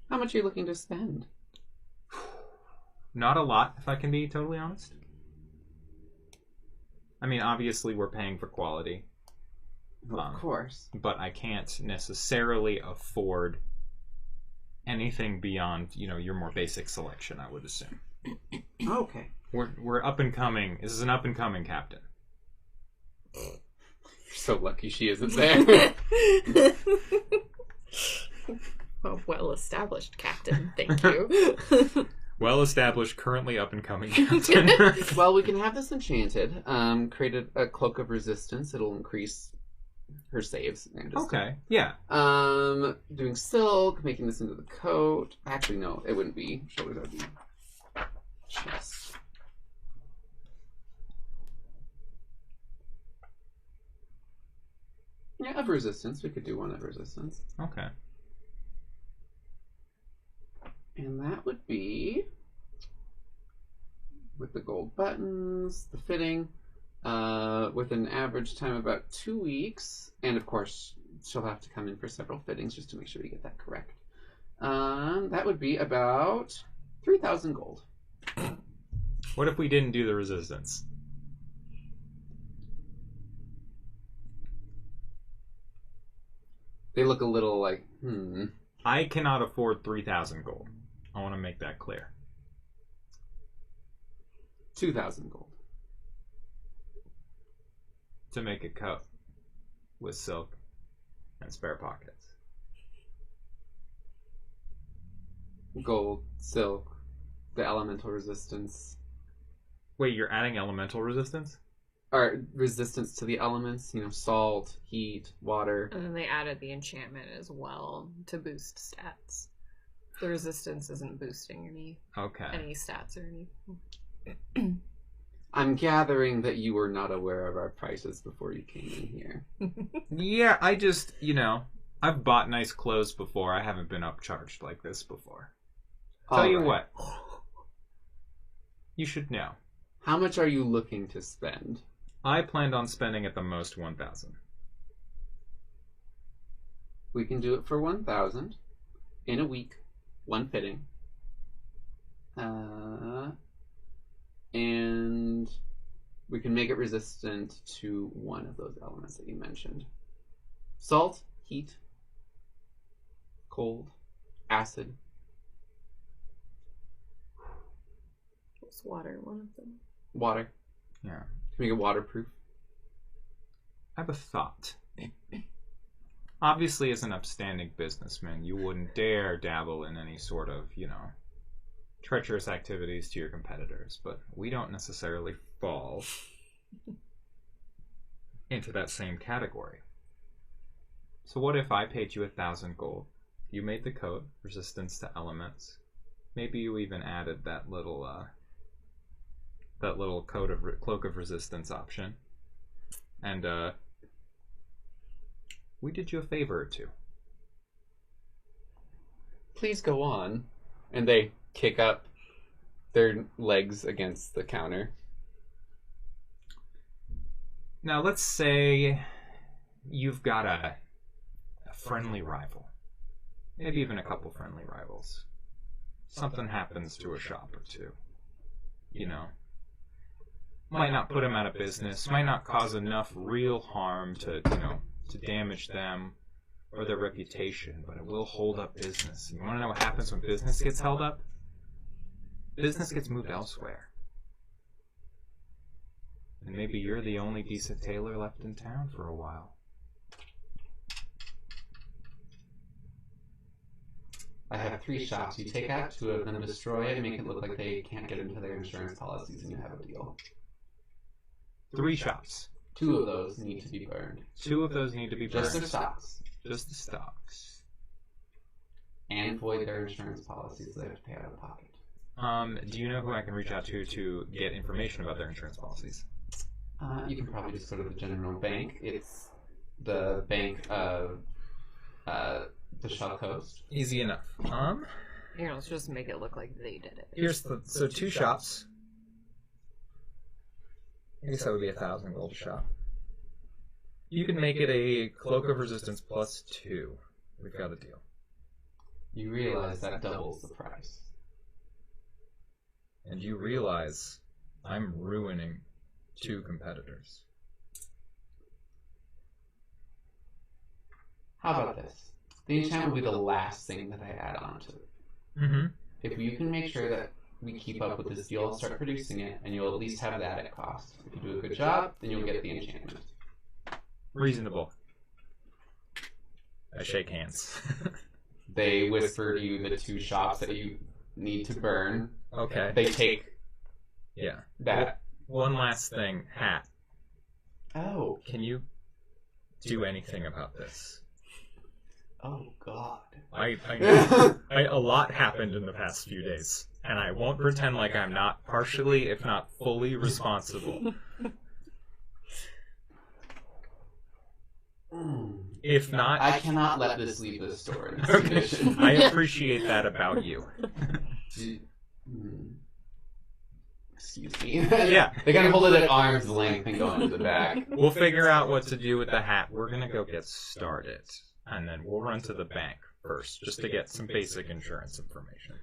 How much are you looking to spend? Not a lot, if I can be totally honest. I mean, obviously we're paying for quality. Of course. But I can't necessarily afford anything beyond, you know, your more basic selection, I would assume. Okay. We're up and coming. This is an up and coming captain. You're so lucky she isn't there. A well-established captain, thank you. Well-established, currently up and coming captain. Well, we can have this enchanted. Create a cloak of resistance. It'll increase her saves. Okay, yeah. Doing silk, making this into the coat. Actually, no, it wouldn't be shoulder. That would be chest. Yeah, of resistance. We could do one of resistance. Okay. And that would be with the gold buttons, the fitting, with an average time of about 2 weeks. And of course, she'll have to come in for several fittings just to make sure we get that correct. That would be about 3,000 gold. What if we didn't do the resistance? They look a little like, I cannot afford 3,000 gold. I want to make that clear. 2,000 gold. To make a coat with silk and spare pockets. Gold, silk, the elemental resistance. Wait, you're adding elemental resistance? Or resistance to the elements, you know, salt, heat, water. And then they added the enchantment as well to boost stats. The resistance isn't boosting any stats or anything. I'm gathering that you were not aware of our prices before you came in here. Yeah, I just, you know, I've bought nice clothes before. I haven't been upcharged like this before. Tell you what. You should know. How much are you looking to spend? I planned on spending at the most 1,000. We can do it for 1,000 in a week, one fitting. And we can make it resistant to one of those elements that you mentioned. Salt, heat, cold, acid. Was water one of them? Water. Yeah. Can make it waterproof. I have a thought. Obviously, as an upstanding businessman, you wouldn't dare dabble in any sort of, you know, treacherous activities to your competitors, but we don't necessarily fall into that same category. So what if I paid you 1,000 gold? You made the coat, resistance to elements. Maybe you even added that little cloak of resistance option, and we did you a favor or two. Please go on. And they kick up their legs against the counter. Now let's say you've got a friendly rival, maybe even a couple friendly rivals. Something happens to a shop or two, you know. might not put them out of business, might not cause enough real harm to, to damage them or their reputation, but it will hold up business. You want to know what happens when business gets held up? Business gets moved elsewhere. And maybe you're the only decent tailor left in town for a while. I have 3 shops. You take out 2 of them, destroy it, make it look like they can't get into their insurance policies, and you have a deal. 3 shops. 2 of those need to be burned. 2 of those need to be burned. Just their stocks. Just the stocks. And void their insurance policies, so they have to pay out of pocket. Do you know who I can reach out to get information about their insurance policies? You can probably just go to the general bank. It's the bank of the Shell Coast. Easy enough. Here, let's just make it look like they did it. Here's so 2 shops. I guess that would be 1,000 gold a shop. You can make it a cloak of resistance plus 2. We've got a deal. You realize that doubles the price. And you realize I'm ruining 2 competitors. How about this? The enchantment will be the last thing that I add on to it. Mm-hmm. If you can make sure that we keep up with this deal, I'll start producing it, and you'll at least have that at cost. If you do a good job, then you'll get the enchantment. Reasonable. I shake hands. They whisper to you the 2 shops that you need to burn. Okay. They take that. One last thing. Hat. Oh. Can you do anything about this? Oh, God. A lot happened in the past few days, and I won't pretend like I'm not partially, if not fully, responsible. If not... I cannot let this leave the store in this Okay. condition. I appreciate that about you. Excuse me. Yeah. They kind of hold it at arm's length and go into the back. We'll figure out what to do with the hat. We're going to go get started, and then we'll run to the bank first, just to get some basic insurance information.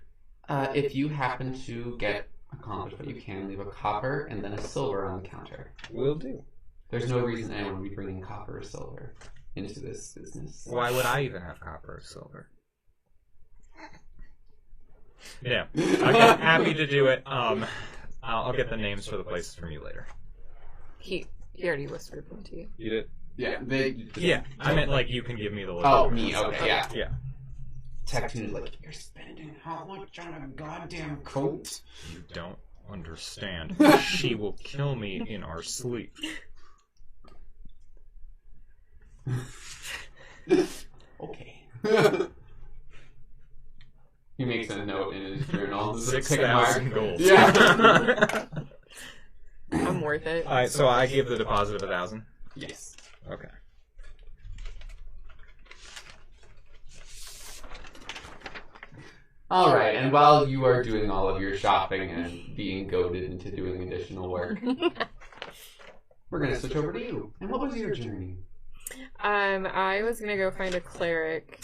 If you happen to get accomplished what you can, leave a copper and then a silver on the counter. Will do. There's no reason anyone would be bringing copper or silver into this business. Why would I even have copper or silver? Yeah. Okay, happy to do it. I'll get the names for the places from you later. He already whispered them to you. You did? Yeah, I meant like you can give me the list. Oh, me, okay, yeah. Yeah. Tectoon is like, you're spending how much on a goddamn coat? You don't understand. She will kill me in our sleep. Okay. He makes a note in his journal. 6,000 gold. Yeah. I'm worth it. Alright, so I give the deposit of 1,000? Yes. Okay. Alright, and while you are doing all of your shopping and being goaded into doing additional work, we're going to switch over to you. And what was your journey? I was gonna go find a cleric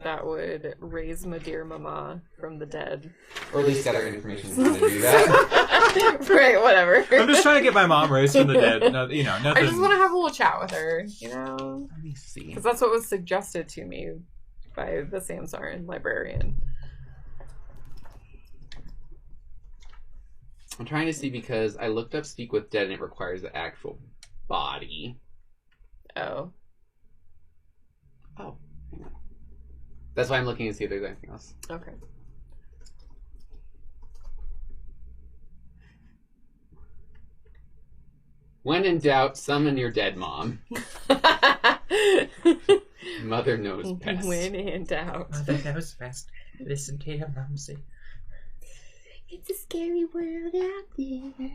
that would raise my dear mama from the dead. Or at least gather information to do that. Right, whatever. I'm just trying to get my mom raised from the dead. No, nothing. I just want to have a little chat with her, Let me see. Because that's what was suggested to me by the Samsarin librarian. I'm trying to see because I looked up Speak with Dead and it requires the actual body. Oh. Oh. Hang on. That's why I'm looking to see if there's anything else. Okay. When in doubt, summon your dead mom. Mother knows best. When in doubt. Mother knows best. Listen to your mumsy. It's a scary world out there.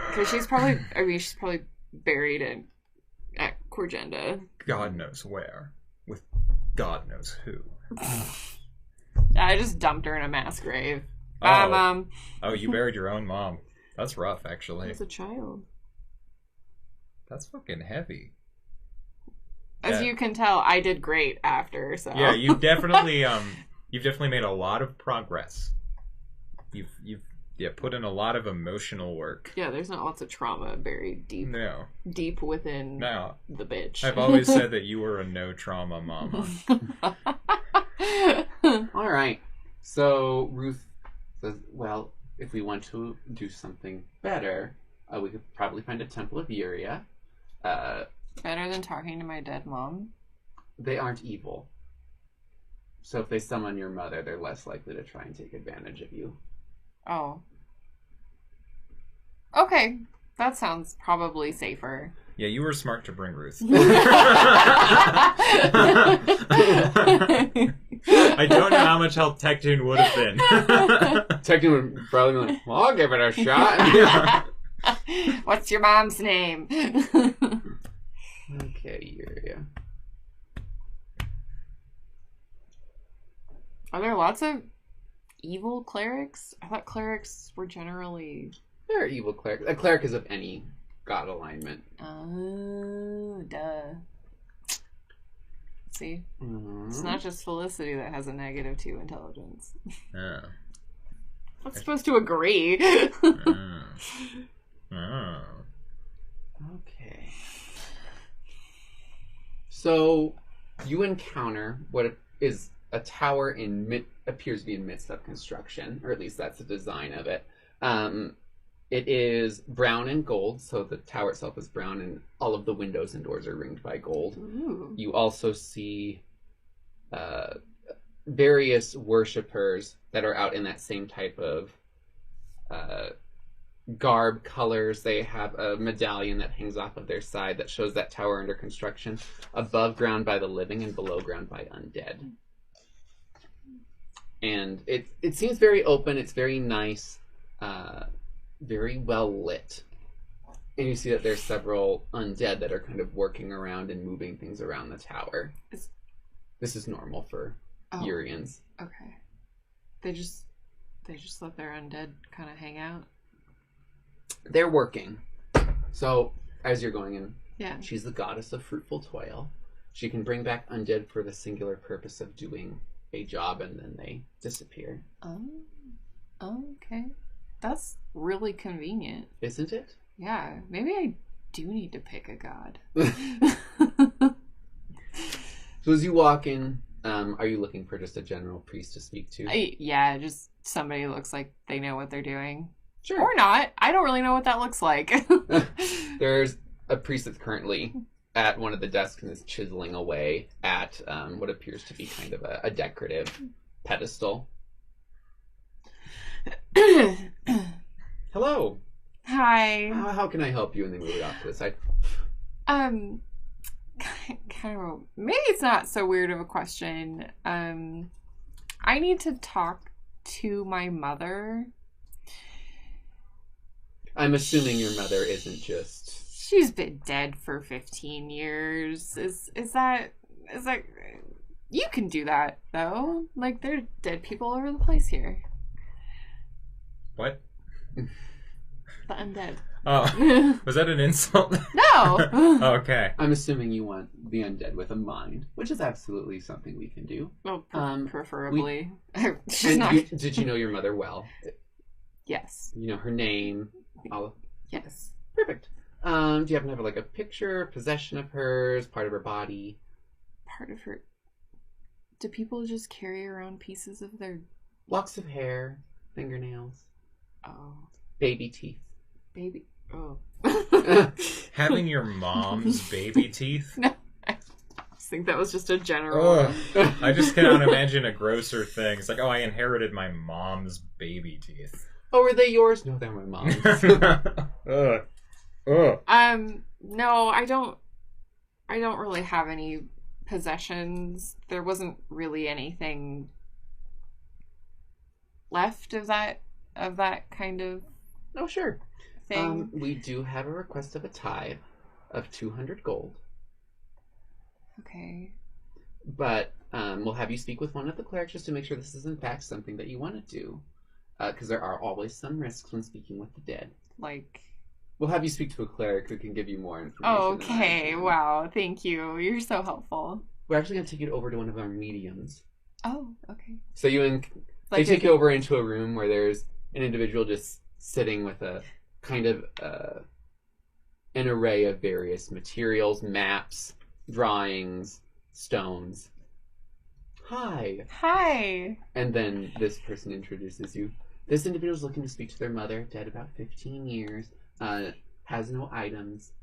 Because she's probably buried at Corgenda. God knows where. With God knows who. I just dumped her in a mass grave. Oh, you buried your own mom. That's rough, actually. As a child. That's fucking heavy. As you can tell, I did great after, so. Yeah, you've definitely made a lot of progress. You've Yeah, put in a lot of emotional work. Yeah, there's not lots of trauma buried deep within the bitch. I've always said that you were a no trauma mama. All right. So Ruth says, well, if we want to do something better, we could probably find a Temple of Uria. Better than talking to my dead mom? They aren't evil. So if they summon your mother, they're less likely to try and take advantage of you. Oh. Okay. That sounds probably safer. Yeah, you were smart to bring Ruth. I don't know how much help Tectune would have been. Tectune would probably be like, well, I'll give it a shot. What's your mom's name? Okay, Uria. Are there lots of evil clerics? I thought clerics were generally... There are evil clerics. A cleric is of any god alignment. Oh, duh. See? Mm-hmm. It's not just Felicity that has a -2 intelligence. Oh. I'm supposed to agree. Oh. Okay. So, you encounter what is a tower appears to be in midst of construction, or at least that's the design of it. It is brown and gold, so the tower itself is brown, and all of the windows and doors are ringed by gold. Ooh. You also see various worshippers that are out in that same type of garb colors. They have a medallion that hangs off of their side that shows that tower under construction, above ground by the living and below ground by undead. And it seems very open. It's very nice, very well lit. And you see that there's several undead that are kind of working around and moving things around the tower. This is normal for Urians. Okay. They just let their undead kind of hang out? They're working. So, as you're going in, Yeah. she's the goddess of fruitful toil. She can bring back undead for the singular purpose of doing a job, and then they disappear. Oh, okay. That's really convenient. Isn't it? Yeah, maybe I do need to pick a god. So as you walk in, are you looking for just a general priest to speak to? Yeah, just somebody who looks like they know what they're doing. Sure. Or not. I don't really know what that looks like. There's a priest that's currently at one of the desks and is chiseling away at what appears to be kind of a decorative pedestal. Hello. Hi. How can I help you? And they move it off to the side. Kind of. Maybe it's not so weird of a question. I need to talk to my mother. I'm assuming your mother isn't just... She's been dead for 15 years. Is that... You can do that, though. Like, there are dead people all over the place here. What? The undead. Oh, was that an insult? No! Okay. I'm assuming you want the undead with a mind, which is absolutely something we can do. Well, preferably. Did you know your mother well? Yes. You know her name? Yes. Perfect. Do you happen to have like a picture, possession of hers, part of her body? Part of her... Do people just carry around pieces of their... Locks of hair, fingernails. Oh. Baby teeth. Baby... Oh. Having your mom's baby teeth? No. I think that was just a general... I just cannot imagine a grosser thing. It's like, oh, I inherited my mom's baby teeth. Oh, were they yours? No, they're my mom's. No, I don't really have any possessions. There wasn't really anything left of that kind of Oh, sure. thing. We do have a request of a tithe of 200 gold. Okay. But we'll have you speak with one of the clerics just to make sure this is in fact something that you want to do. Because there are always some risks when speaking with the dead. Like... We'll have you speak to a cleric who can give you more information. Okay, wow, thank you. You're so helpful. We're actually going to take you over to one of our mediums. Oh, okay. So they take you over into a room where there's an individual just sitting with a kind of an array of various materials, maps, drawings, stones. Hi. Hi. And then this person introduces you. This individual is looking to speak to their mother, dead about 15 years, has no items,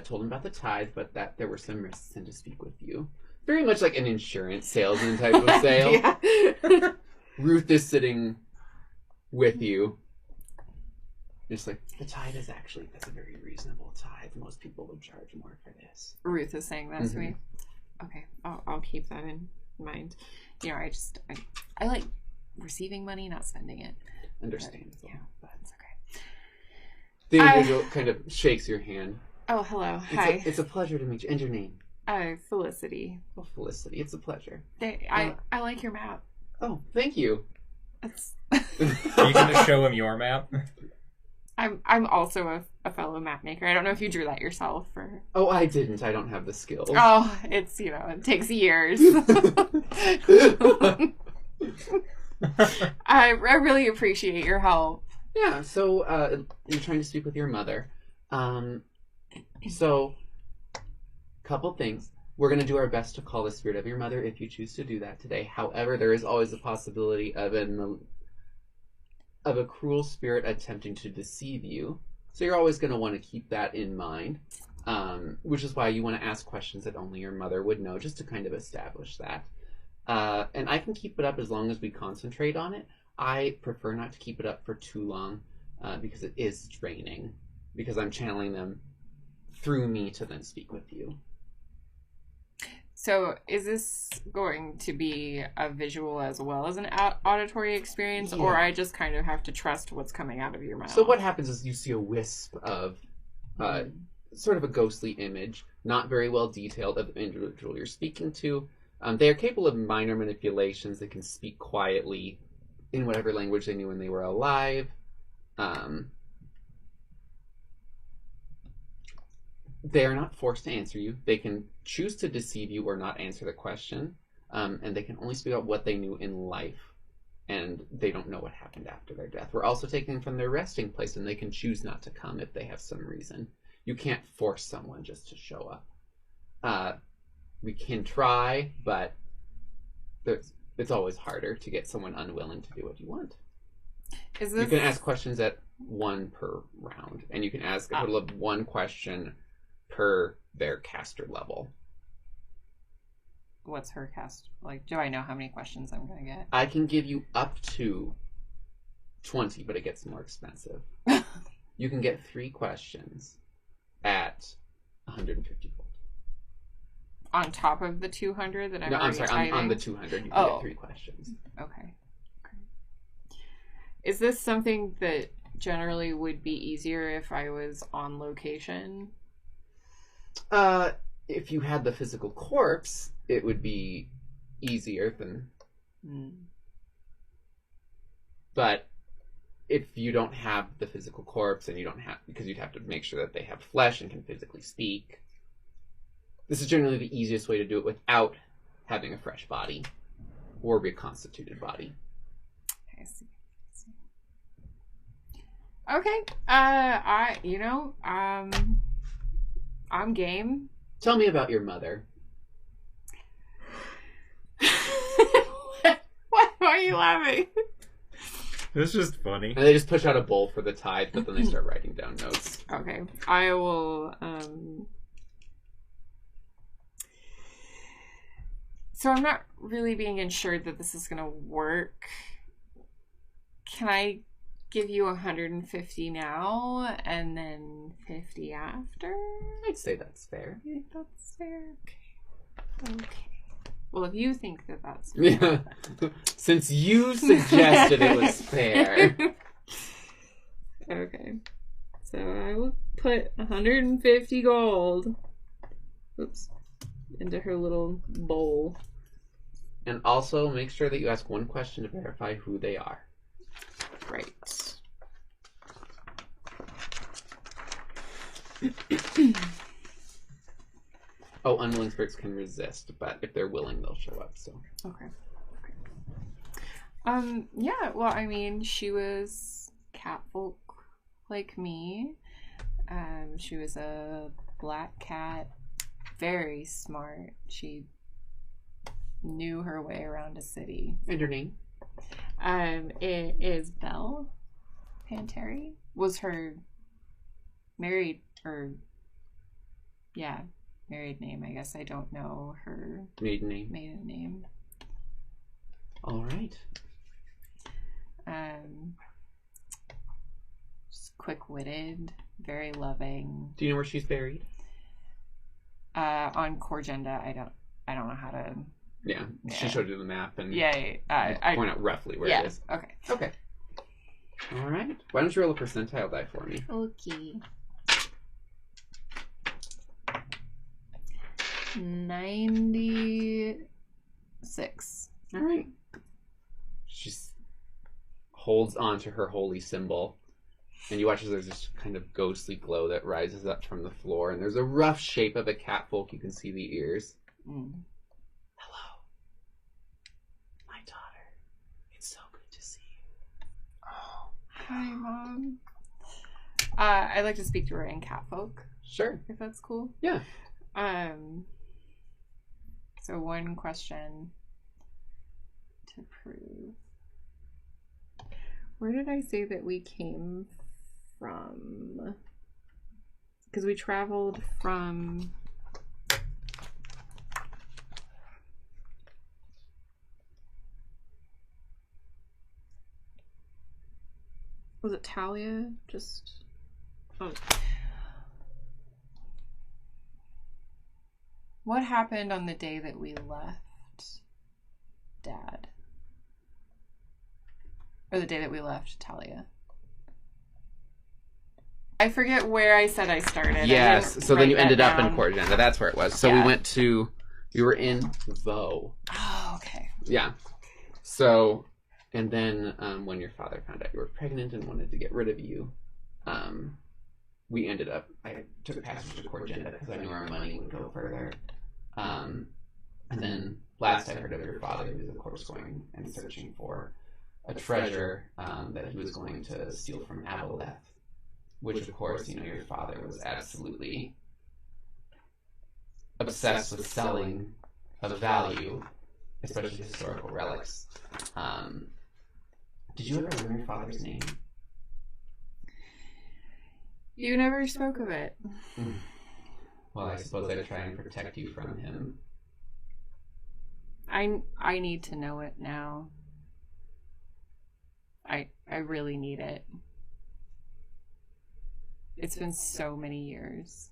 told him about the tithe, but that there were some risks and to speak with you. Very much like an insurance salesman type of sale. Yeah. Ruth is sitting with you. Just like, the tithe is actually, that's a very reasonable tithe. Most people would charge more for this. Ruth is saying that to me. Okay, I'll keep that in mind. You know, I like receiving money, not spending it. Understandable. But, yeah, but it's okay. The individual kind of shakes your hand. Oh, hello. Hi. It's a pleasure to meet you. And your name? Felicity. Oh, Felicity. It's a pleasure. I like your map. Oh, thank you. It's... Are you going to show him your map? I'm also a fellow map maker. I don't know if you drew that yourself or... Oh, I didn't. I don't have the skills. Oh, it's, you know, it takes years. I really appreciate your help. Yeah, so you're trying to speak with your mother. So, couple things. We're going to do our best to call the spirit of your mother if you choose to do that today. However, there is always a possibility of a cruel spirit attempting to deceive you. So you're always going to want to keep that in mind, which is why you want to ask questions that only your mother would know, just to kind of establish that. And I can keep it up as long as we concentrate on it. I prefer not to keep it up for too long because it is draining, because I'm channeling them through me to then speak with you. So is this going to be a visual as well as an auditory experience, or I just kind of have to trust what's coming out of your mouth? So what happens is you see a wisp of sort of a ghostly image, not very well detailed, of the individual you're speaking to. They are capable of minor manipulations. They can speak quietly in whatever language they knew when they were alive. They are not forced to answer you. They can choose to deceive you or not answer the question. And they can only speak about what they knew in life. And they don't know what happened after their death. We're also taking them from their resting place, and they can choose not to come if they have some reason. You can't force someone just to show up. We can try, but it's always harder to get someone unwilling to do what you want. You can ask questions at 1 per round, and you can ask a total of 1 question per their caster level. What's her cast? Like, do I know how many questions I'm going to get? I can give you up to 20, but it gets more expensive. You can get 3 questions at 150 gold. On top of the 200 that I'm I'm sorry, on the 200 you can get 3 questions. Okay. Is this something that generally would be easier if I was on location? If you had the physical corpse, it would be easier than... But if you don't have the physical corpse, and you don't have... Because you'd have to make sure that they have flesh and can physically speak. This is generally the easiest way to do it without having a fresh body or reconstituted body. I see. Okay. I'm game. Tell me about your mother. Why are you laughing? It's just funny. And they just push out a bowl for the tithe, but then they start writing down notes. Okay. I will, So I'm not really being assured that this is going to work. Can I give you 150 now and then 50 after? I'd say that's fair. That's fair. Okay. Well, if you think that that's fair. Yeah. Since you suggested it was fair. Okay. So I will put 150 gold. Oops. Into her little bowl. And also make sure that you ask 1 question to verify who they are. Right. Oh, unwilling spirits can resist, but if they're willing, they'll show up. So Okay. Yeah. Well, I mean, she was cat folk like me. She was a black cat, very smart. She knew her way around a city. And her name? It is Belle Panteri. Was her married married name, I guess. I don't know her Maiden name. maiden name. All right. Just quick-witted, very loving. Do you know where she's buried? On Corgenda, I don't know how to. Yeah, she showed you the map and I point out roughly where it is. Okay. Okay. All right. Why don't you roll a percentile die for me? Okay. 96. All right. She holds on to her holy symbol, and you watch as there's this kind of ghostly glow that rises up from the floor, and there's a rough shape of a catfolk. You can see the ears. Mm. Hello, my daughter. It's so good to see you. Oh, hi, Mom. I'd like to speak to her in catfolk, Sure. if that's cool. Yeah. So one question to prove. Where did I say that we came from? Because we traveled from... Was it Talia? Just... Oh. What happened on the day that we left Dad? Or the day that we left Talia? I forget where I said I started. Yes. So then you ended up in Corgenda. That's where it was. So we were in Vo. Oh, okay. Yeah. So, and then when your father found out you were pregnant and wanted to get rid of you, we ended up, I took passage to Corgenda because I knew our money would go further. And then last I heard of your father, he was of course going and searching for a treasure that he was going to steal from Aboleth, which of course, you know, your father was absolutely obsessed with selling of value, especially historical relics. Did you ever learn your father's name? You never spoke of it. Well, I suppose I'd try and protect you from him. I need to know it now. I really need it. It's been so many years.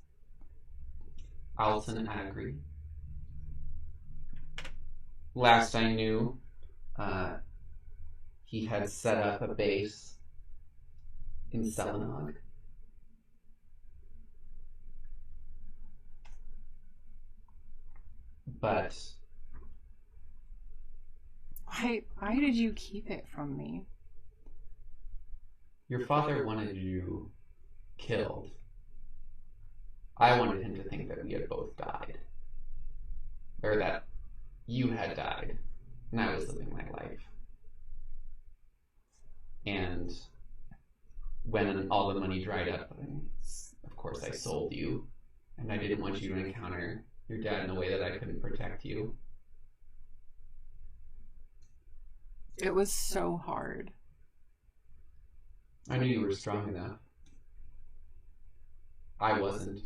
Alton and I agree. Last I knew, he had set up a base in Selenog. But why did you keep it from me? Your father wanted you killed. I wanted him to think that we had both died. Or that you had died, and I was living my life. And when all the money dried up, of course I sold you, and I didn't want you to encounter your dad in a way that I couldn't protect you. It was so hard. I knew you were strong enough. I wasn't.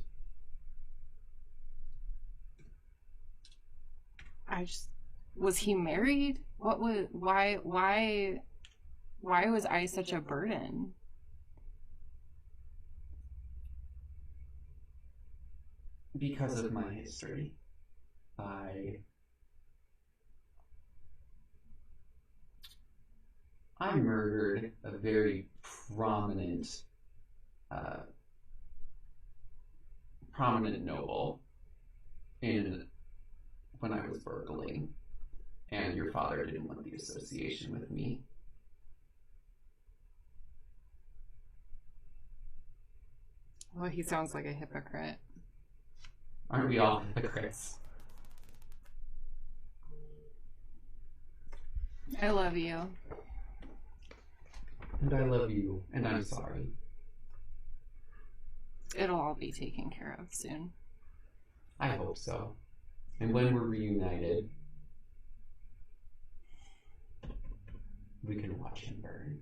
Was he married? Why was I such a burden? Because of my history. I murdered a very prominent noble when I was burgling, and your father didn't want the association with me. Well, he sounds like a hypocrite. Aren't we all hypocrites? I love you. And I love you, and I'm sorry. It'll all be taken care of soon. I hope so. And when we're reunited, we can watch him burn.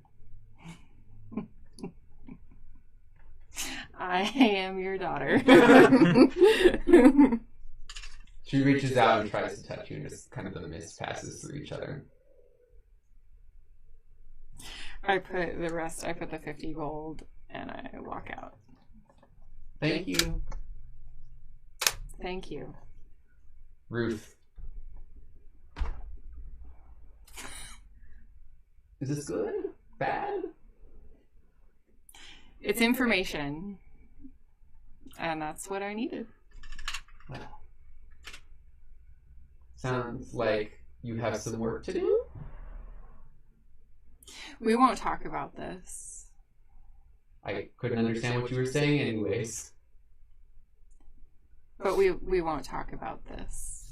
I am your daughter. She reaches out and tries to touch you, and just kind of the mist passes through each other. I put the 50 gold, and I walk out. Thank you. Thank you. Ruth. Is this good? Bad? It's information. And that's what I needed. Well, sounds like you have some work to do? We won't talk about this. I couldn't understand what you were saying anyways. But we won't talk about this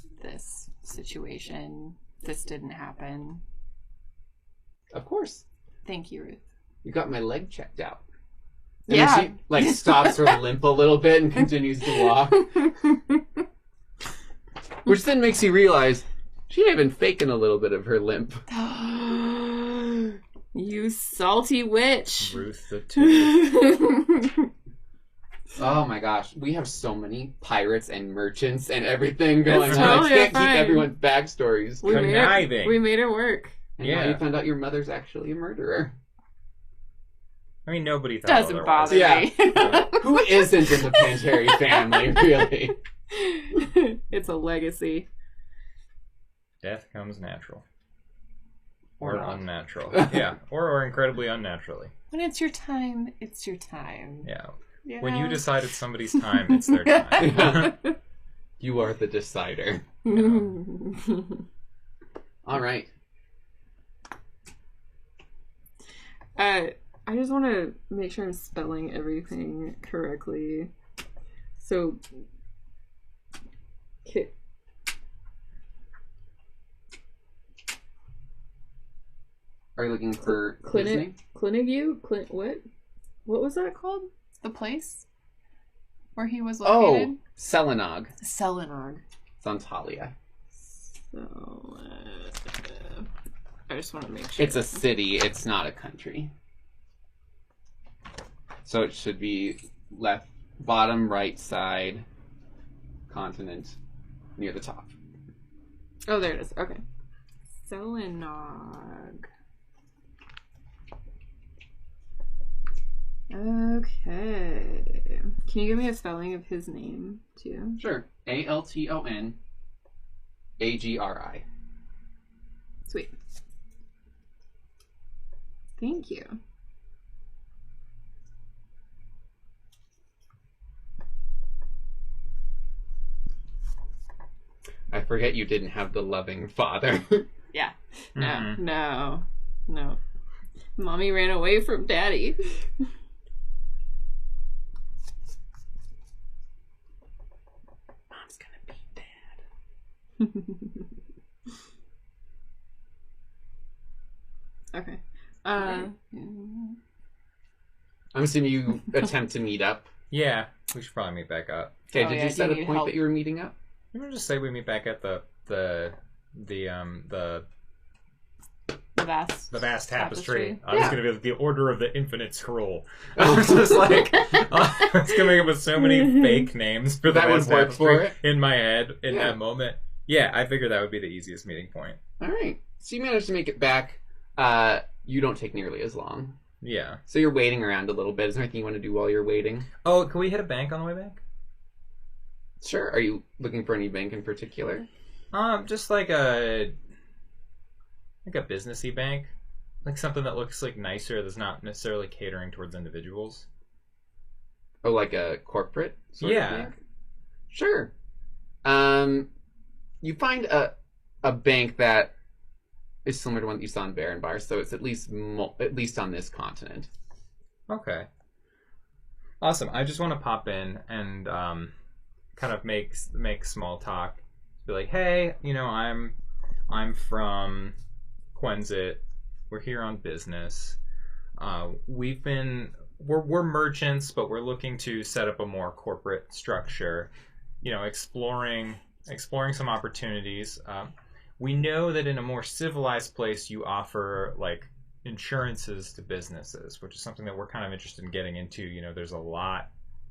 situation. This didn't happen. Of course. Thank you, Ruth. You got my leg checked out. And Yeah. then she, like, stops her limp a little bit and continues to walk. Which then makes you realize she may have been faking a little bit of her limp. You salty witch. Ruth the Two. Oh my gosh, we have so many pirates and merchants and everything going It's on. I totally can't fine. keep everyone's backstories. Conniving. We made it work. And Yeah. now you found out your mother's actually a murderer. I mean, nobody thought Doesn't otherwise. bother Yeah. me. Who isn't in the Panteri family, really? It's a legacy. Death comes natural. Or Or not. unnatural. Yeah. Or incredibly unnaturally. When it's your time, it's your time. Yeah. Yeah. When you decide it's somebody's time, it's their time. You are the decider. All right. I just want to make sure I'm spelling everything correctly. So, Are you looking for his Clinic, name? what was that called? The place where he was Oh, located? Selenog. Selenog. It's on Talia. So, I just want to make sure. It's a city. It's not a country. So it should be left, bottom right side, continent, near the top. Oh, there it is. Okay. Selenog. Okay. Can you give me a spelling of his name, too? Sure. Altonagri. Sweet. Thank you. I forget you didn't have the loving father. Yeah. No, Mhm. no. Mommy ran away from Daddy. Mom's gonna beat Dad. Okay. I'm assuming you attempt to meet up. Yeah. We should probably meet back up. Okay, Oh, did yeah, you do set you a need point help? that you were meeting up? You want to just say we meet back at the vast tapestry. I was Yeah. going to be the Order of the Infinite Scroll. I was just like, I was coming up with so many fake names for the That would vast work tapestry for it. in my head in Yeah. that moment. Yeah, I figured that would be the easiest meeting point. All right. So you managed to make it back. You don't take nearly as long. Yeah. So you're waiting around a little bit. Is there anything you want to do while you're waiting? Oh, can we hit a bank on the way back? Sure. Are you looking for any bank in particular? Just like a businessy bank, like something that looks like nicer. That's not necessarily catering towards individuals. Oh, like a corporate sort Yeah. of bank? Sure. You find a bank that is similar to one that you saw in Baron Bar, so it's at least on this continent. Okay. Awesome. I just want to pop in and kind of make small talk. Be like, hey, I'm from Quenzit. We're here on business. We're merchants, but we're looking to set up a more corporate structure. Exploring some opportunities. We know that in a more civilized place, you offer like insurances to businesses, which is something that we're kind of interested in getting into. There's a lot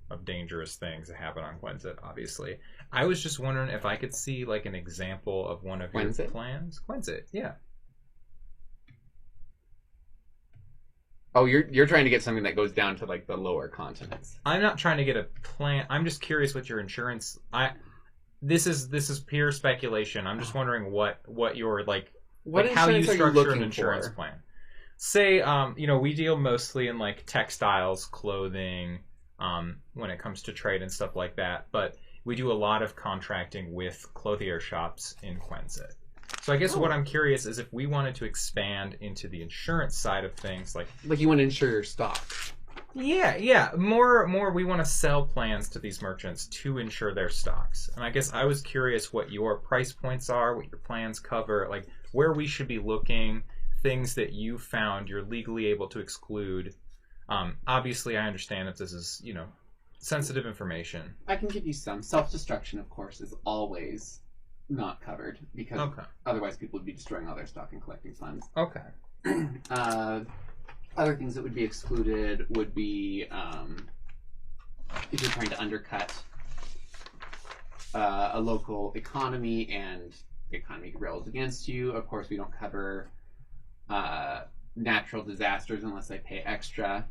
of dangerous things that happen on Quinzit, obviously. I was just wondering if I could see like an example of one of your plans. Quinzit, yeah. Oh, you're trying to get something that goes down to like the lower continents. I'm not trying to get a plan. I'm just curious what your insurance. This is pure speculation. I'm just wondering what your how you structure an insurance plan. Say, we deal mostly in like textiles, clothing, when it comes to trade and stuff like that. But we do a lot of contracting with clothier shops in Quinzit. So I guess what I'm curious is if we wanted to expand into the insurance side of things, like you want to insure your stock. Yeah. More. We want to sell plans to these merchants to insure their stocks. And I guess I was curious what your price points are, what your plans cover, like where we should be looking, things that you found you're legally able to exclude. Obviously, I understand that this is sensitive information. I can give you some. Self-destruction, of course, is always not covered because otherwise people would be destroying all their stock and collecting funds. Okay. Other things that would be excluded would be if you're trying to undercut a local economy and the economy rails against you. Of course, we don't cover natural disasters unless they pay extra.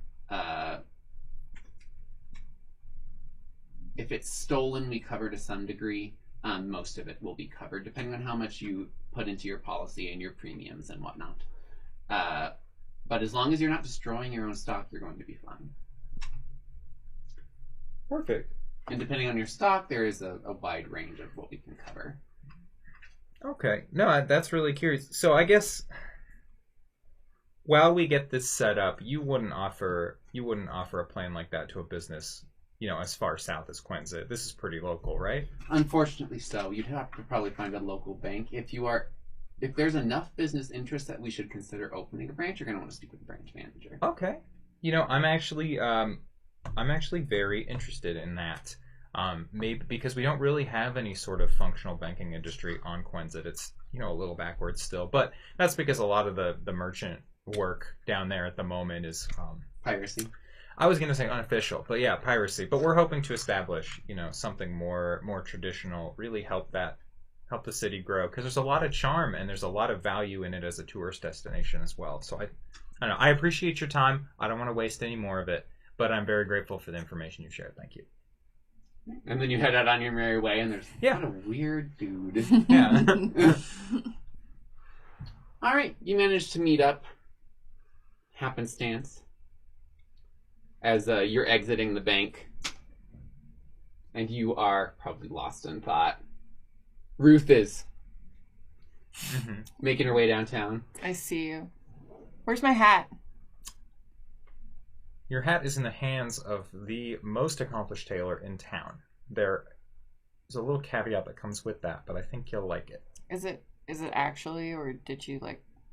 If it's stolen, we cover to some degree. Most of it will be covered, depending on how much you put into your policy and your premiums and whatnot. But as long as you're not destroying your own stock, you're going to be fine. Perfect. And depending on your stock, there is a wide range of what we can cover. Okay. No, that's really curious. So I guess while we get this set up, you wouldn't offer a plan like that to a business, as far south as Quinzit. This is pretty local, right? Unfortunately so. You'd have to probably find a local bank. If there's enough business interest that we should consider opening a branch, you're going to want to speak with the branch manager. Okay. I'm actually very interested in that. Maybe because we don't really have any sort of functional banking industry on Quinzit. It's a little backwards still, but that's because a lot of the merchant work down there at the moment is piracy. I was going to say unofficial, but yeah, piracy. But we're hoping to establish, something more traditional, really help the city grow, because there's a lot of charm and there's a lot of value in it as a tourist destination as well. So I don't know. I appreciate your time. I don't want to waste any more of it, but I'm very grateful for the information you shared. Thank you. And then you head out on your merry way, and there's what a weird dude. Yeah. All right, you managed to meet up. Happenstance. As you're exiting the bank, and you are probably lost in thought. Ruth is making her way downtown. I see you. Where's my hat? Your hat is in the hands of the most accomplished tailor in town. There's a little caveat that comes with that, but I think you'll like it. Is it actually, or did you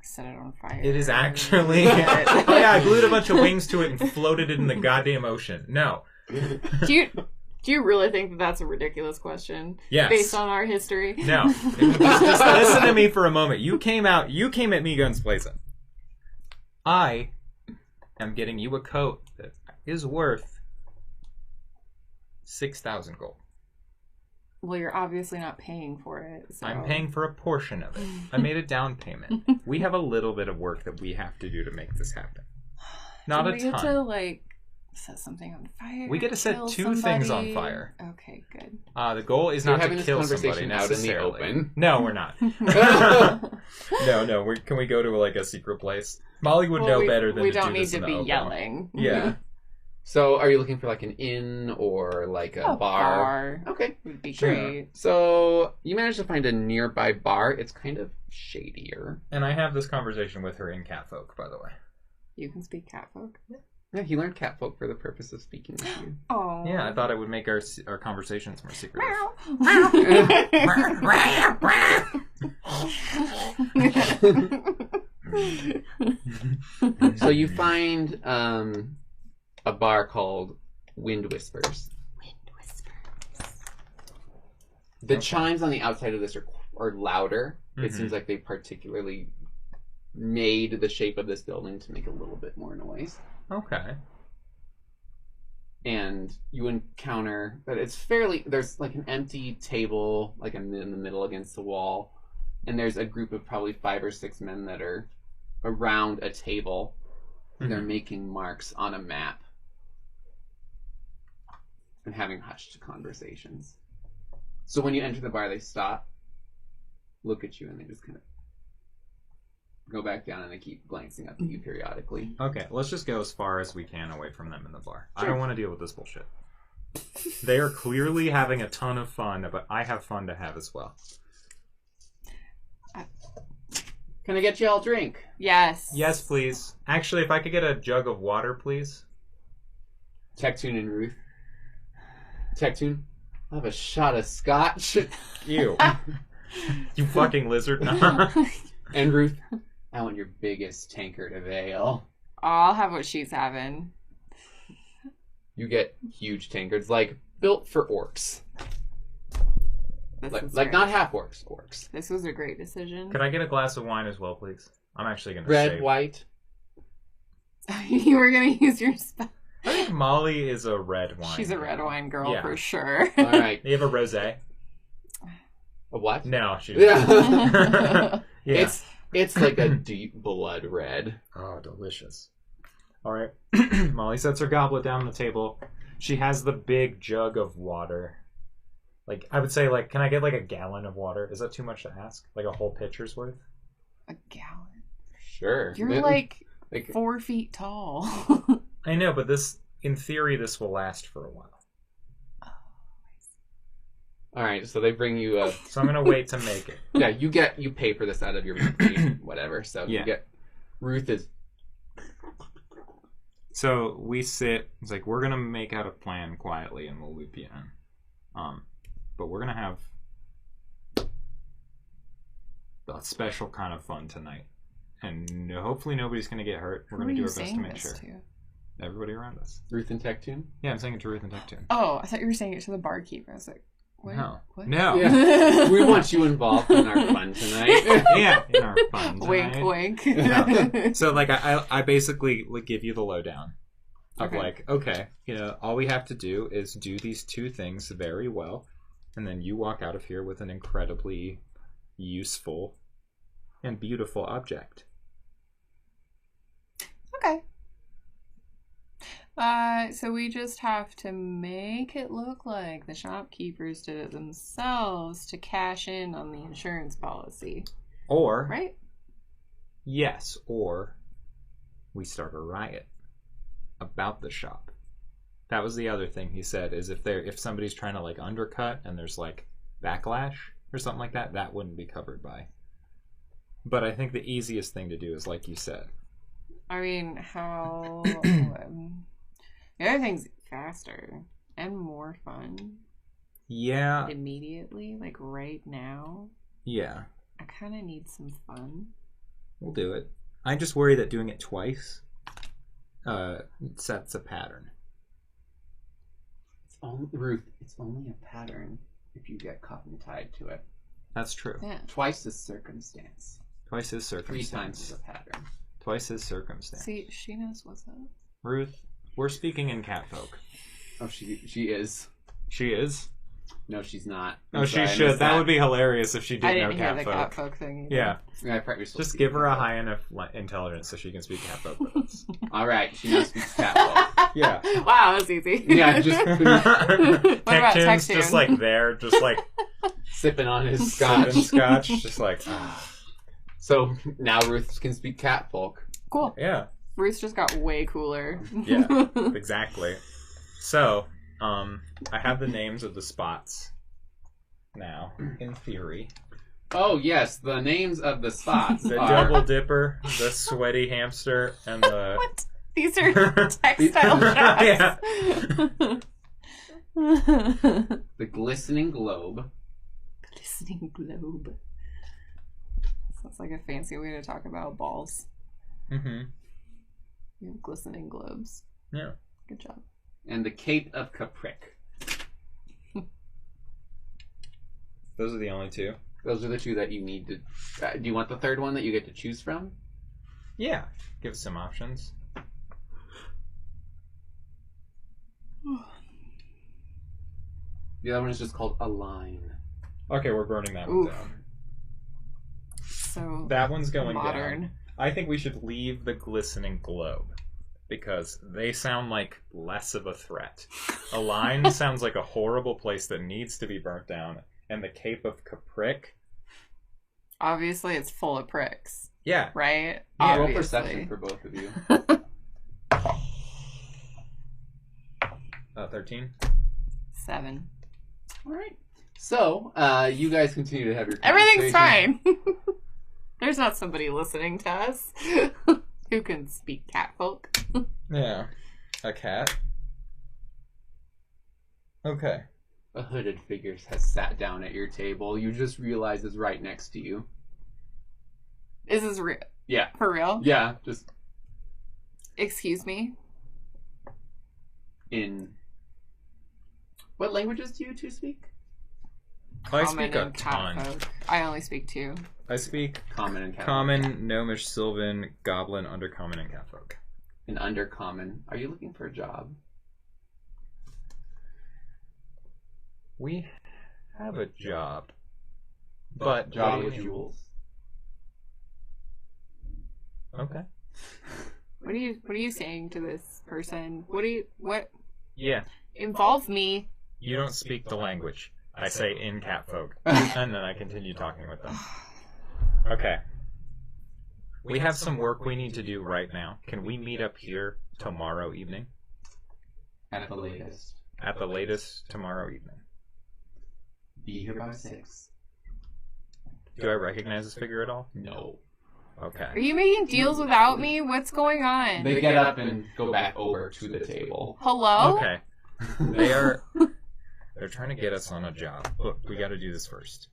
set it on fire? It is actually. Yeah, I glued a bunch of wings to it and floated it in the goddamn ocean. No. Do you really think that that's a ridiculous question? Yes. Based on our history? No. Just listen to me for a moment. You came at me guns blazing. I am getting you a coat that is worth 6,000 gold. Well, you're obviously not paying for it. So. I'm paying for a portion of it. I made a down payment. We have a little bit of work that we have to do to make this happen. Not a ton. Do we get to, set something on fire? We get to set two things on fire. Okay, good. The goal is not to kill somebody necessarily. Out in the open. No, we're not. No. Can we go to a secret place? Molly would know better than to do this. We don't need to be yelling. Yeah. So, are you looking for an inn or a bar? Okay, would be great. So, you managed to find a nearby bar. It's kind of shadier. And I have this conversation with her in Catfolk, by the way. You can speak Catfolk? Yeah, he learned Catfolk for the purpose of speaking with you. Oh. Yeah, I thought it would make our conversations more secretive. So you find a bar called Wind Whispers. The chimes on the outside of this are louder. It seems like they particularly made the shape of this building to make a little bit more noise. Okay. And you encounter that it's fairly... There's like an empty table like in the middle against the wall. And there's a group of probably 5 or 6 men that are around a table. And they're making marks on a map. And having hushed conversations. So when you enter the bar, they stop, look at you, and they just kind of go back down, and they keep glancing up at you periodically. Okay, let's just go as far as we can away from them in the bar. Sure. I don't want to deal with this bullshit. They are clearly having a ton of fun, but I have fun to have as well. Can I get you all a drink? Yes. Yes, please. Actually, if I could get a jug of water, please. Tectune and Ruth. Tectune, I'll have a shot of scotch. Ew. You fucking lizard. And Ruth, I want your biggest tankard of ale. I'll have what she's having. You get huge tankards, like built for orcs. Like not half orcs, orcs. This was a great decision. Could I get a glass of wine as well, please? I'm actually going to Red, white. You were going to use your spell. I think Molly is a red wine. She's a red wine girl for sure. All right. You have a rosé? A what? No, she doesn't. Yeah. It's like a deep blood red. Oh, delicious. All right. Molly sets her goblet down on the table. She has the big jug of water. Like, I would say, like, can I get, like, a gallon of water? Is that too much to ask? Like, a whole pitcher's worth? A gallon? Sure. You're, like 4 feet tall. I know, but this, in theory, this will last for a while. All right, so they bring you a... So I'm going to wait to make it. Yeah, you pay for this out of your monthly whatever, so you get... Ruth is... So we sit, it's like, we're going to make out a plan quietly and we'll loop you in. But we're going to have a special kind of fun tonight. And hopefully nobody's going to get hurt. We're going to do our best to make sure. Everybody around us. Ruth and Tectune? Yeah, I'm saying it to Ruth and Tectune. Oh, I thought you were saying it to the barkeeper. I was like, what? No. What? No. Yeah. We want you involved in our fun tonight. Yeah, in our fun tonight. Wink, wink. No. So, like, I basically give you the lowdown. Of okay, all we have to do is do these 2 things very well. And then you walk out of here with an incredibly useful and beautiful object. Okay. So we just have to make it look like the shopkeepers did it themselves to cash in on the insurance policy. Or... Right? Yes, or we start a riot about the shop. That was the other thing he said, is if somebody's trying to like undercut and there's like backlash or something like that, that wouldn't be covered by. But I think the easiest thing to do is like you said. I mean, how... the other thing's faster and more fun. Yeah. Immediately, like right now. Yeah. I kind of need some fun. We'll do it. I just worry that doing it twice sets a pattern. Ruth, it's only a pattern if you get caught and tied to it. That's true. Yeah. Twice is circumstance. Twice is circumstance. 3 times is a pattern. Twice is circumstance. See, she knows what's up. Ruth, we're speaking in catfolk. Oh, she is. She is? No, she's not. Oh, she should. That would be hilarious if she did know catfolk. I didn't hear the catfolk thing either. Yeah. I probably just give her a high enough intelligence so she can speak catfolk with us. All right, she now speaks catfolk. Yeah. Wow, that's easy. Yeah, just... Tectune's just like there, just like... sipping on his scotch. Sipping scotch, just like... So now Ruth can speak catfolk. Cool. Yeah. Ruth just got way cooler. Yeah, exactly. So... I have the names of the spots now, in theory. Oh, yes, the names of the spots The are... Double Dipper, the Sweaty Hamster, and the... What? These are textile shops. Yeah. The Glistening Globe. Glistening Globe. That's like a fancy way to talk about balls. Mm-hmm. You have glistening globes. Yeah. Good job. And the Cape of Capric. Those are the only two. Those are the two that you need to... do you want the third one that you get to choose from? Yeah. Give us some options. The other one is just called Align. Okay, we're burning that one Oof. down. So That one's going modern. down. I think we should leave the glistening globe because they sound like less of a threat. Align sounds like a horrible place that needs to be burnt down, and the Cape of Capric. Obviously, it's full of pricks, Yeah. right? Yeah, roll Obviously. perception for both of you. 13. 7. All right. So, you guys continue to have your Everything's conversation. fine. There's not somebody listening to us who can speak catfolk. Yeah. A cat. Okay. A hooded figure has sat down at your table. You just realize is right next to you. Is this real? Yeah. For real? Yeah, just Excuse me? in... What languages do you two speak? I Common speak a and ton. catfolk. I only speak 2. I speak Common and Catfolk. Common, Gnomish, Sylvan, Goblin, Undercommon, and Catfolk. And Undercommon. Are you looking for a job? We have a job. But Job with jewels. Okay. What are you saying to this person? What Yeah. involve me? You don't speak the language. I say in catfolk. And then I continue talking with them. Okay. We have some work we need to do right now. Can we meet up here tomorrow evening? At the latest. At the latest tomorrow evening. Be here by 6. Do I recognize this figure at all? No. Okay. Are you making deals without me? What's going on? They get up and go back over to the table. Hello? Okay. They're trying to get us on a job. Look, we gotta do this first.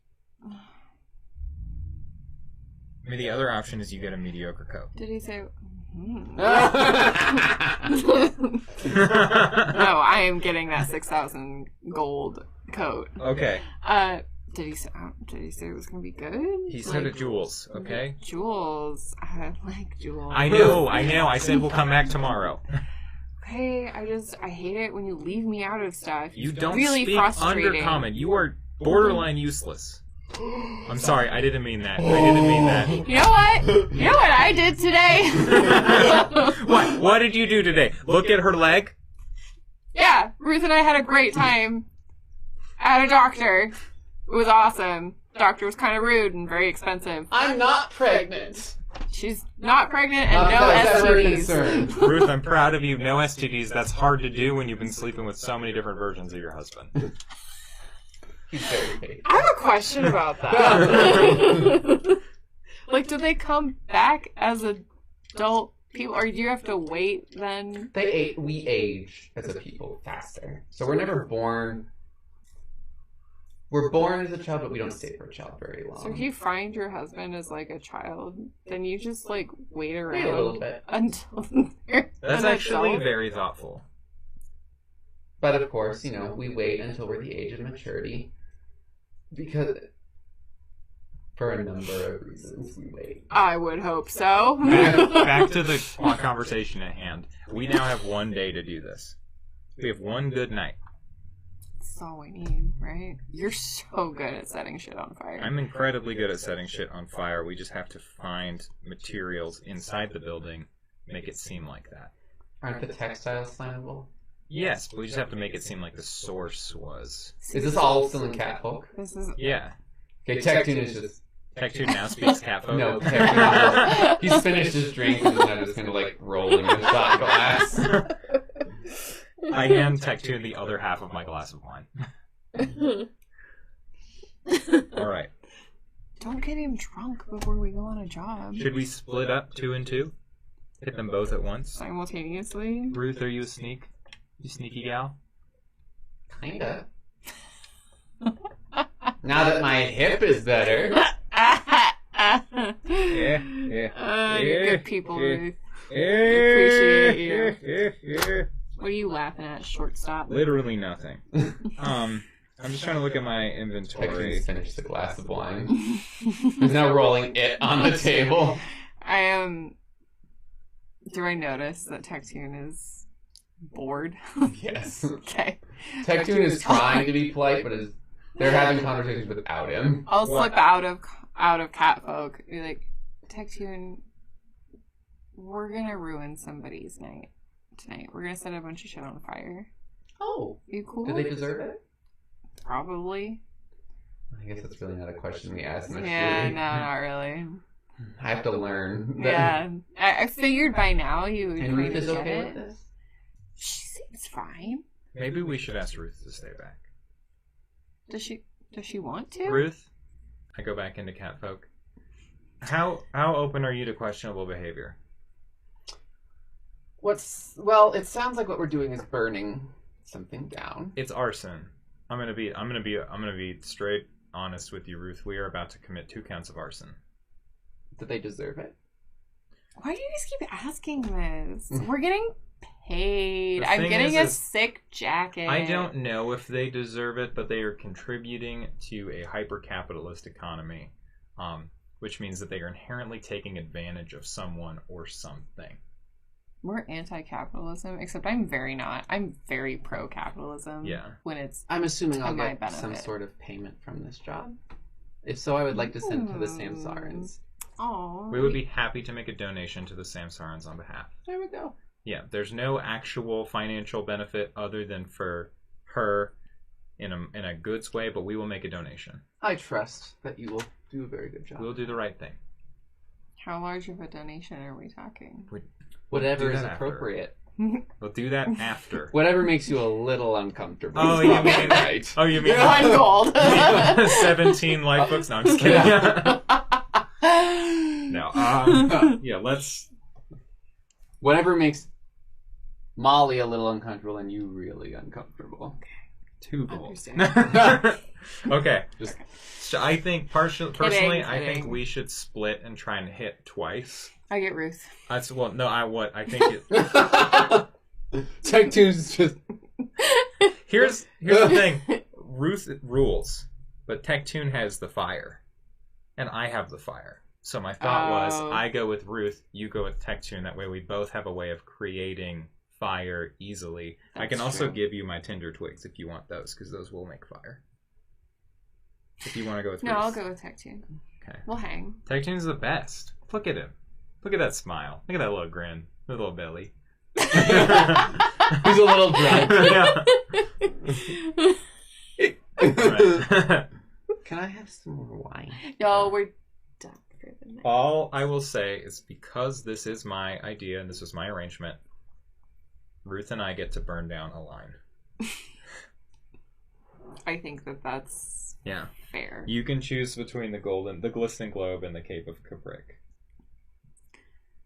I mean, the other option is you get a mediocre coat. Did he say... No, No, I am getting that 6,000 gold coat. Okay. Did he say it was gonna be good? He said it jewels, okay? Jewels. I like jewels. I know. I said we'll come back tomorrow. Okay, I hate it when you leave me out of stuff. You It's don't really speak frustrating. undercommon. You are borderline useless. I'm sorry, I didn't mean that. You know what? You know what I did today? What? What did you do today? Look at her leg? Yeah, Ruth and I had a great time at a doctor. It was awesome. Doctor was kind of rude and very expensive. I'm not pregnant. She's not pregnant and no That's ever STDs. concerned. Ruth, I'm proud of you. No STDs. That's hard to do when you've been sleeping with so many different versions of your husband. He's very fake. I have a question about that. Like, do they come back as adult people, or do you have to wait then? We age as a people faster. So we're never born. We're born as a child, but we don't stay for a child very long. So if you find your husband as like a child, then you just like wait around Wait a little bit. until they're That's an actually adult? very thoughtful. But of course, we wait until we're the age of maturity. Because, for a number of reasons, we wait. I would hope so. Back to the conversation at hand. We now have one day to do this. We have one good night. That's all we need, right? You're so good at setting shit on fire. I'm incredibly good at setting shit on fire. We just have to find materials inside the building, make it seem like that. Aren't the textiles flammable? Yes, but we just have to make it seem like the source was. Is this all still in catfolk? This is Yeah. Okay, Tech-Toon is just... Tech2 now speaks catfolk. No, Tech-Toon he's finished his drink and is now just kind of like rolling the shot glass. I hand Tech2 the other half of my glass of wine. Alright. Don't get him drunk before we go on a job. Should we split up 2 and 2? Hit them both at once? Simultaneously? Ruth, are you a sneak? You sneaky gal? Kinda. Now that my hip is better. You're good people, Ruth. Appreciate you. What are you laughing at, shortstop? Literally nothing. I'm just trying to look at my inventory. Finished the glass of wine. He's now rolling it on the table. I am. Do I notice that Tectune is bored? Yes. Okay. Tectune is trying to be polite, but they're having conversations without him. I'll slip out of Catfolk. Be like, Tectune, we're gonna ruin somebody's night tonight. We're gonna set a bunch of shit on fire. Oh, you cool? Do they deserve it? Probably. I guess that's really not a question we asked much. Yeah, no, not really. I have to learn. Yeah, I figured by now you would. And Ruth is get okay it. with this? She seems fine. Maybe we should ask Ruth to stay back. Does she want to? Ruth, I go back into Catfolk. How open are you to questionable behavior? Well, it sounds like what we're doing is burning something down. It's arson. I'm gonna be straight honest with you, Ruth. We are about to commit 2 counts of arson. Do they deserve it? Why do you guys keep asking this? We're getting paid. The I'm thing getting is a sick jacket. I don't know if they deserve it, but they are contributing to a hyper-capitalist economy, which means that they are inherently taking advantage of someone or something. We're anti-capitalism, except I'm very not. I'm very pro-capitalism. Yeah. When it's I'm assuming to I'll my get benefit. some sort of payment from this job. If so, I would like to send to the Samsarans. Oh. We would be happy to make a donation to the Samsarans on behalf. There we go. Yeah, there's no actual financial benefit other than for her in a goods way, but we will make a donation. I trust that you will do a very good job. We'll do the right thing. How large of a donation are we talking? Whatever do is that after. appropriate. We'll do that after. Whatever makes you a little uncomfortable. Oh, is you probably mean right. Oh, you mean I'm gold. 17 life books? No, I'm just kidding. No. Yeah, let's. Whatever makes Molly a little uncomfortable and you really uncomfortable. 2 goals. Understand. Okay. Just So I think personally, I think kidding. we should split and try and hit twice. I get Ruth. I think it. Tectune's just. Here's the thing. Ruth rules, but Tectune has the fire, and I have the fire. So my thought was, I go with Ruth, you go with Tectune. That way, we both have a way of creating fire easily. I can also give you my tinder twigs if you want those, because those will make fire. If you want to go with Ruth. No, I'll go with Tectune. Okay. We'll hang. Tectune's the best. Look at him. Look at that smile. Look at that little grin. The little belly. He's a little drunk. Right. Can I have some more wine? No, we're done for the night. All I will say is because this is my idea and this was my arrangement, Ruth and I get to burn down a line. I think that's fair. You can choose between the glistening globe and the Cape of Cabric.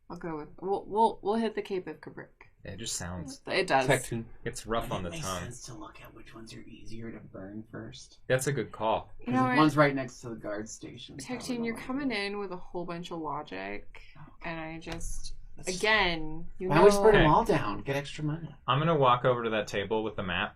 I'll go with we'll hit the Cape of Cabric. It just sounds. It does. Tectune. It's rough on the Makes tongue. sense to look at which ones are easier to burn first. That's a good call. You know what? One's right next to the guard station. Tectune, you're coming in with a whole bunch of logic, and I just again, you Why know. don't we just burn them all down? Get extra money. I'm gonna walk over to that table with the map.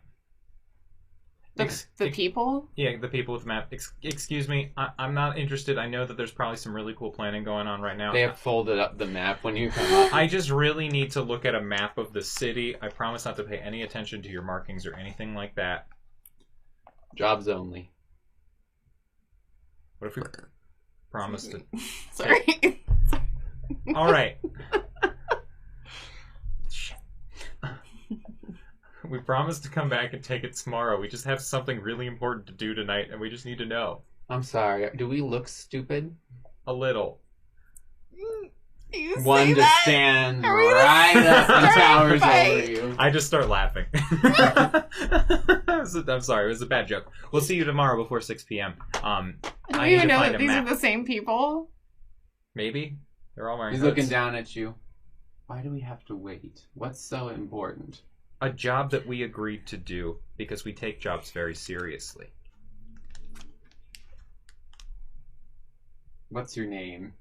The people? Yeah, the people with the map. Excuse me, I'm not interested. I know that there's probably some really cool planning going on right now. They have folded up the map when you come up. I just really need to look at a map of the city. I promise not to pay any attention to your markings or anything like that. Jobs only. What if we promise to... Sorry. All right. Shit. We promised to come back and take it tomorrow. We just have something really important to do tonight, and we just need to know. I'm sorry. Do we look stupid? A little. One just stands right up and towers over you. I just start laughing. I'm sorry, it was a bad joke. We'll see you tomorrow before 6 p.m. I don't even know that these are the same people. Maybe. They're all wearing He's hoods. looking down at you. Why do we have to wait? What's so important? A job that we agreed to do because we take jobs very seriously. What's your name?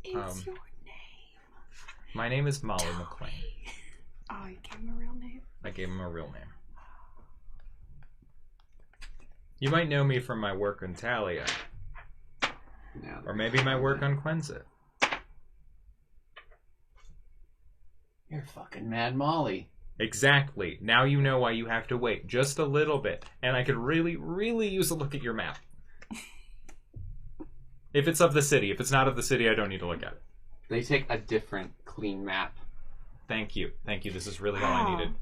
is your name? My name is Molly McLean. Oh, you gave him a real name? I gave him a real name. You might know me from my work on Talia. No. Or maybe my work on Quenza. You're fucking Mad Molly. Exactly. Now you know why you have to wait just a little bit. And I could really, really use a look at your map. If it's of the city. If it's not of the city, I don't need to look at it. They take a different clean map. Thank you. Thank you. This is really all I needed.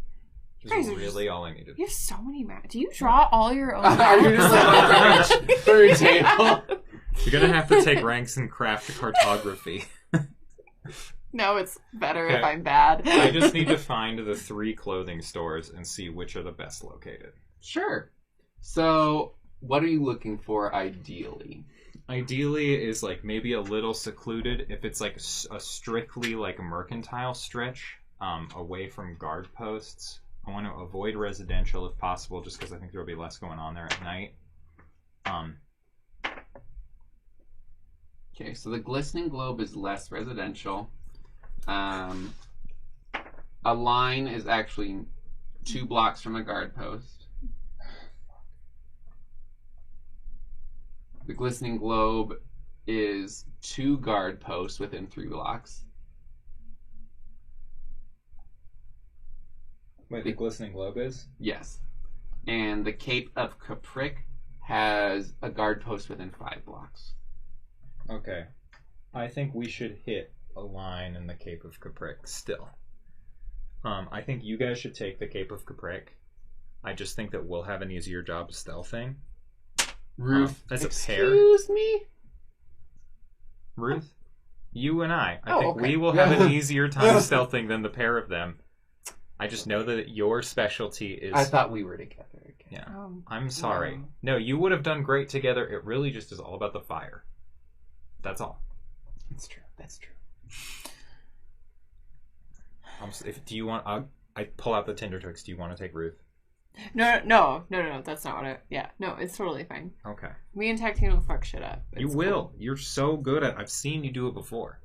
This is really all I needed. You have so many maps. Do you draw all your own maps? Are you just like on the third table? You're going to have to take ranks in craft cartography. No, it's better if I'm bad. I just need to find the 3 clothing stores and see which are the best located. Sure. So, what are you looking for ideally? Ideally is like maybe a little secluded. If it's like a strictly like mercantile stretch, away from guard posts. I want to avoid residential if possible, just because I think there'll be less going on there at night. Okay, so the Glistening Globe is less residential. A line is actually 2 blocks from a guard post. The Glistening Globe is 2 guard posts within 3 blocks. Wait, the Glistening Globe is? Yes. And the Cape of Capric has a guard post within 5 blocks. Okay. I think we should hit a line in the Cape of Capric still. I think you guys should take the Cape of Capric. I just think that we'll have an easier job stealthing. Ruth, as a pair. Excuse me? Ruth? You and I Oh, think okay. we will have an easier time stealthing than the pair of them. I just know that your specialty is... I thought we were together again. Yeah. I'm sorry. No, you would have done great together. It really just is all about the fire. That's all. That's true. That's true. Do you want... I pull out the Tinder Twix. Do you want to take Ruth? No, that's not what I... Yeah, no, it's totally fine. Okay. Me and tag team will fuck shit up. You will. Cool. You're so good at it. I've seen you do it before.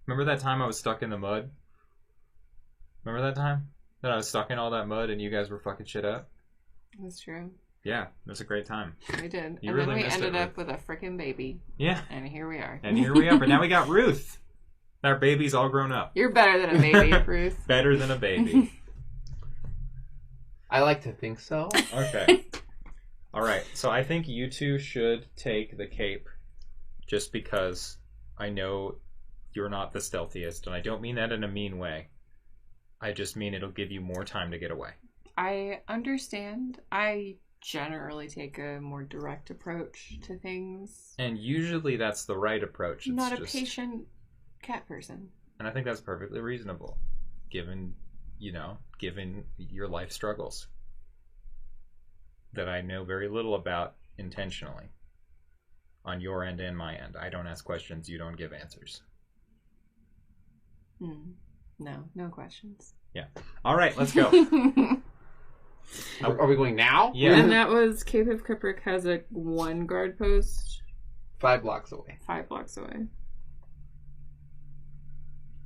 Remember that time I was stuck in the mud? Remember that time? That I was stuck in all that mud and you guys were fucking shit up? That's true. Yeah, it was a great time. We did. You and really then we missed ended it, up with a freaking baby. Yeah. And here we are. And here we are. But now we got Ruth. Our baby's all grown up. You're better than a baby, Ruth. Better than a baby. I like to think so. Okay. All right. So I think you two should take the cape just because I know you're not the stealthiest. And I don't mean that in a mean way. I just mean it'll give you more time to get away. I understand. I generally take a more direct approach to things. And usually that's the right approach. It's not a just... patient cat person. And I think that's perfectly reasonable, given your life struggles that I know very little about intentionally on your end and my end. I don't ask questions, you don't give answers. No questions. Yeah. All right, let's go. Are we going now? Yeah. And that was Cape of Capric has a 1 guard post. 5 blocks away. 5 blocks away.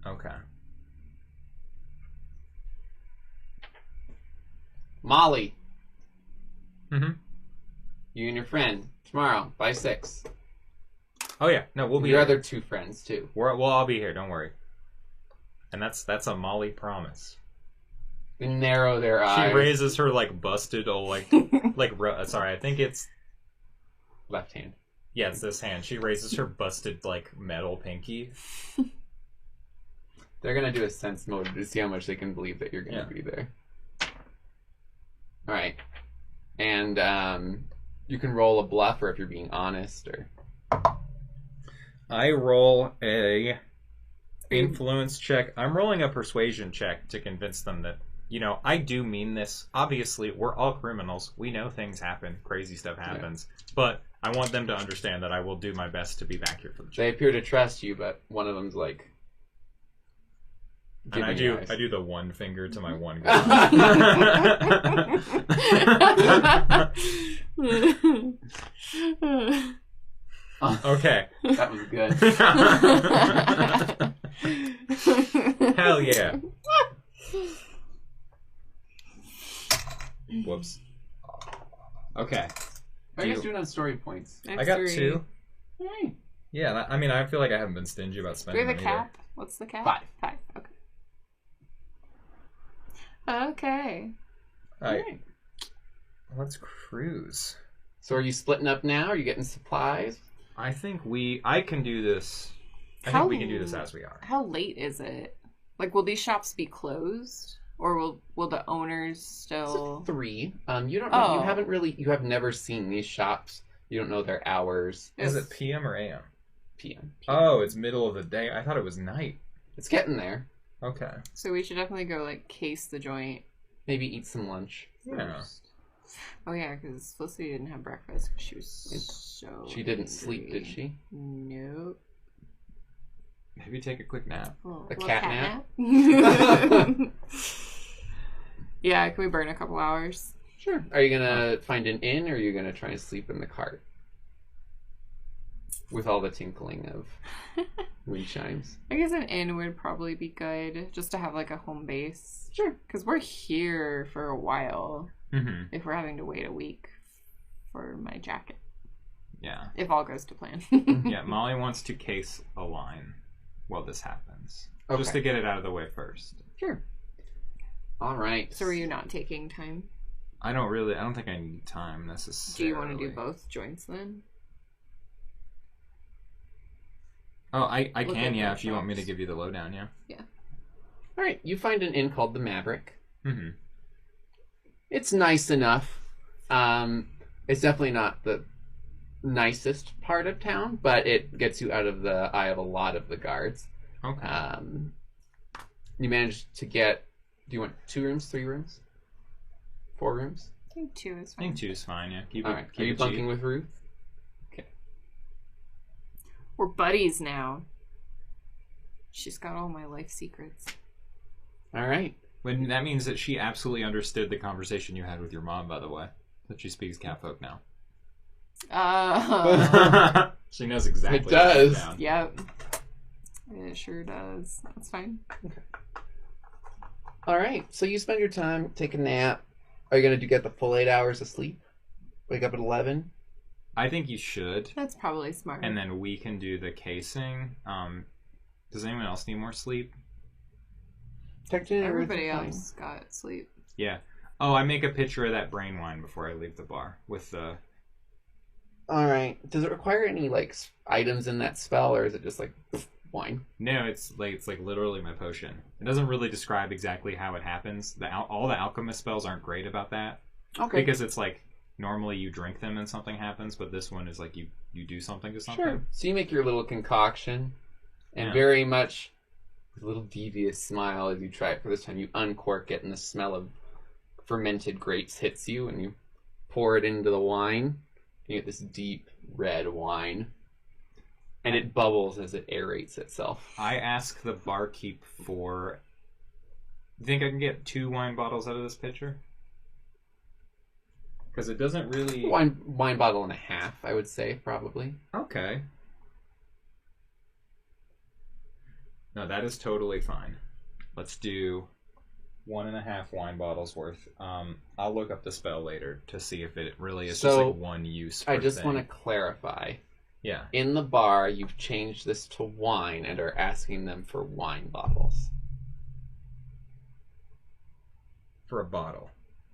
Okay. Molly. Mm-hmm. You and your friend tomorrow by 6. Oh yeah, no, we'll be your here. Other 2 friends too. We'll all be here. Don't worry. And that's a Molly promise. They narrow their eyes. She raises her busted sorry, I think it's left hand. Yeah, it's this hand. She raises her busted metal pinky. They're gonna do a sense mode to see how much they can believe that you're gonna be there. All right, and you can roll a bluff, or if you're being honest, or I roll a influence check. I'm rolling a persuasion check to convince them that I do mean this. Obviously, we're all criminals. We know things happen. Crazy stuff happens. Yeah. But I want them to understand that I will do my best to be back here for the check. They appear to trust you, but one of them's like. And I do the one finger to my one gun. Okay. That was good. Whoops. Okay. What are you guys doing on story points? I got 2. Hey. Yeah, I mean, I feel like I haven't been stingy about Do we spending have a them either. cap? What's the cap? 5. Okay. Okay. Alright. Let's cruise. So are you splitting up now? Are you getting supplies? I think I can do this. I think we can do this as we are. How late is it? Like, will these shops be closed? Or will the owners still... It's a 3. You don't know, you have never seen these shops. You don't know their hours. Is it PM or AM? PM. Oh, it's middle of the day. I thought it was night. It's getting there. Okay. So we should definitely go, like, case the joint. Maybe eat some lunch. Yeah. First. Oh, yeah, because Felicity didn't have breakfast because she was so She didn't sleep, did she? Nope. Maybe take a quick nap. Oh, A cat nap? Yeah, can we burn a couple hours? Sure. Are you going to find an inn, or are you going to try and sleep in the cart? With all the tinkling of wind chimes. I guess an inn would probably be good, just to have like a home base. Sure. Because we're here for a while, Mm-hmm. if we're having to wait a week for my jacket. Yeah. If all goes to plan. Yeah, Molly wants to case a line while this happens. Just Okay. to get it out of the way first. Sure. All right. So are you not taking time? I don't think I need time necessarily. Do you want to do both joints then? Oh, I Look can, at yeah, the if you want me to shops. give you the lowdown, yeah. All right. You find an inn called the Maverick. Mm-hmm. It's nice enough. It's definitely not the nicest part of town, but it gets you out of the eye of a lot of the guards. Okay. You managed to get... Do you want 2 rooms, 3 rooms? 4 rooms? I think 2 is I fine. think 2 is fine, yeah. Keep All it, right. keep Are you it bunking cheap. with Ruth? We're buddies now. She's got all my life secrets. All right. When that means that she absolutely understood the conversation you had with your mom, by the way. That she speaks Catfolk now. She knows exactly It what does. went down. Yep. It sure does. That's fine. All right. So you spend your time, take a nap. Are you going to get the full 8 hours of sleep? Wake up at 11? I think you should. That's probably smart. And then we can do the casing. Does anyone else need more sleep? Technically, Everybody everything's else got sleep. Yeah. Oh, I make a picture of that brain wine before I leave the bar with the... fine. All right. Does it require any like items in that spell, or is it just like wine? No, it's like literally my potion. It doesn't really describe exactly how it happens. All the alchemist spells aren't great about that. Okay. Because it's like normally you drink them and something happens, but this one is like you do something to something. Sure. So you make your little concoction, and Yeah. very much with a little devious smile as you try it for this time, you uncork it, and the smell of fermented grapes hits you, and you pour it into the wine. You get this deep red wine, and it bubbles as it aerates itself. I ask the barkeep for... You think I can get 2 wine bottles out of this pitcher? Because it doesn't really... Wine bottle and a half, I would say, probably. Okay. No, that is totally fine. Let's do 1.5 wine bottles worth. I'll look up the spell later to see if it really is just So, like one use. I per just thing. want to clarify. Yeah. In the bar, you've changed this to wine and are asking them for wine bottles. For a bottle.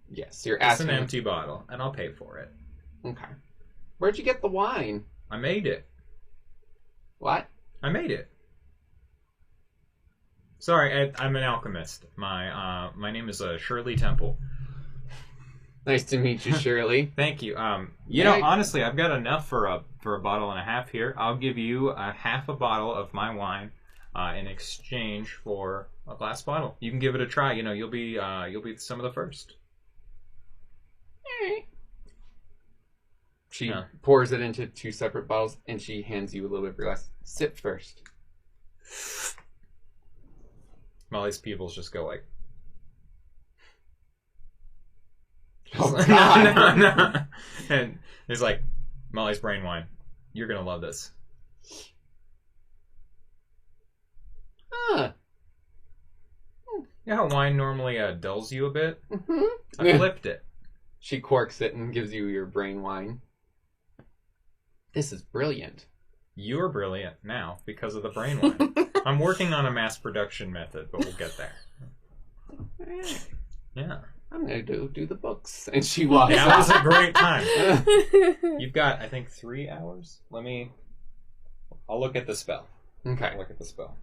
Yes, you're It's asking an them- empty bottle, and I'll pay for it. Okay. Where'd you get the wine? I made it. What? I made it. Sorry, I'm an alchemist. My name is Shirley Temple. Nice to meet you, Shirley. Thank you. Yeah. Know, honestly, I've got enough for a bottle and a half here. I'll give you a half a bottle of my wine in exchange for a glass bottle. You can give it a try. You know, you'll be some of the first. She Yeah. pours it into 2 separate bottles, and she hands you a little bit of your glass. Sip first. Molly's pupils just go like. Oh, God. no. And it's like, Molly's brain wine. You're gonna love this. Huh. You know how wine normally dulls you a bit? Mm-hmm. I flipped it. She corks it and gives you your brain wine. This is brilliant. You're brilliant now because of the brain wine. I'm working on a mass production method, but we'll get there. Yeah. I'm going to do the books. And she walks That out. was a great time. You've got, I think, 3 hours. I'll look at the spell. Okay. I'll look at the spell.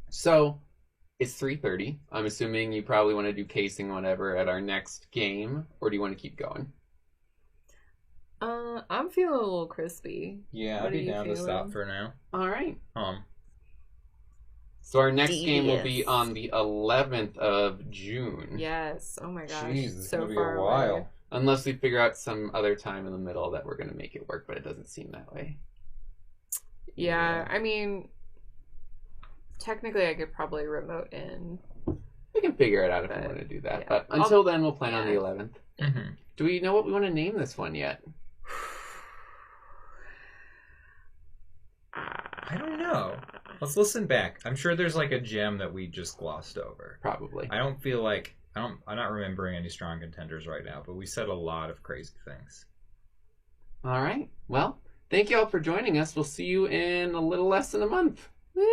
So, it's 3:30. I'm assuming you probably want to do casing whatever at our next game, or do you want to keep going? I'm feeling a little crispy. Yeah, What I'd be are you down to stop feeling? for now. All right. Um, So our next game will be Devious. on the 11th of June. Yes. Oh my gosh. Jeez, it's so gonna be far a while. away. Unless we figure out some other time in the middle that we're going to make it work, but it doesn't seem that way. Yeah, I mean, technically I could probably remote in. We can figure it out if we But, want to do that. yeah. But until then, we'll plan on the yeah. 11th. mhm. Do we know what we want to name this one yet? I don't know. Let's listen back. I'm sure there's like a gem that we just glossed over. Probably. I don't feel like I'm not remembering any strong contenders right now, but we said a lot of crazy things. All right. Well, thank you all for joining us. We'll see you in a little less than a month. Woo!